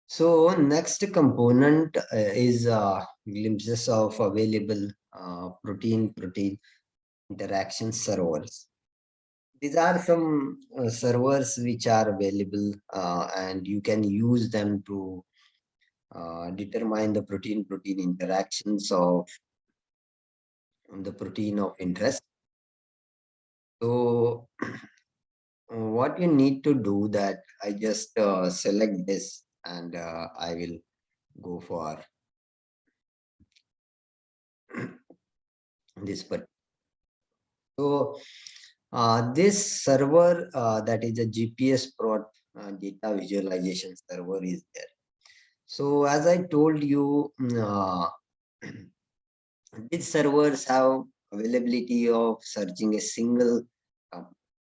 So next component is glimpses of available protein interaction servers. These are some servers which are available and you can use them to determine the protein interactions of the protein of interest. So what you need to do that I just select this and I will go for this. But so this server that is a GPS prod data visualization server is there. So as I told you, these servers have availability of searching a single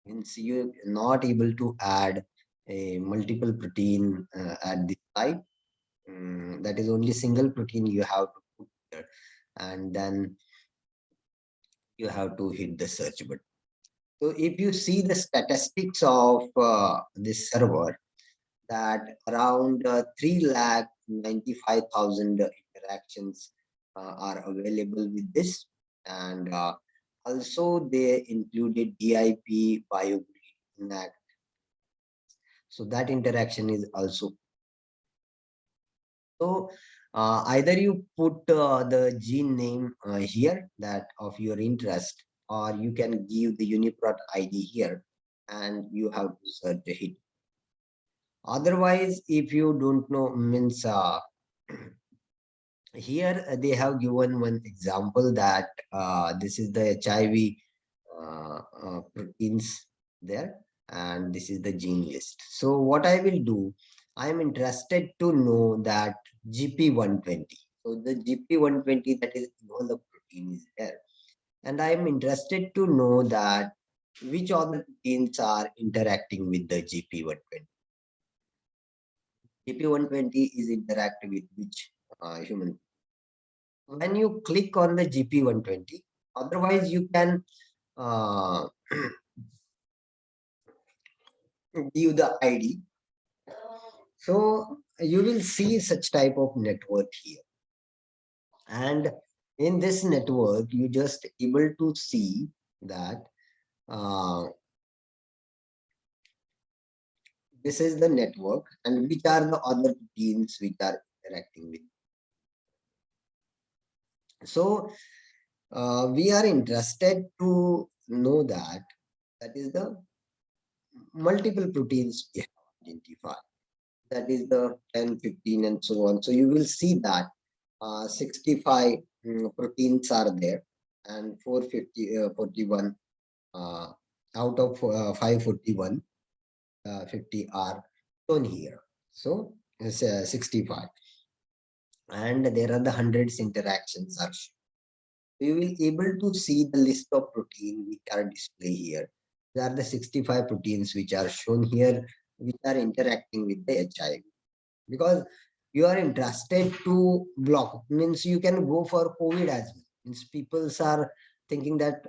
means you're not able to add a multiple protein at this site. That is only single protein you have to put there, and then you have to hit the search button. So if you see the statistics of this server, that around 3,95,000 interactions are available with this, and also they included DIP, BioGrid, so that interaction is also. So either you put the gene name here that of your interest, or you can give the UniProt ID here, and you have to search the hit. Otherwise, if you don't know, means here they have given one example that this is the HIV proteins there, and this is the gene list. So what I will do, I am interested to know that GP120. So the GP120, that is all the protein is there, and I am interested to know that which other proteins are interacting with the GP120. GP120 is interactive with which human. When you click on the GP120, otherwise you can uh, give the ID. So you will see such type of network here. And in this network, you just able to see that this is the network and which are the other proteins which are interacting with. So we are interested to know that is the multiple proteins we have identified. That is the 10, 15 and so on. So you will see that 65 proteins are there and 41 out of 541, 50 are shown here. So it's 65. And there are the hundreds interactions are shown. You will able to see the list of protein which are displayed here. There are the 65 proteins which are shown here, which are interacting with the HIV. Because you are interested to block, means you can go for COVID as well. Means people are thinking that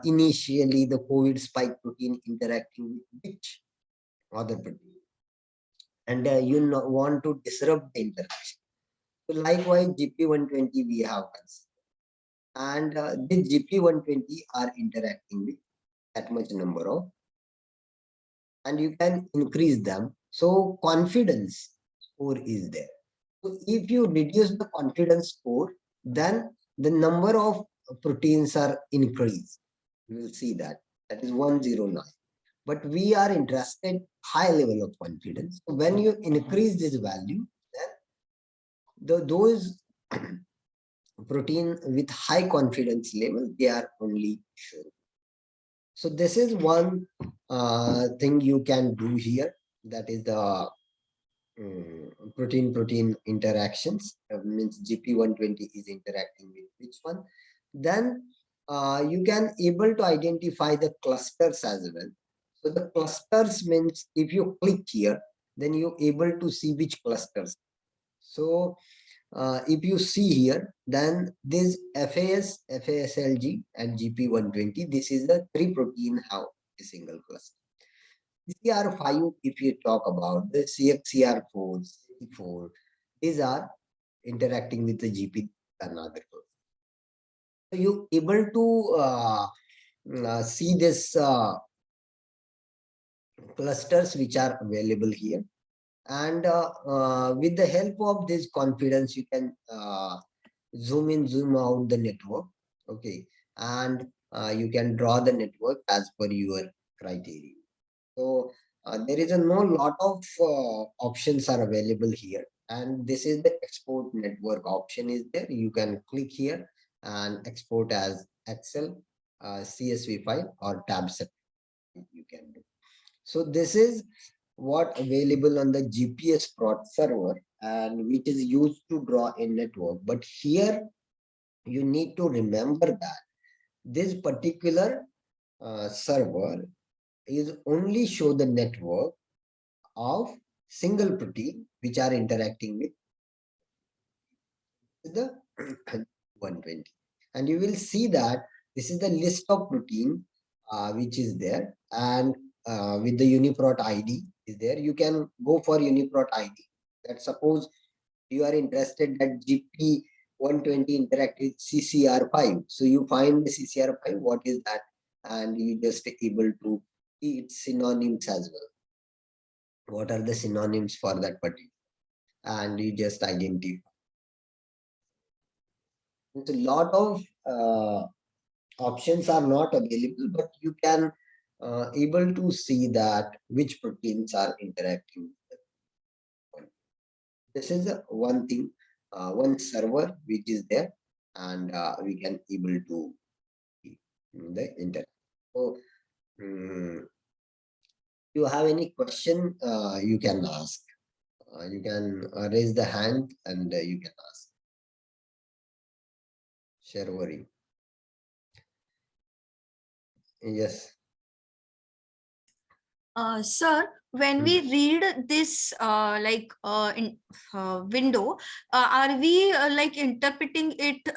initially the COVID spike protein interacting with which other protein. and you want to disrupt the interaction. So likewise, GP120 we have considered, and this GP120 are interacting with that much number of, and you can increase them. So confidence score is there. So if you reduce the confidence score, then the number of proteins are increased. You will see that is 109. But we are interested high level of confidence. So when you increase this value, then those protein with high confidence level, they are only shown. So this is one thing you can do here. That is the protein-protein interactions. Means GP120 is interacting with which one. Then you can able to identify the clusters as well. So the clusters means if you click here, then you're able to see which clusters. So if you see here, then this FAS, FASLG, and GP120, this is the 3 protein have a single cluster. CR5, if you talk about the CXCR4, C4, these are interacting with the GP another cluster. So you able to see this clusters which are available here. And with the help of this confidence, you can zoom in, zoom out the network. Okay. And you can draw the network as per your criteria. So there is a no lot of options are available here. And this is the export network option is there. You can click here and export as Excel, CSV file, or tab set you can do. So this is what available on the GPS prot server and which is used to draw a network. But here you need to remember that this particular server is only show the network of single protein which are interacting with the 120. And you will see that this is the list of protein which is there, and with the UniProt ID is there. You can go for UniProt ID. That suppose you are interested that GP120 interact with CCR5. So you find the CCR5, what is that? And you just able to see its synonyms as well. What are the synonyms for that particular? And you just identify. It's a lot of options are not available, but you can able to see that which proteins are interacting. This is one thing, one server which is there, and we can able to see the internet. So you have any question, you can ask. You can raise the hand and you can ask. Share worry. Yes. Sir, when we read this window, are we like interpreting it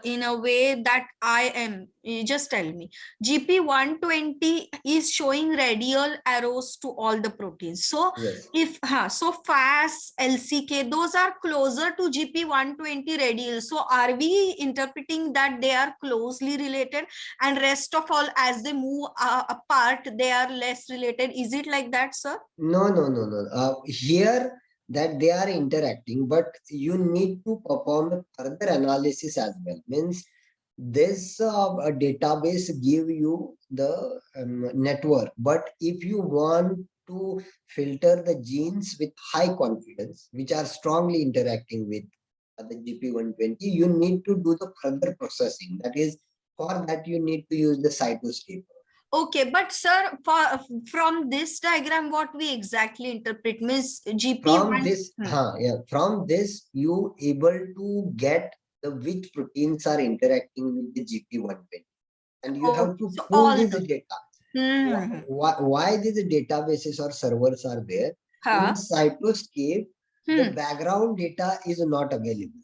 in a way that I am? You just tell me. GP120 is showing radial arrows to all the proteins. So Yes. if so FAS, LCK, those are closer to GP120 radial. So are we interpreting that they are closely related, and rest of all, as they move apart, they are less related? Is it like that, sir? No. Here that they are interacting, but you need to perform a further analysis as well. Means this a database give you the network, but if you want to filter the genes with high confidence, which are strongly interacting with the GP120, you need to do the further processing. That is, for that you need to use the cytoscape. Okay, but sir, from this diagram, what we exactly interpret means GP1. From this, from this you able to get the which proteins are interacting with the GP120, and you have to pull this data. Why these databases or servers are there? In cytoscape, the background data is not available.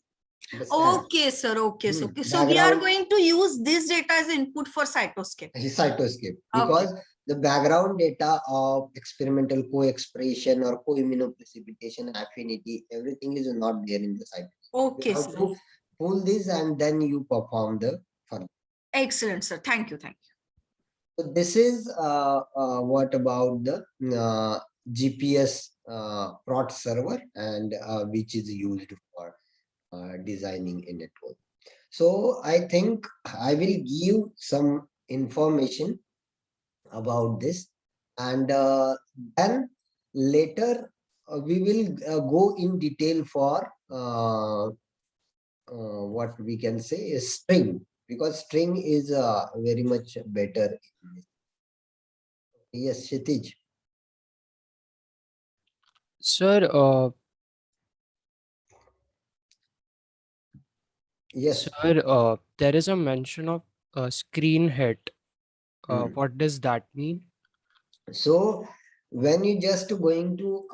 Okay, sir. Okay, so we are going to use this data as input for cytoscape. Cytoscape, because the background data of experimental co-expression or co-immunoprecipitation affinity, everything is not there in the site. Okay, You have sir. to pull this and then you perform the further. Excellent, sir. Thank you. Thank you. So this is what about the GPS prot server and which is used for designing a network. So I think I will give some information about this, and then later we will go in detail for what we can say is string, because string is very much better. Yes, Kshitij. Sir, Yes. there is a mention of screen hit. What does that mean? So when you just going to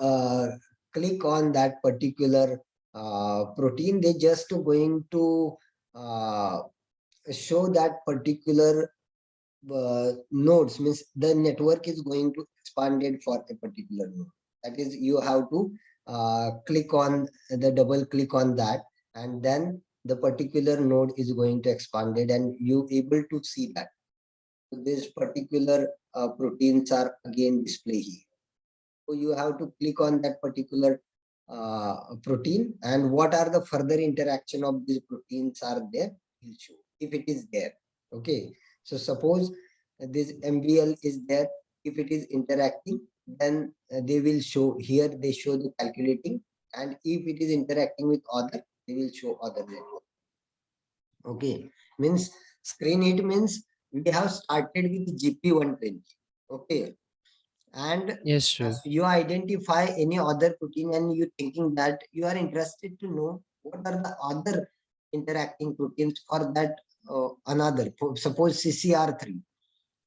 click on that particular protein, they just going to uh, show that particular nodes, means the network is going to expanded for a particular node. That is, you have to click on the double click on that, and then the particular node is going to expanded, and you able to see that. So this particular proteins are again display here. So you have to click on that particular protein, and what are the further interaction of these proteins are there, will show if it is there. Okay, so suppose this MBL is there, if it is interacting, then they will show here, they show the calculating, and if it is interacting with other, they will show other network. Okay, means screen hit means we have started with GP120. Okay, and Yes, sir. you identify any other protein and you thinking that you are interested to know what are the other interacting proteins for that another, suppose CCR3,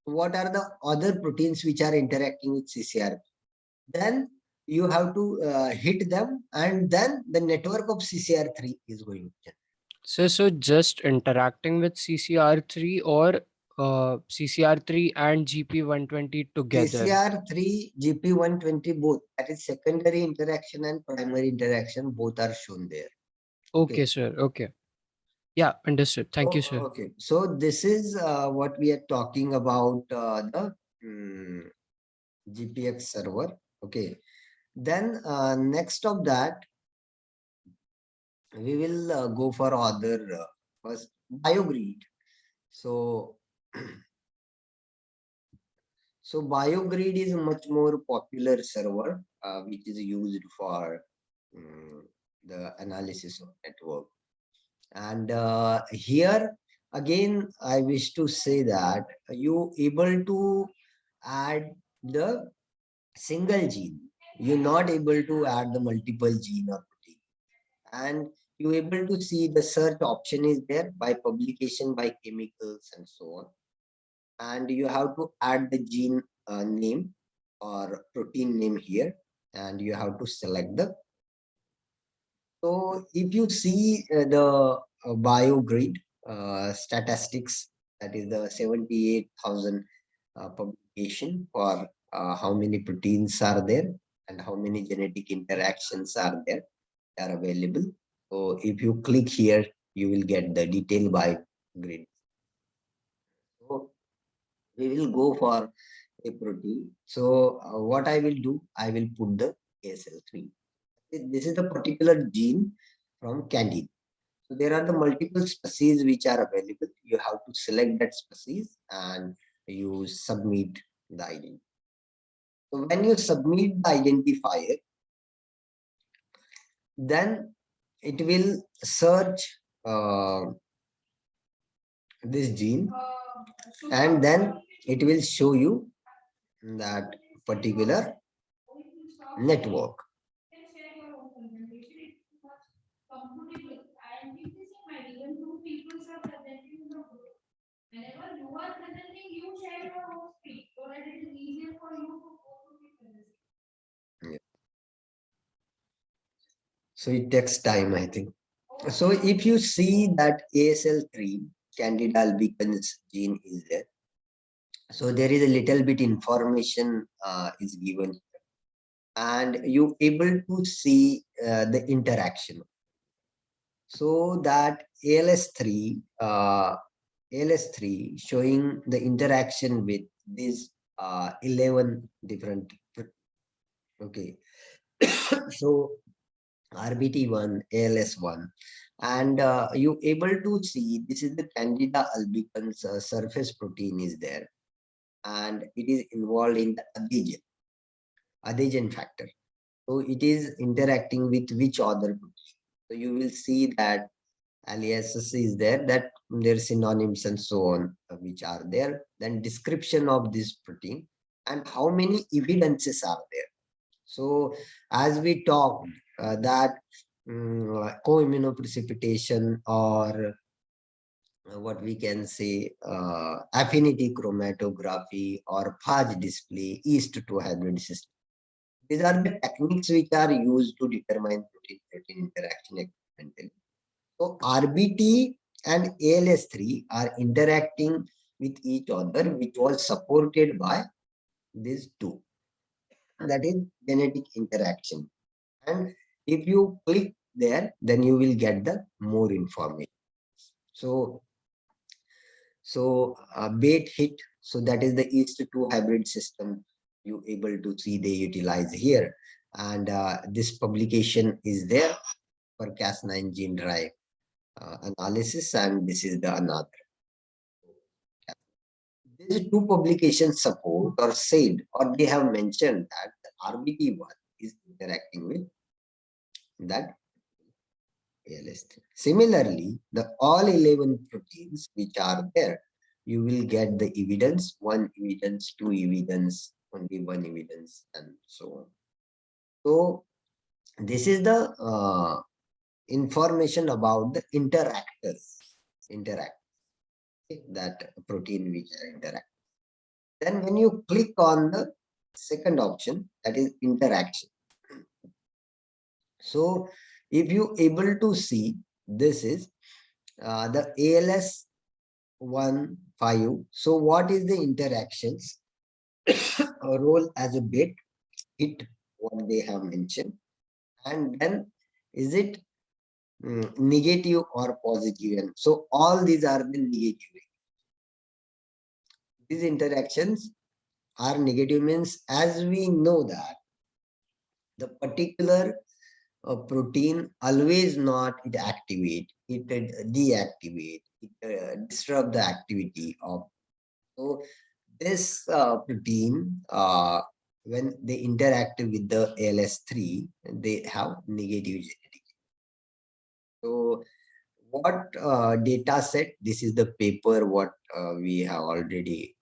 what are the other proteins which are interacting with CCR, then you have to hit them, and then the network of CCR3 is going to generate. So just interacting with CCR3 or CCR3 and GP120 together. CCR3, GP120 both, that is secondary interaction and primary interaction, both are shown there. Okay, sir. Okay. Yeah, understood. Thank you, sir. Okay, so this is what we are talking about the GPX server. Okay, then next of that, we will go for other first BioGrid. So, so BioGrid is much more popular server which is used for the analysis of network. And here again, I wish to say that you able to add the single gene. You're not able to add the multiple gene or protein. And you able to see the search option is there by publication, by chemicals, and so on. And you have to add the gene name or protein name here, and you have to select the. So if you see the BioGrid statistics, that is the 78,000 publication for how many proteins are there and how many genetic interactions are there, they are available. So if you click here, you will get the detail by grid. So we will go for a protein. So what I will do, I will put the ASL3. This is the particular gene from Candida. So there are the multiple species which are available. You have to select that species and you submit the ID. So when you submit the identifier, then it will search this gene, and then it will show you that particular network. Yeah. So it takes time, I think. So if you see that ASL3 Candida albicans gene is there, So there is a little bit information is given, and you able to see the interaction. So that ALS3 showing the interaction with these 11 different. Okay. So RBT1, ALS1, and you able to see this is the Candida albicans surface protein is there, and it is involved in the adhesion factor. So it is interacting with which other protein. So you will see that aliases is there, that their synonyms and so on, which are there. Then description of this protein and how many evidences are there. So as we talked that co-immunoprecipitation, or what we can say affinity chromatography or phage display, East-2 hybrid system. These are the techniques which are used to determine protein-protein interaction experimentally. So RBT and ALS3 are interacting with each other, which was supported by these two. That is genetic interaction. And if you click there, then you will get the more information. So bait hit. So that is the East-2 hybrid system. You able to see they utilize here, and this publication is there for Cas9 gene drive analysis, and this is the another. These two publications support or said, or they have mentioned that the RBT1 is interacting with that ALS3. Similarly, the all 11 proteins which are there, you will get the evidence, one evidence, two evidence, only one evidence, and so on. So this is the information about the interactors, that protein which are interact. Then when you click on the second option, that is interaction. So if you able to see, this is the ALS15. So what is the interactions role as a bit hit, what they have mentioned, and then is it negative or positive? And so all these are the negative. These interactions are negative, means as we know that the particular protein always not it activate, it deactivate, it disrupt the activity of. So this protein when they interact with the ALS3, they have negative genetic. So what data set, this is the paper what we have already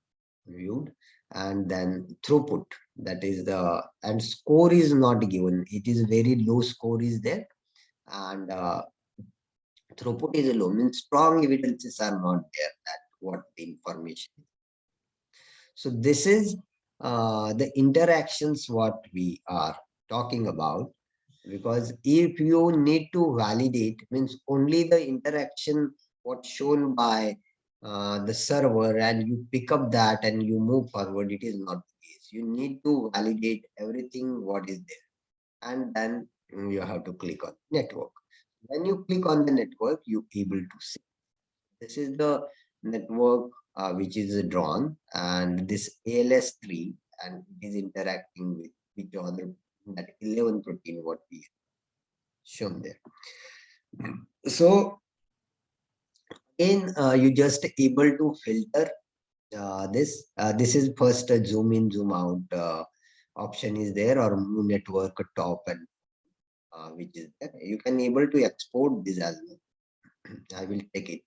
viewed, and then throughput, that is the, and score is not given, it is very low score is there, and throughput is low, means strong evidences are not there that what the information is. So this is the interactions what we are talking about, because if you need to validate, means only the interaction what shown by the server and you pick up that and you move forward, it is not the case. You need to validate everything what is there, and then you have to click on network. When you click on the network, you able to see this is the network which is drawn, and this ALS3, and it is interacting with each other, that 11 protein what we have shown there. So again, you just able to filter this. This is first a zoom in, zoom out option is there, or move network top, and which is there. You can able to export this as well. I will take it.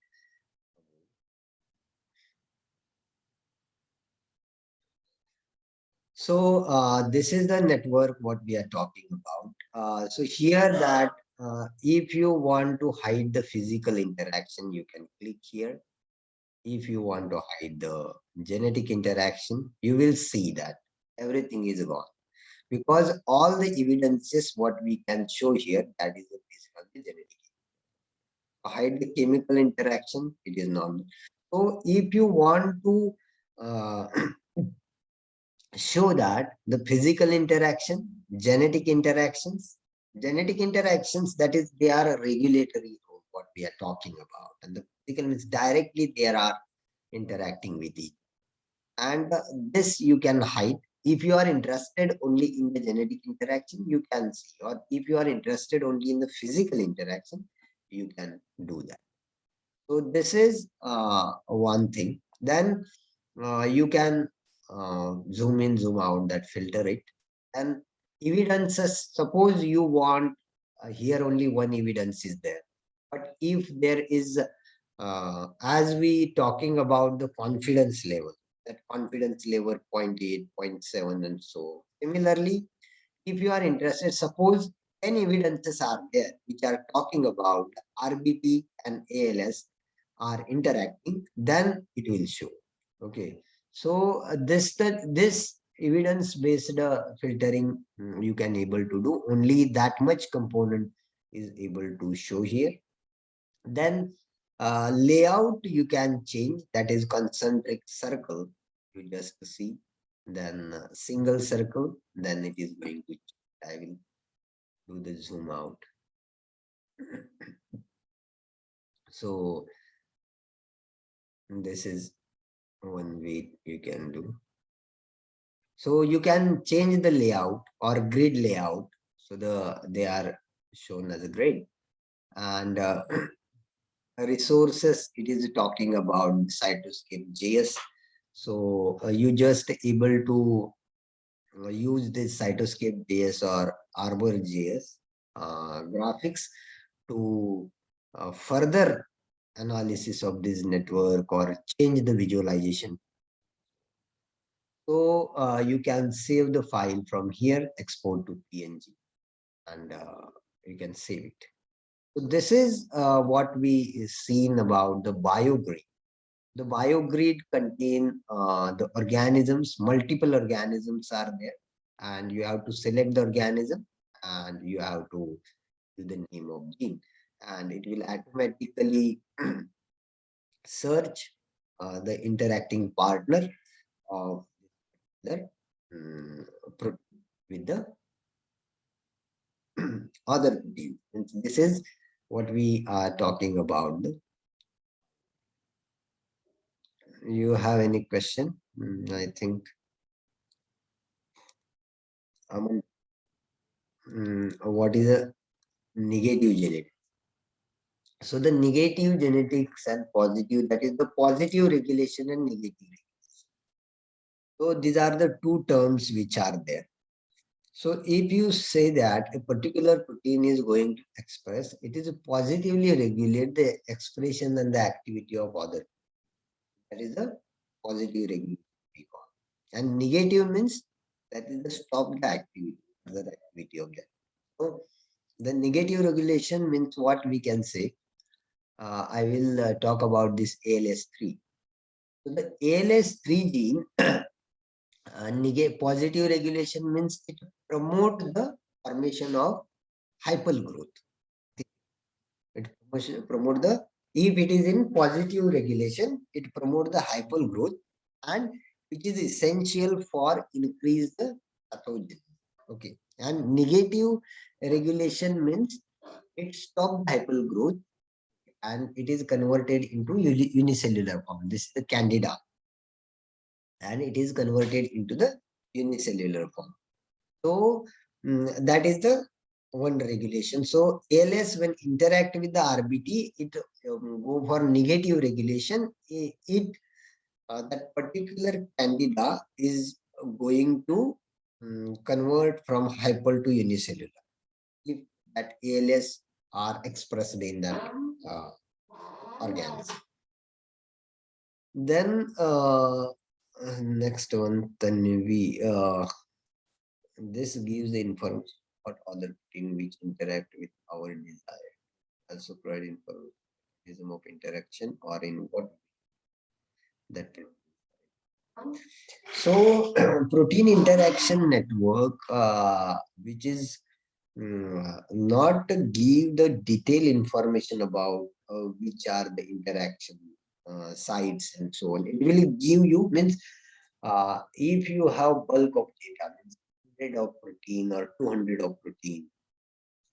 So this is the network what we are talking about. So here that if you want to hide the physical interaction, you can click here. If you want to hide the genetic interaction, you will see that everything is gone, because all the evidences what we can show here, that is the basically genetic. Hide the chemical interaction, it is not. So if you want to uh, show that the physical interaction, genetic interactions, that is, they are a regulatory role, what we are talking about. And the physical means directly they are interacting with each. And this you can hide. If you are interested only in the genetic interaction, you can see. Or if you are interested only in the physical interaction, you can do that. So this is one thing. Then you can zoom in, zoom out, that filter it. And evidences, suppose you want here only one evidence is there. But if there is, as we talking about the confidence level, that confidence level 0.8, 0.7 and so. Similarly, if you are interested, suppose 10 evidences are there which are talking about RBP and ALS are interacting, then it will show. Okay, so this evidence based filtering you can able to do. Only that much component is able to show here. Then layout you can change, that is concentric circle, you just see. Then single circle, then it is going to, I will do the zoom out. So this is one way you can do. So you can change the layout or grid layout. So they are shown as a grid. And resources, it is talking about Cytoscape JS. So you just able to use this Cytoscape JS or Arbor JS graphics to further analysis of this network or change the visualization. So you can save the file from here, export to PNG, and you can save it. So this is what we seen about the biogrid. The biogrid contain the organisms, multiple organisms are there, and you have to select the organism and you have to do the name of gene, and it will automatically search the interacting partner of the with the other gene. This is what we are talking about. You have any question? I think what is a negative genetic? So the negative genetics and positive, that is the positive regulation and negative regulation. So these are the two terms which are there. So if you say that a particular protein is going to express, it is positively regulate the expression and the activity of other. That is the positive regulation we call. And negative means that is the stop the activity, other activity of that. So the negative regulation means what we can say. I will talk about this ALS3. So the ALS3 gene, positive regulation means it promotes the formation of hyper growth. It promote the, if it is in positive regulation, it promote the hyper growth, and which is essential for increase the pathogen. Okay, and negative regulation means it stop the hyper growth and it is converted into unicellular form. This is the candida, and it is converted into the unicellular form. So that is the one regulation. So ALS when interact with the RBT, it go for negative regulation. That particular candida is going to convert from hyper to unicellular if that ALS are expressed in that organism. Then next one, then we this gives the information about other protein which interact with our desire. Also provide information of interaction or in what that. So protein interaction network, which is not to give the detailed information about which are the interaction sites and so on. It will give you, means if you have bulk of data, means 100 of protein or 200 of protein,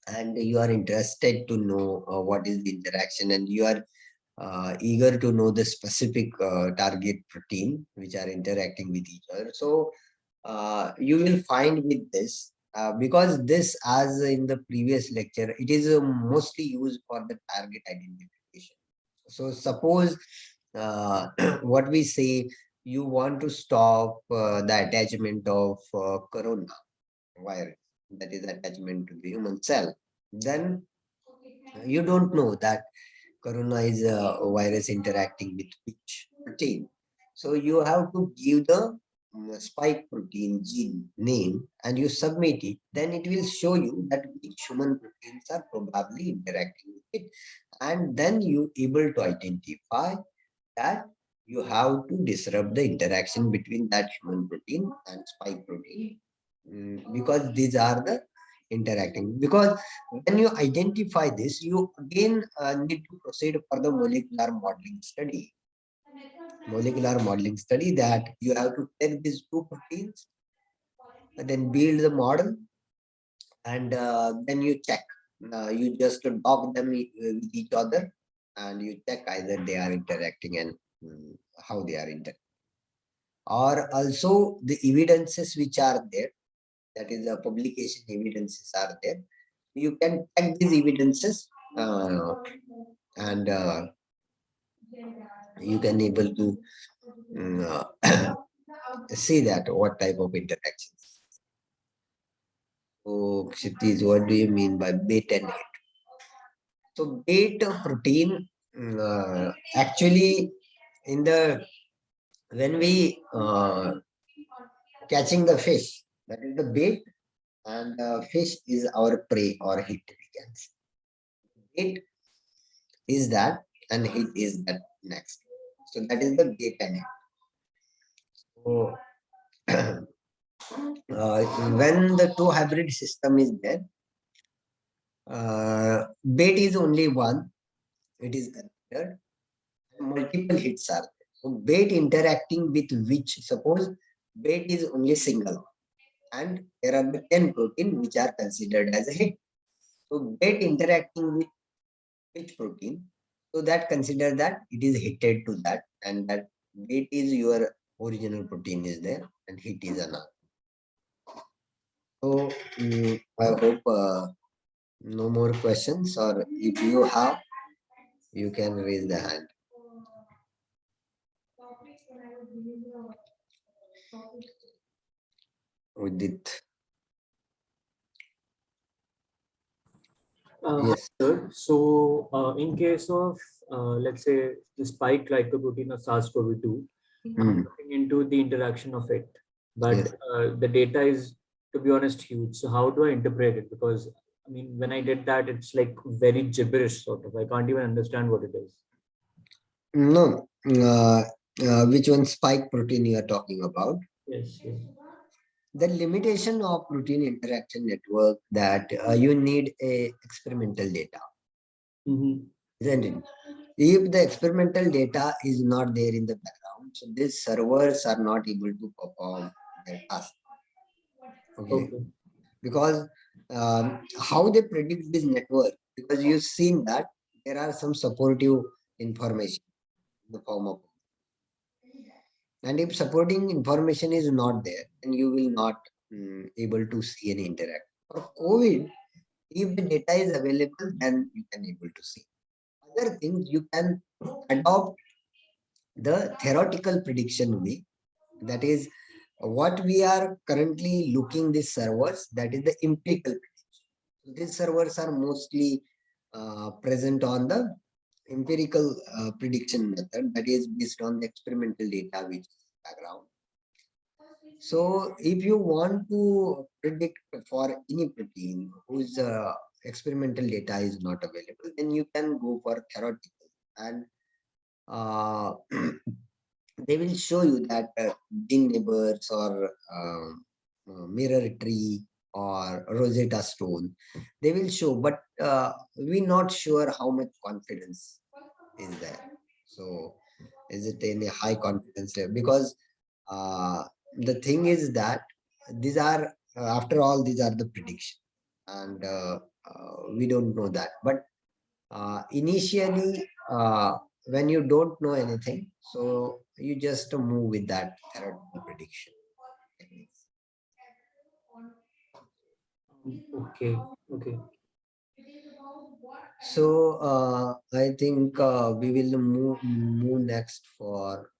and you are interested to know what is the interaction, and you are eager to know the specific target protein which are interacting with each other. So you will find with this, because this, as in the previous lecture, it is mostly used for the target identification. So suppose what we say, you want to stop the attachment of corona virus, that is attachment to the human cell, then you don't know that corona is a virus interacting with which protein. So you have to give the spike protein gene name and you submit it. Then it will show you that which human proteins are probably interacting with it. And then you able to identify that you have to disrupt the interaction between that human protein and spike protein. Because these are the interacting. Because when you identify this, you again need to proceed for the molecular modeling study. Molecular modeling study, that you have to take these two proteins and then build the model, and then you check. You just dock them with each other, and you check either they are interacting and how they are interacting. Or also the evidences which are there, that is the publication evidences are there. You can check these evidences, and you can able to see that what type of interactions. So Kshitiz, what do you mean by bait and hit? So bait protein, actually in the, when we catching the fish, that is the bait, and fish is our prey or hit, we can say. Bait is that and hit is that next. So that is the bait and hit. So when the two hybrid system is there, bait is only one, it is considered, multiple hits are there. So bait interacting with which, suppose bait is only single, and there are the 10 protein which are considered as a hit. So bait interacting with which protein, so that consider that it is hitted to that, and that bait is your original protein is there and hit is another. So I hope no more questions, or if you have, you can raise the hand. Udit. Yes. Sir, so in case of let's say the spike glycoprotein of SARS-CoV-2, I'm looking into the interaction of it, but Yes. the data is, to be honest, huge. So how do I interpret it? Because I mean, when I did that, it's like very gibberish sort of. I can't even understand what it is. No. Which one spike protein you are talking about? Yes, yes. The limitation of protein interaction network, that you need a experimental data, isn't it? If the experimental data is not there in the background, so these servers are not able to perform their task. Okay. Because how they predict this network, because you've seen that there are some supportive information in the form of, and if supporting information is not there, then you will not able to see any interact. For COVID, if the data is available, then you can able to see. Other things, you can adopt the theoretical prediction way, that is what we are currently looking these servers, that is the empirical prediction. These servers are mostly present on the empirical prediction method, that is based on the experimental data which is background. So if you want to predict for any protein whose experimental data is not available, then you can go for theoretical, and they will show you that gene neighbors or mirror tree or Rosetta Stone, they will show, but we're not sure how much confidence is there. So Is it in a high confidence level? Because the thing is that these are, after all, these are the prediction, and we don't know that. But initially, when you don't know anything, so you just move with that theoretical prediction. Okay. Okay. So I think we will move next for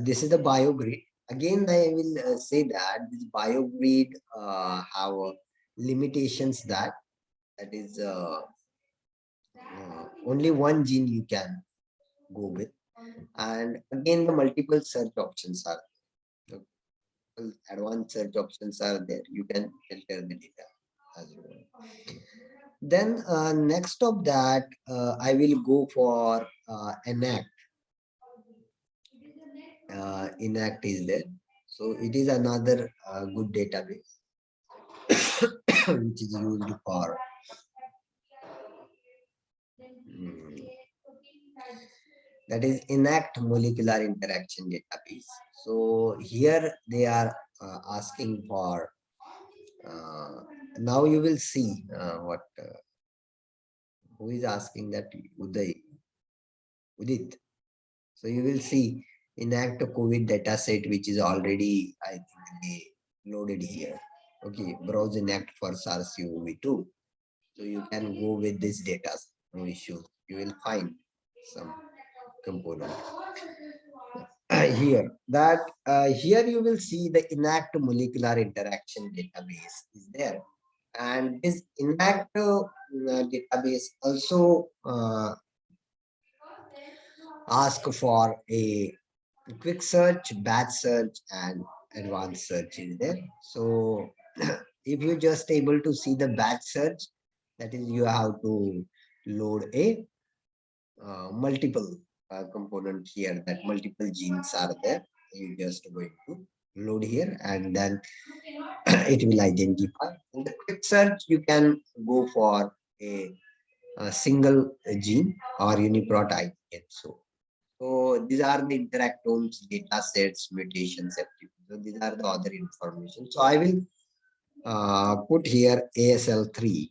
this is the biogrid. Again, I will say that this biogrid have limitations, that is only one gene you can go with, and again the multiple search options are there. Advanced search options are there. You can filter the data as you want. Then next of that, I will go for enact. Enact is there, so it is another good database which is used for that is enact molecular interaction database. So here they are asking for now you will see what who is asking that, Udit. So you will see enact COVID data set, which is already, I think, they loaded here. Okay, browse enact for SARS-CoV-2. So you can go with this data, no issue. You will find some component here. That here you will see the enact molecular interaction database is there, and this enact database also ask for a quick search, batch search, and advanced search is there. So if you just able to see the batch search, that is you have to load a multiple component here, that multiple genes are there. You just going to load here, and then it will identify. In the quick search, you can go for a single gene or uniprot IgN. So these are the interactomes, data sets, mutations, etc. So these are the other information. So I will put here ASL3.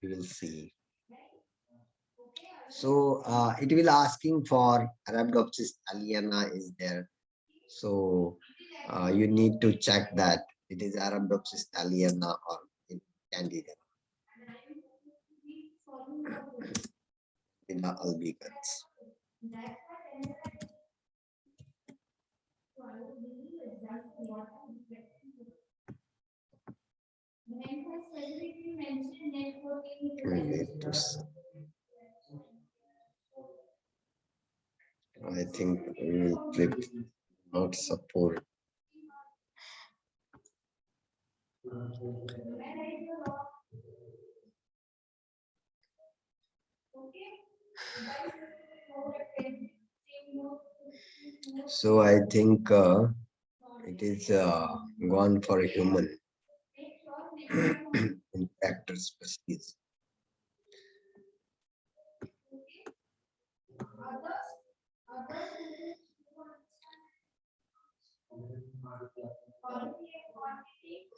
You will see. So it will asking for Arabidopsis thaliana is there. So you need to check that it is Arabidopsis thaliana or Candida in the albicans. I think we will click not support. So I think it is gone for a human factor species.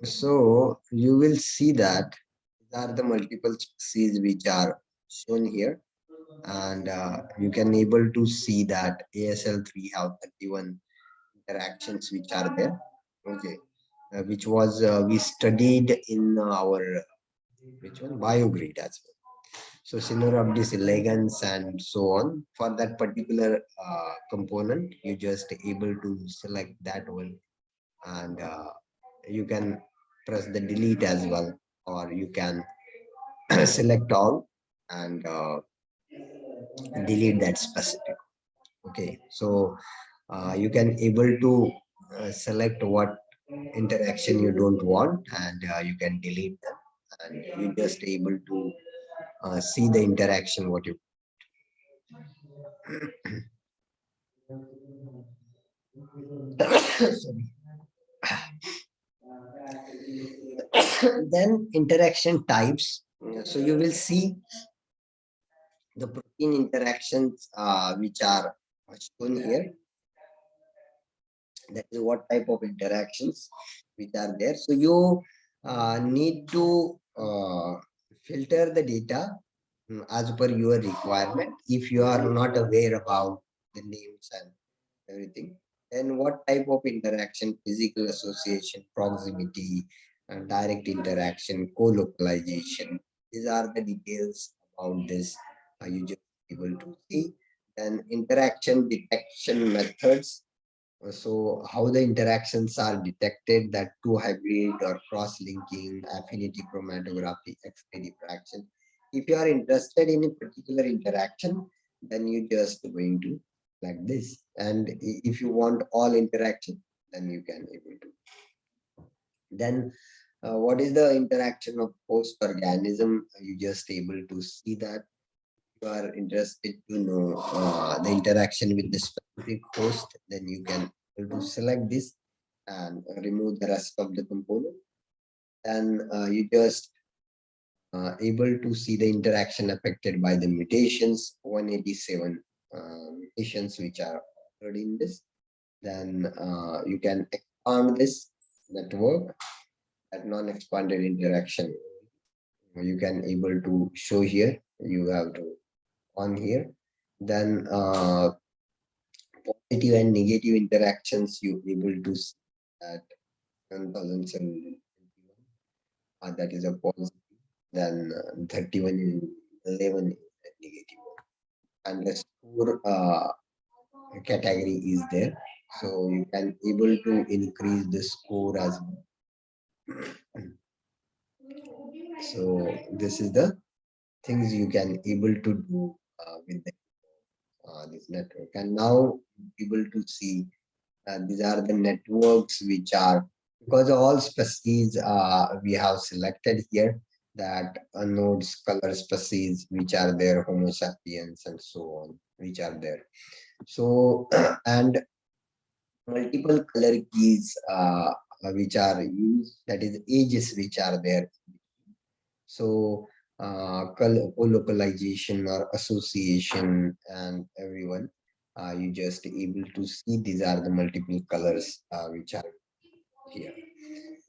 So you will see that these are the multiple species which are shown here, and you can able to see that ASL3 have 31 interactions which are there. Okay, which was we studied in our which one biogrid as well. So Synorhabdis elegans and so on. For that particular component, you just able to select that one, and you can press the delete as well, or you can select all and delete that specific. Okay, so you can able to select what interaction you don't want, and you can delete them, and you just able to see the interaction what you sorry. Then interaction types. So you will see the protein interactions which are shown here. That is what type of interactions which are there. So you need to filter the data as per your requirement. If you are not aware about the names and everything, then what type of interaction, physical association, proximity, direct interaction, co-localization, these are the details about this. You just able to see. Then interaction detection methods. So how the interactions are detected, that two hybrid or cross-linking, affinity chromatography, X-ray diffraction. If you are interested in a particular interaction, then you just going to like this. And if you want all interaction, then you can able to. Then what is the interaction of host organism? You just able to see that. You are interested to know the interaction with the specific host, then you can able to select this and remove the rest of the component. And you just able to see the interaction affected by the mutations, 187 mutations which are occurred in this. Then you can expand this network at non-expanded interaction. You can able to show here. You have to on here. Then positive and negative interactions you able to see at 1071. That is a positive. Then 31 is 11 is a negative. And the score category is there. So you can able to increase the score as well. So this is the things you can able to do with the, this network. And now able to see these are the networks which are, because all species we have selected here, that nodes, color species which are there, Homo sapiens and so on, which are there. So and multiple color keys which are used, that is ages which are there. So co-localization or association and everyone, you just able to see these are the multiple colors which are here.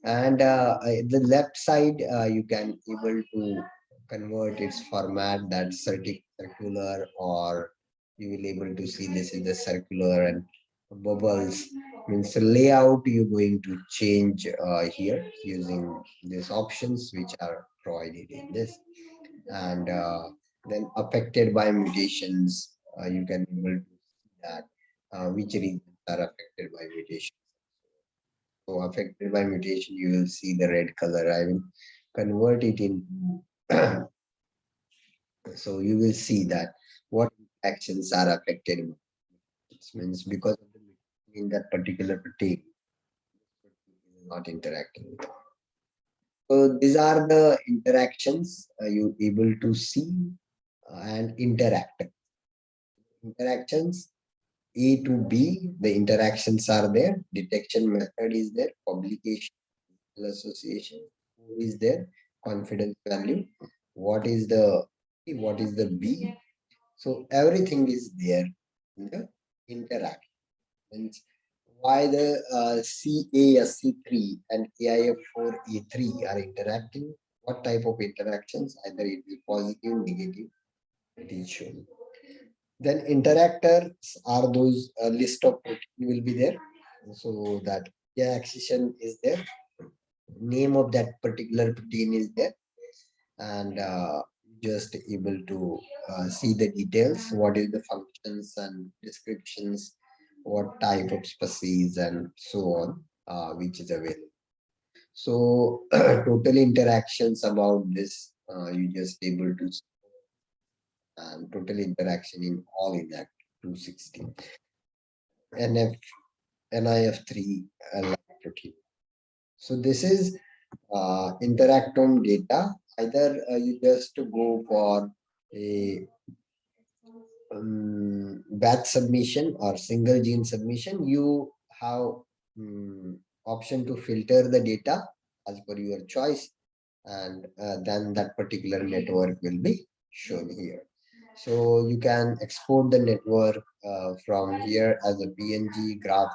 And the left side, you can able to convert its format, that circular, or you will able to see this is the circular, and bubbles means the layout you're going to change here using these options which are provided in this. And then affected by mutations, you can able to see that which regions are affected by mutations. So affected by mutation, you will see the red color. I will convert it in. So you will see that what actions are affected. It means because of the mutation in that particular protein is not interacting with it. So these are the interactions you able to see and interact. Interactions A to B, the interactions are there. Detection method is there. Publication, association is there. Confidence value. What is the B? So everything is there in the interaction. Means why the CASC3 and AIF4A3 are interacting? What type of interactions? Either it is positive, negative, it is shown. Then interactors are those list of protein will be there. So that accession is there. Name of that particular protein is there, and just able to see the details. What is the functions and descriptions, what type of species and so on, which is available. So total interactions about this, you just able to see, and total interaction in all in that 260. NIF3 live protein. So this is interactome data. Either you just go for a batch submission or single gene submission, you have option to filter the data as per your choice, and then that particular network will be shown here. So you can export the network from here as a PNG graph,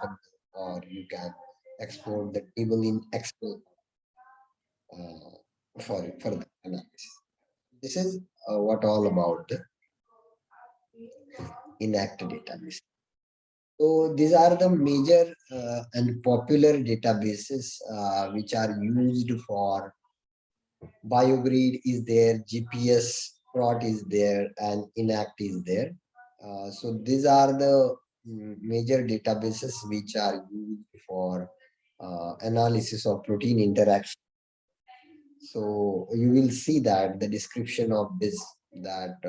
or you can export the table in Excel for the analysis. This is what all about the INACT database. So these are the major and popular databases which are used for BioGrid is there, GPS plot is there, and INACT is there. So these are the major databases which are used for analysis of protein interaction. So you will see that the description of this, that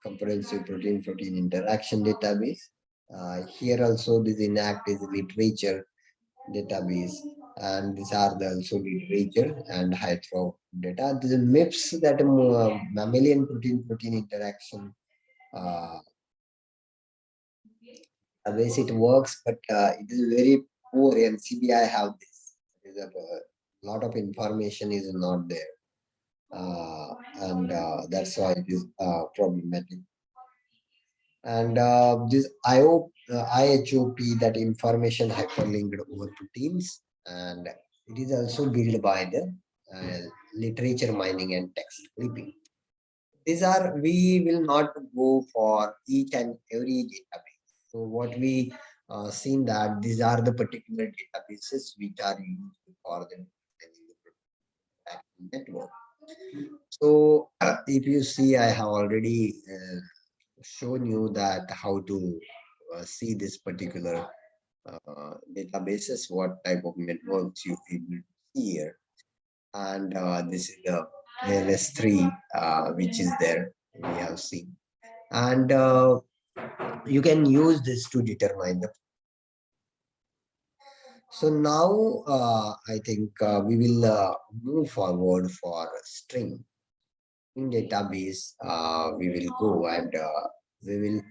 comprehensive protein interaction database. Here also this INACT is literature database, and these are the also literature and hydro data. This MIPS, that mammalian protein interaction ways it works, but it is very poor, and CBI have this. There is a lot of information is not there, and that's why it is problematic. And this IHOP, that information hyperlinked over proteins, and it is also built by the literature mining and text clipping. These are, we will not go for each and every database. So what we seen that these are the particular databases which are used for the network. So if you see, I have already shown you that how to see this particular databases, what type of networks you able to see here. And this is the ALS3 which is there, we have seen. And you can use this to determine the. So now I think we will move forward for string. In database, we will go and we will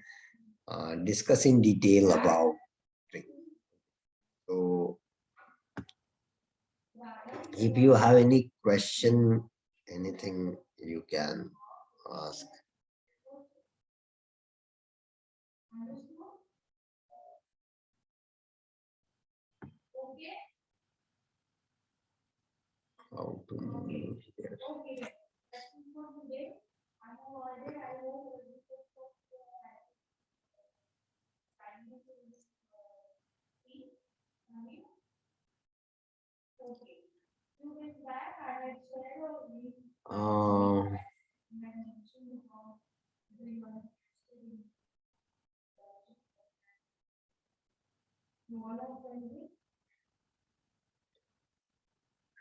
discuss in detail about string. So if you have any question, anything, you can ask. How to move here.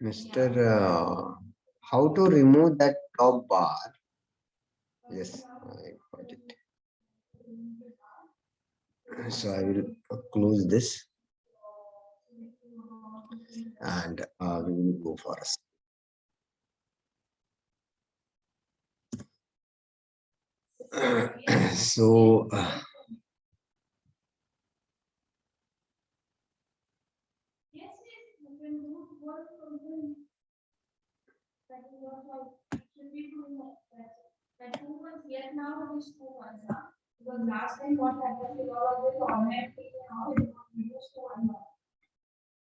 Mr. How to remove that top bar? Yes, I got it. So I will close this, and we will go for us. So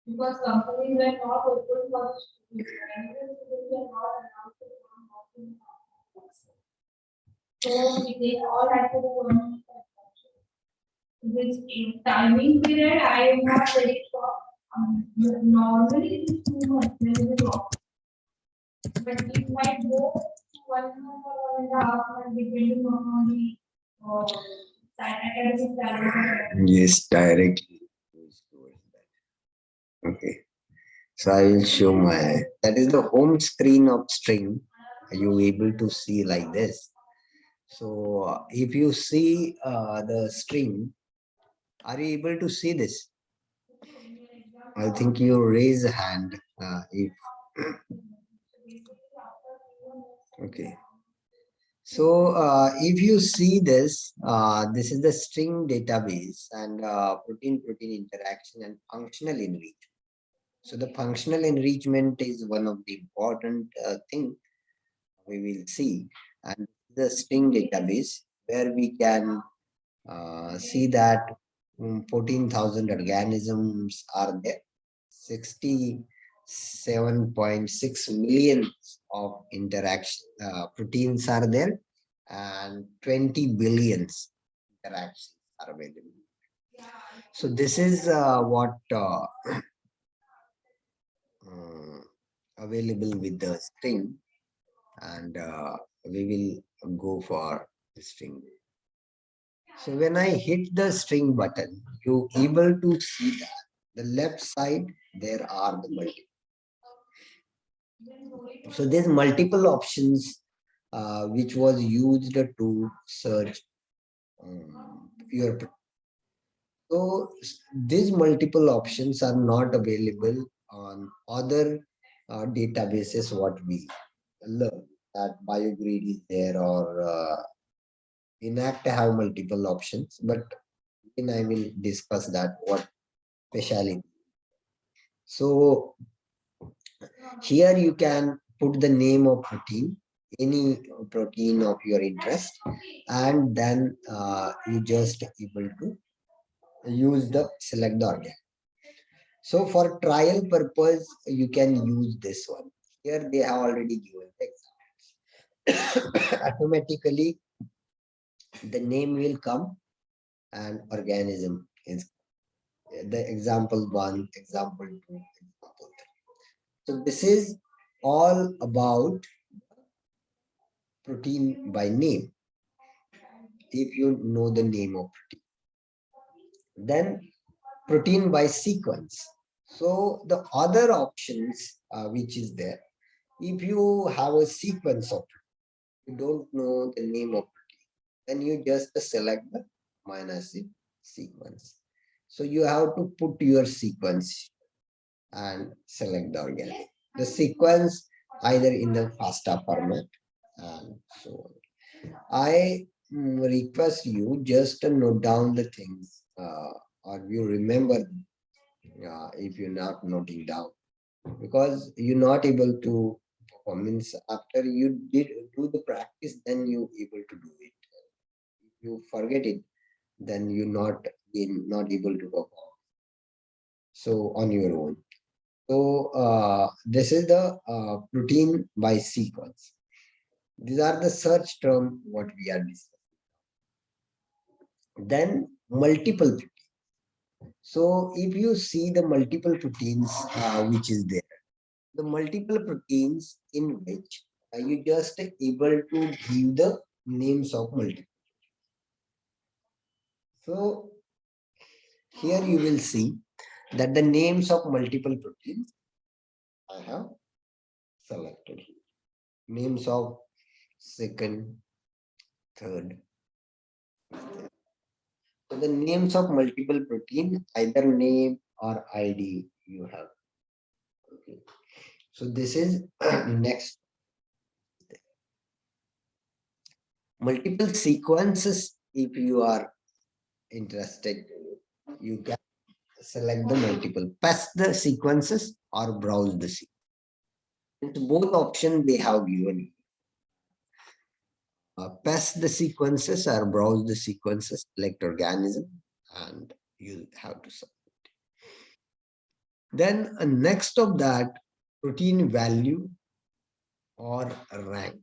because companies were not open for so they all had to do this timing period. I am not very sure. Normally it is 2 months, maybe wrong. But it might go 1 month or 1.5 months depending on the academic calendar. Yes, directly. Okay. So I will show my, that is the home screen of string. Are you able to see like this? So if you see the string, are you able to see this? I think you raise a hand if okay. So if you see this, this is the string database, and protein interaction and functional enrichment. So the functional enrichment is one of the important thing we will see, and the string database where we can see that 14,000 organisms are there, 67.6 million of interaction proteins are there, and 20 billions interactions are available. So this is what available with the string, and we will go for the string. So when I hit the string button, you able to see that the left side there are the multiple. So there's multiple options which was used to search your. So these multiple options are not available on other databases. What we learn that BioGrid is there, or Enact have multiple options, but then I will discuss that what speciality. So here you can put the name of protein, any protein of your interest, and then you just able to use the select the organ. So for trial purpose, you can use this one. Here they have already given the examples. Automatically, the name will come and organism is the example 1, example 2, example 3. So this is all about protein by name. If you know the name of protein, then protein by sequence. So the other options which is there, if you have a sequence of protein, you don't know the name of protein, then you just select the amino acid sequence. So you have to put your sequence and select the organism. The sequence either in the FASTA format and so on. I request you just to note down the things or you remember if you're not noting down, because you're not able to perform. Means after you did do the practice, then you able to do it. If you forget it, then you're not able to perform. So on your own. So this is the protein by sequence. These are the search term what we are discussing. Then multiple proteins. So if you see the multiple proteins which is there, the multiple proteins in which you just able to give the names of multiple. So here you will see that the names of multiple proteins I have selected here. Names of second, third. So the names of multiple protein, either name or ID you have. Okay. So this is next. Multiple sequences, if you are interested, you can select the multiple, pass the sequences or browse the sequence. It's both options they have given. Pass the sequences or browse the sequences, select organism, and you have to submit. Then next of that, protein value or rank.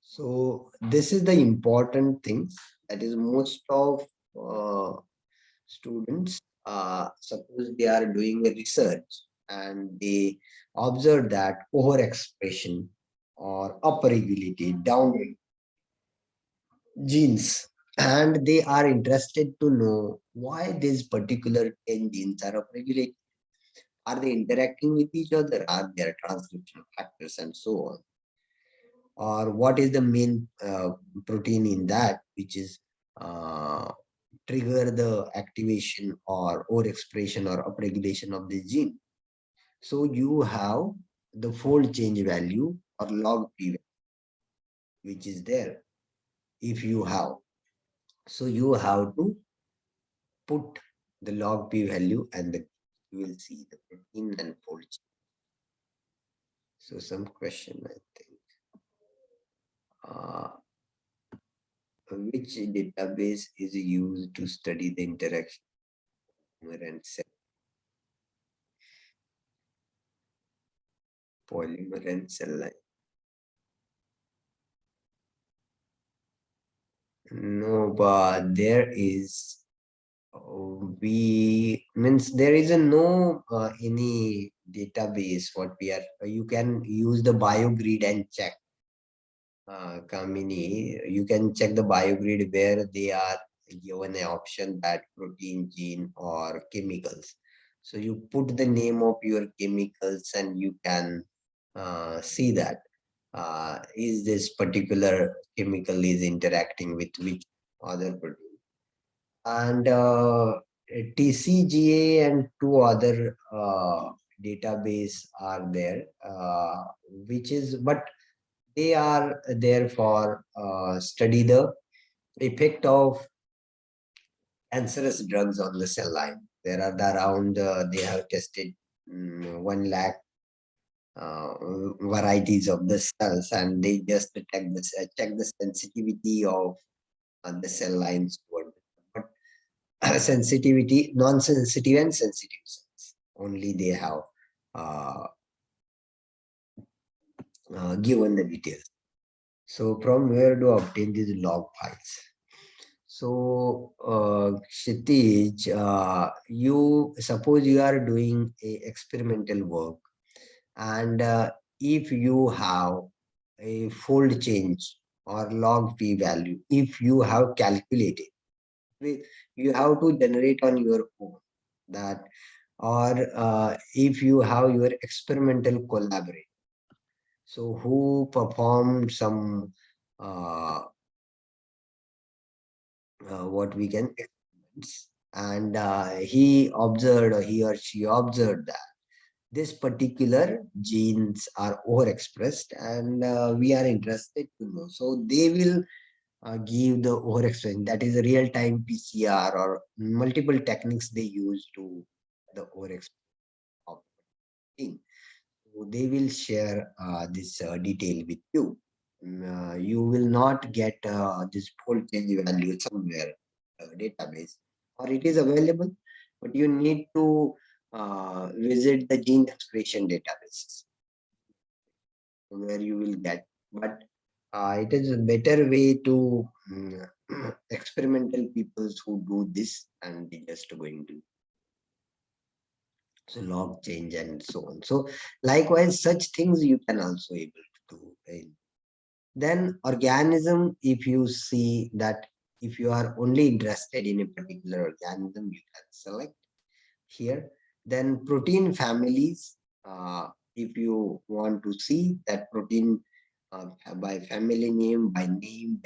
So this is the important thing, that is most of students, suppose they are doing a research and they observe that overexpression or upregulated, down genes, and they are interested to know why these particular 10 genes are upregulated. Are they interacting with each other? Are there transcription factors and so on? Or what is the main protein in that which is trigger the activation or overexpression or upregulation of the gene? So you have the fold change value or log p, which is there. If you have, so you have to put the log p value, and you will see the protein and fold change. So some question, I think. which database is used to study the interaction polymer and cell line? No, but there is. We means there is a no any database what we are. You can use the biogrid and check. Kamini, you can check the biogrid where they are given an option that protein, gene, or chemicals. So you put the name of your chemicals and you can see that is this particular chemical is interacting with which other protein. And TCGA and two other database are there, which is but they are there for study the effect of cancerous drugs on the cell line. There are around they have tested 1 lakh varieties of the cells, and they just check the sensitivity of the cell lines toward but sensitivity, non-sensitive and sensitive cells. Only they have uh, given the details. So from where to obtain these log files? So, Kshitij, you suppose you are doing a experimental work, and if you have a fold change or log p value, if you have calculated, you have to generate on your own that, or if you have your experimental collaborator, so who performed some what we can experiments, and he observed or he or she observed that this particular genes are overexpressed, and we are interested to know. So they will give the overexpression, that is a real-time PCR or multiple techniques they use to the overexpression of thing. So they will share this detail with you. You will not get this voltage value somewhere database, or it is available, but you need to visit the gene expression databases where you will get. But it is a better way to experimental peoples who do this, and they just going to so log change and so on. So likewise, such things you can also able to do. Right? Then organism, if you see that if you are only interested in a particular organism, you can select here. Then protein families, if you want to see that protein by family name, by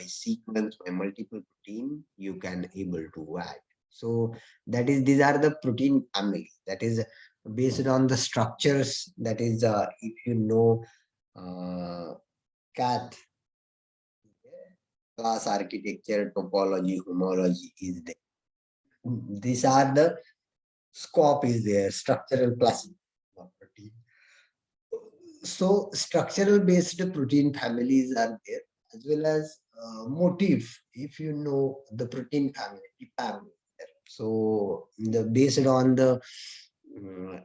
sequence, by multiple protein, you can able to add. So that is, these are the protein families. That is based on the structures. That is, if you know CAT, class architecture, topology, homology is there. These are the scope is there, structural classification of protein. So structural based protein families are there, as well as motif. If you know the protein family, so the based on the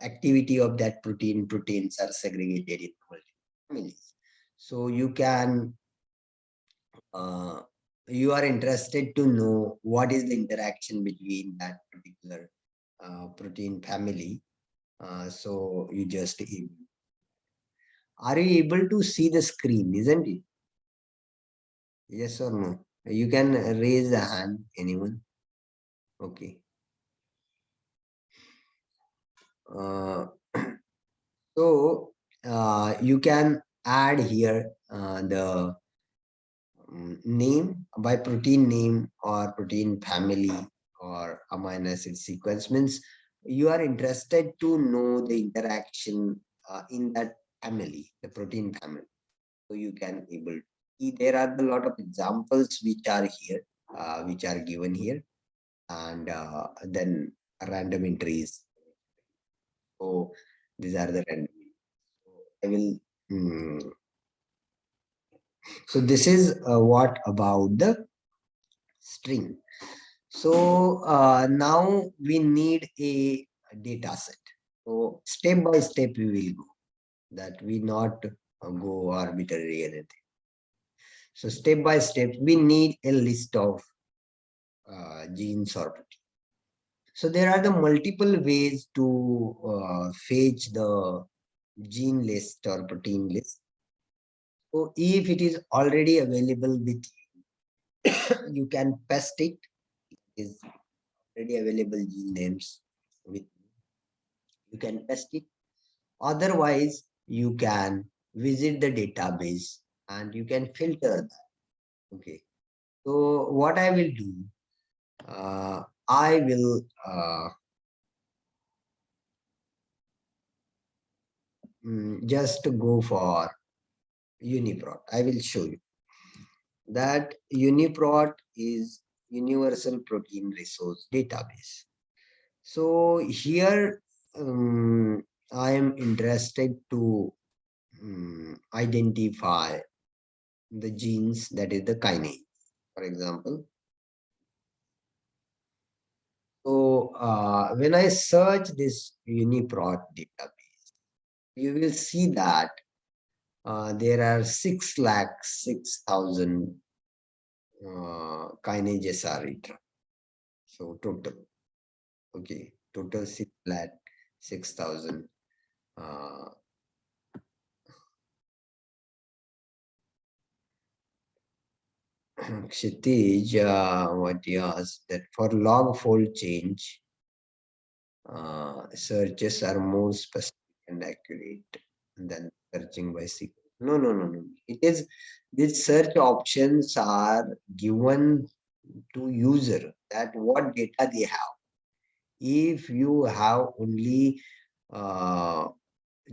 activity of that protein, proteins are segregated in multiple families. So you can you are interested to know what is the interaction between that particular protein family. So you just are you able to see the screen, isn't it? Yes or no? You can raise a hand, anyone? Okay. So you can add here the name by protein name or protein family or amino acid sequence. Means you are interested to know the interaction in that family, the protein family. So you can able to see there are a lot of examples which are here, which are given here, and then random entries. So these are the random. So I will. So this is what about the string. So now we need a data set. So step by step we will go, that we not go arbitrary anything. So step by step we need a list of genes or proteins. So there are the multiple ways to fetch the gene list or protein list. So if it is already available with you, you can paste it. It is already available gene names with you. You can paste it. Otherwise, you can visit the database and you can filter that. Okay. So what I will do, I will just go for UniProt. I will show you that UniProt is Universal Protein Resource Database. So here I am interested to identify the genes, that is the kinase, for example. So when I search this UniProt database, you will see that there are 6,06,000 kinases are written. So total, okay, total 6,06,000. Kshitij, what you asked, that for log fold change, searches are more specific and accurate than searching by sequence. No, no, no, no. It is, these search options are given to user, that what data they have. If you have only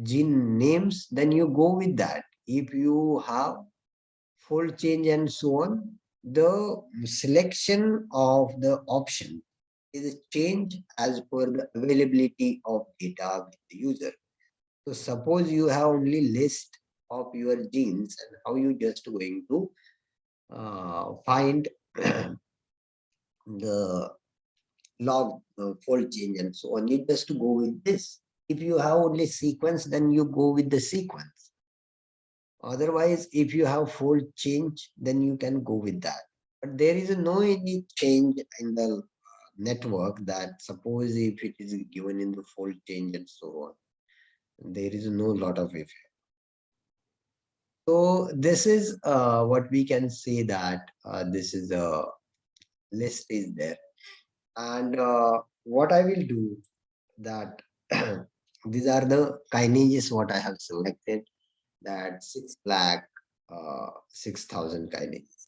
gene names, then you go with that. If you have fold change and so on, the selection of the option is changed as per the availability of data with the user. So suppose you have only list of your genes, and how you just going to find the log fold change and so on. You just go with this. If you have only sequence, then you go with the sequence. Otherwise, if you have fold change, then you can go with that. But there is no any change in the network, that suppose if it is given in the fold change and so on, there is no lot of effect. So this is what we can say, that this is a list is there. And what I will do, that these are the kinases what I have selected, that 6,06,000 kinases.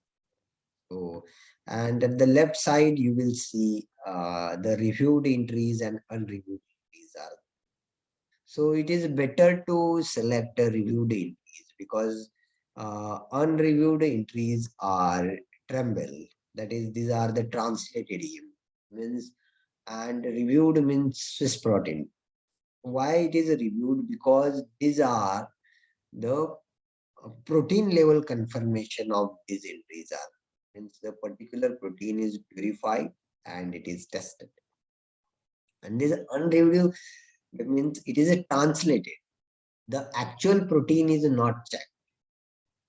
So, and at the left side, you will see the reviewed entries and unreviewed entries are. So it is better to select a reviewed entries, because unreviewed entries are tremble. That is, these are the translated EM, means, and reviewed means Swiss protein. Why it is reviewed? Because these are the protein level confirmation of these entries are, means the particular protein is purified and it is tested. And this unreviewed, that means it is a translated. The actual protein is not checked.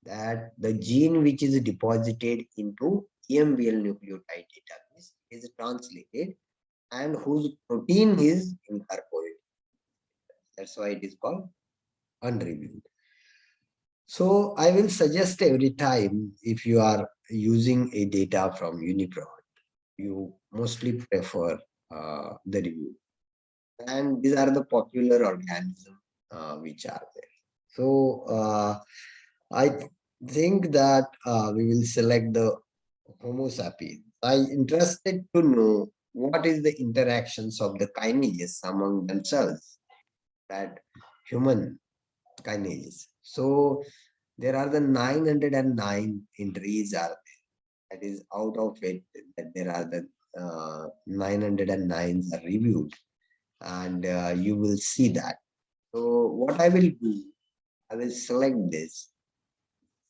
That the gene which is deposited into EMBL nucleotide database is translated, and whose protein is incorporated. That's why it is called unreviewed. So I will suggest every time, if you are using a data from UniProt, you mostly prefer the review. And these are the popular organisms which are there. So I think that we will select the Homo sapiens. I'm interested to know what is the interactions of the kinases among themselves, that human kinases. So there are the 909 entries are there. That is, out of it, that there are the 909s are reviewed, and you will see that. So what I will do, I will select this,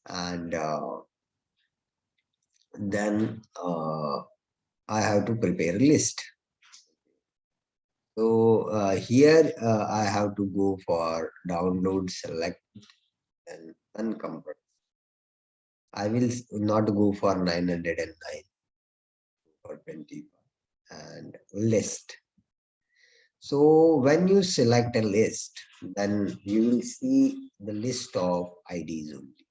and then I have to prepare a list. So here I have to go for download, select, and uncompress. I will not go for 909 or 20 and list. So when you select a list, then you will see the list of IDs only.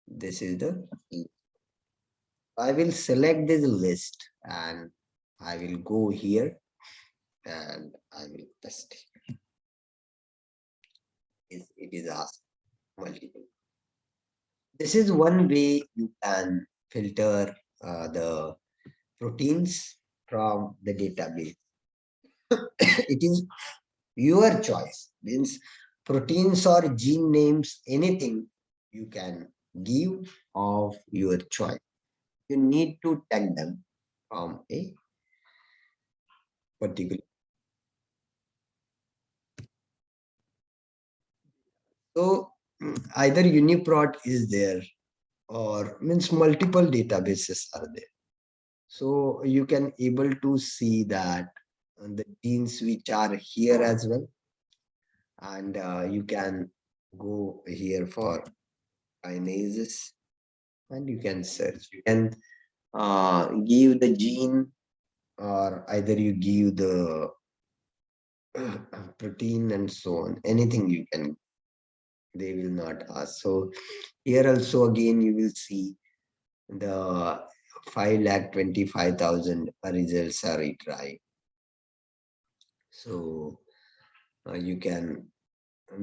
This is the list. I will select this list and I will go here and I will test it. It is asked multiple. This is one way you can filter the proteins from the database. It is your choice, means proteins or gene names, anything you can give of your choice. You need to tag them from a particular. So either UniProt is there or means multiple databases are there. So you can able to see that the genes which are here as well. And you can go here for kinases and you can search. You can give the gene or either you give the protein and so on. Anything you can, they will not ask. So here also again you will see the 5,25,000 results are retried. So you can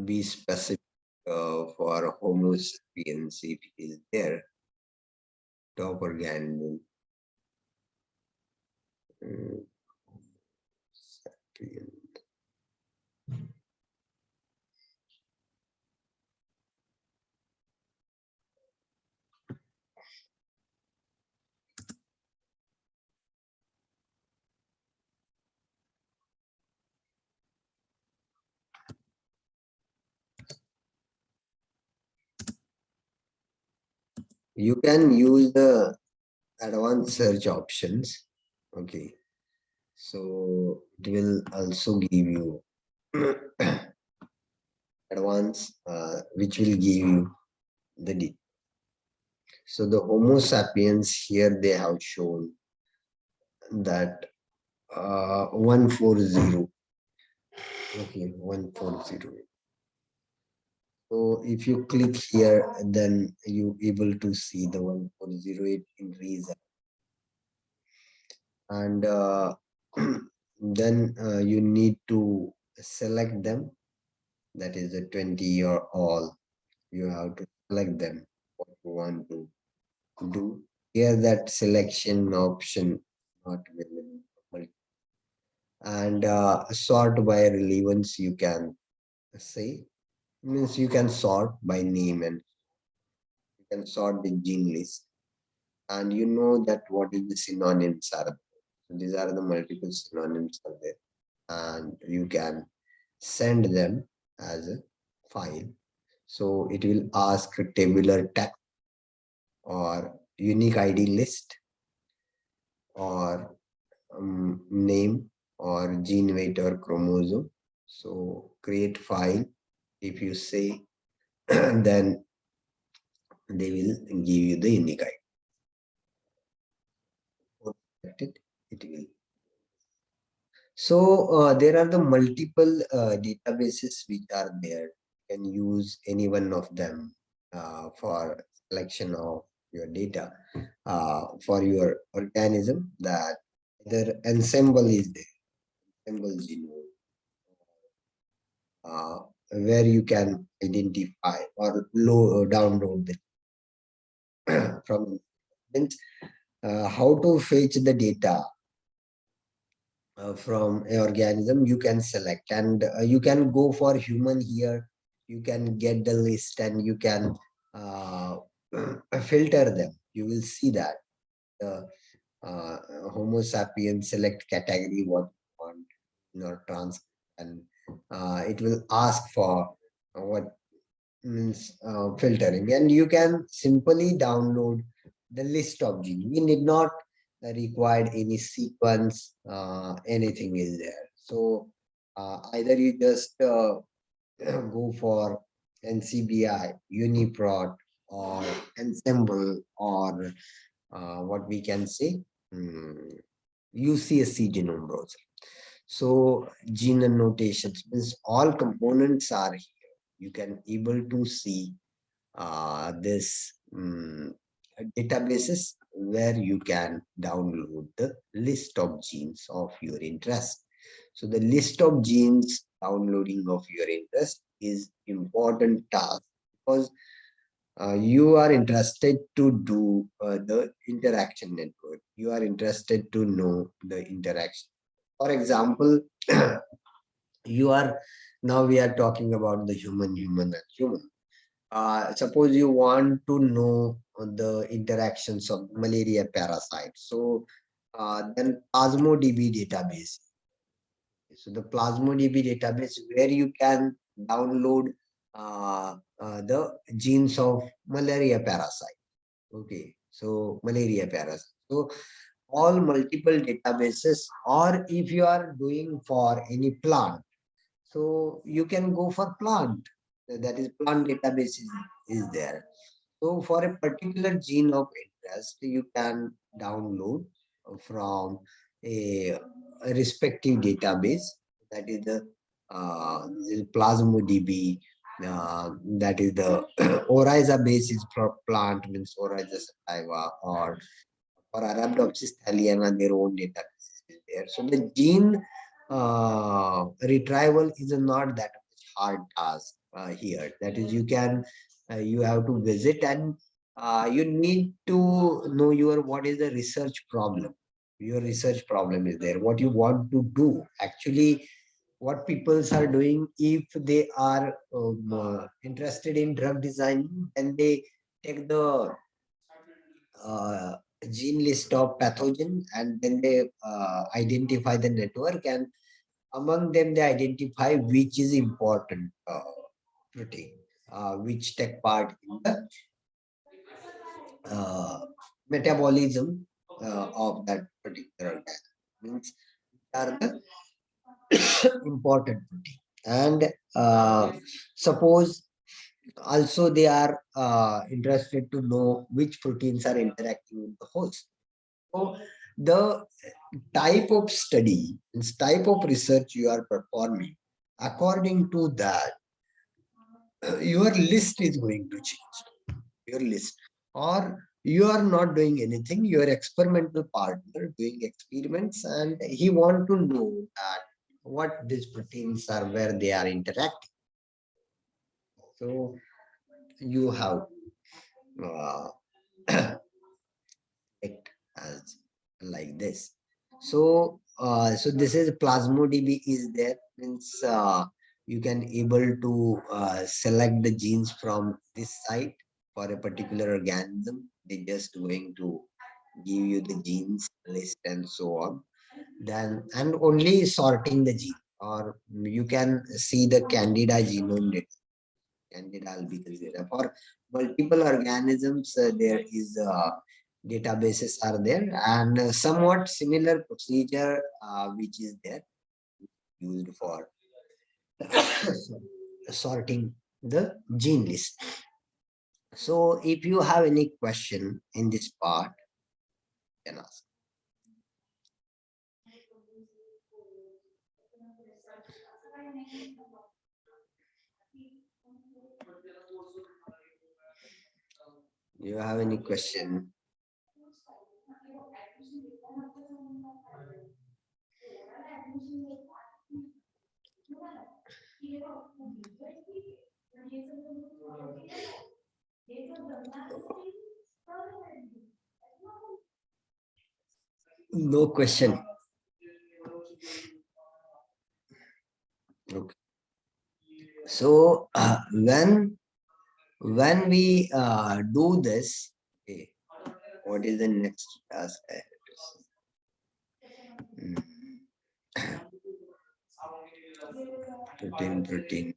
be specific for Homo sapiens if it is there. Top organism. Sapien. You can use the advanced search options. Okay. So it will also give you advanced, which will give you the detail. So the Homo sapiens here they have shown that 140. Okay, 140. So if you click here, then you able to see the 1408 increase. And then you need to select them. That is the 20 or all. You have to select them what you want to do. Here that selection option not available. And sort by relevance you can say, means you can sort by name and you can sort the gene list. And you know that what is the synonyms are. So these are the multiple synonyms are there. And you can send them as a file. So it will ask a tabular text or unique ID list or name or gene weight or chromosome. So create file. If you say, then they will give you the unique ID. It will. So there are the multiple databases which are there. You can use any one of them for selection of your data for your organism. That the ensemble is there, ensemble genome, where you can identify or download the from how to fetch the data from a organism. You can select and you can go for human here. You can get the list and you can filter them. You will see that the Homo sapiens select category what you want in your trans, and it will ask for what means filtering, and you can simply download the list of genes. We need not require any sequence, anything is there. So either you just go for NCBI, UniProt, or Ensemble, or what we can say, UCSC genome browser. So gene annotations means all components are here. You can able to see this databases where you can download the list of genes of your interest. So the list of genes downloading of your interest is important task, because you are interested to do the interaction network. You are interested to know the interaction. For example, you are now we are talking about the human and human. Suppose you want to know the interactions of malaria parasites. So then PlasmoDB database. So the PlasmoDB database where you can download the genes of malaria parasite. Okay, so malaria parasite. So all multiple databases, or if you are doing for any plant, so you can go for plant. That is plant database is there. So for a particular gene of interest, you can download from a respective database. That is the PlasmoDB. That is the Oriza basis for plant, means Oriza sativa, or for Arabidopsis thaliana, their own database is there. So the gene retrieval is not that hard task here. That is, you can you have to visit, and you need to know your what is the research problem. Your research problem is there. What you want to do actually. What people are doing, if they are interested in drug design, and they take the uh, gene list of pathogen, and then they identify the network, and among them they identify which is important protein, which take part in the metabolism of that particular organism. Means are the important protein. And suppose also they are interested to know which proteins are interacting with the host. So the type of study, this type of research you are performing, according to that, your list is going to change. Your list, or you are not doing anything. Your experimental partner doing experiments, and he want to know that what these proteins are, where they are interacting. So you have uh, it as like this. So so this is PlasmoDB is there, means you can able to select the genes from this site for a particular organism. They just going to give you the genes list and so on. Then and only sorting the gene, or you can see the Candida genome data. Candida albicans data for multiple organisms. There is databases are there, and somewhat similar procedure which is there used for sorting the gene list. So if you have any question in this part, you can ask. You have any question? No question. Okay. So when we do this, okay, what is the next task? Protein.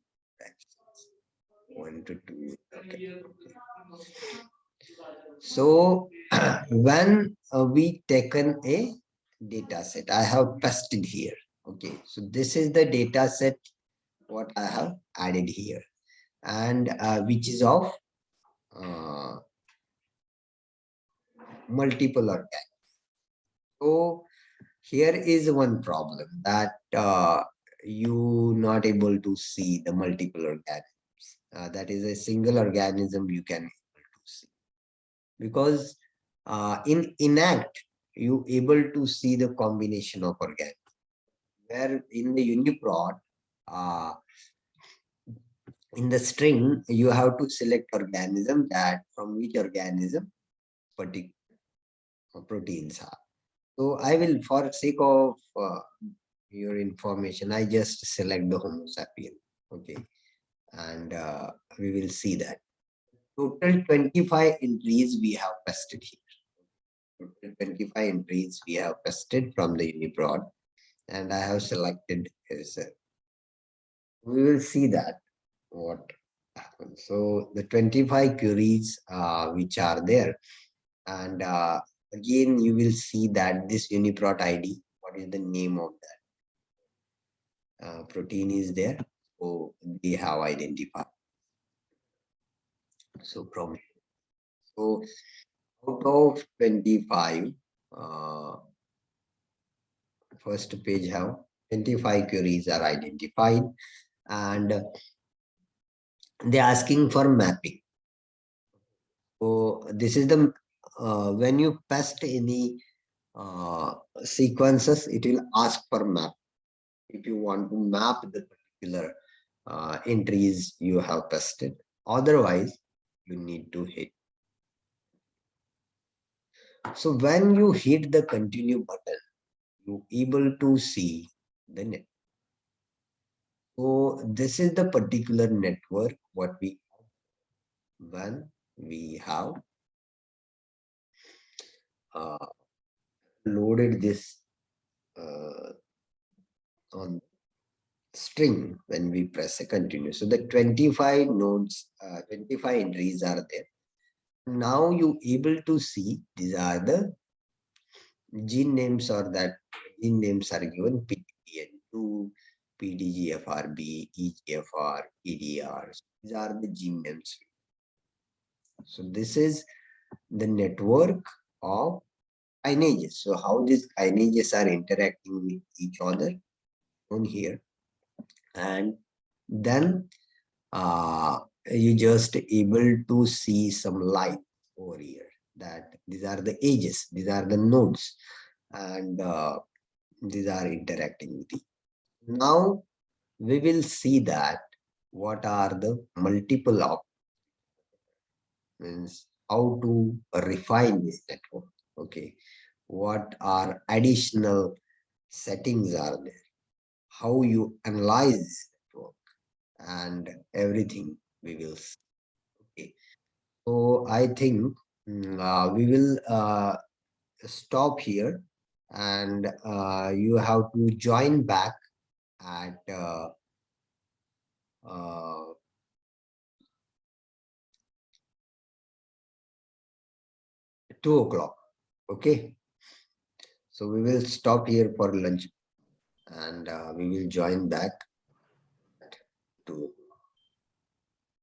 to 2. Okay. So when we taken a data set, I have pasted here. Okay, so this is the data set what I have added here, and which is of multiple organisms. So here is one problem that you not able to see the multiple organisms. That is a single organism you can able to see, because in inact you able to see the combination of organisms, where in the uniprot in the string you have to select organism, that from which organism particular proteins are. So I will, for sake of your information, I just select the Homo sapien. Okay, and we will see that total 25 entries we have pasted here. Total 25 entries we have pasted from the uniprot, and I have selected as we will see that what happens. So the 25 queries which are there, and again you will see that this uniprot ID, what is the name of that protein is there, so they have identified. So from so out of 25, first page have 25 queries are identified, and they're asking for mapping. So this is the when you paste any sequences, it will ask for map. If you want to map the particular entries you have pasted, otherwise you need to hit. So when you hit the continue button, you able to see the net. So this is the particular network what we have when we have loaded this on string when we press a continue. So the 25 nodes, 25 entries are there. Now you able to see these are the gene names, or that gene names are given PDN2, PDGFRB, EGFR, EDR. These are the gene names. So this is the network of kinases. So how these kinases are interacting with each other on here, and then you just able to see some light over here, that these are the edges, these are the nodes, and these are interacting with each. Now we will see that what are the multiple of, means how to refine this network. Okay, what are additional settings are there, how you analyze this network, and everything we will see. Okay, so I think we will stop here, and you have to join back at 2 o'clock. Okay, so we will stop here for lunch, and we will join back at 2 o'clock.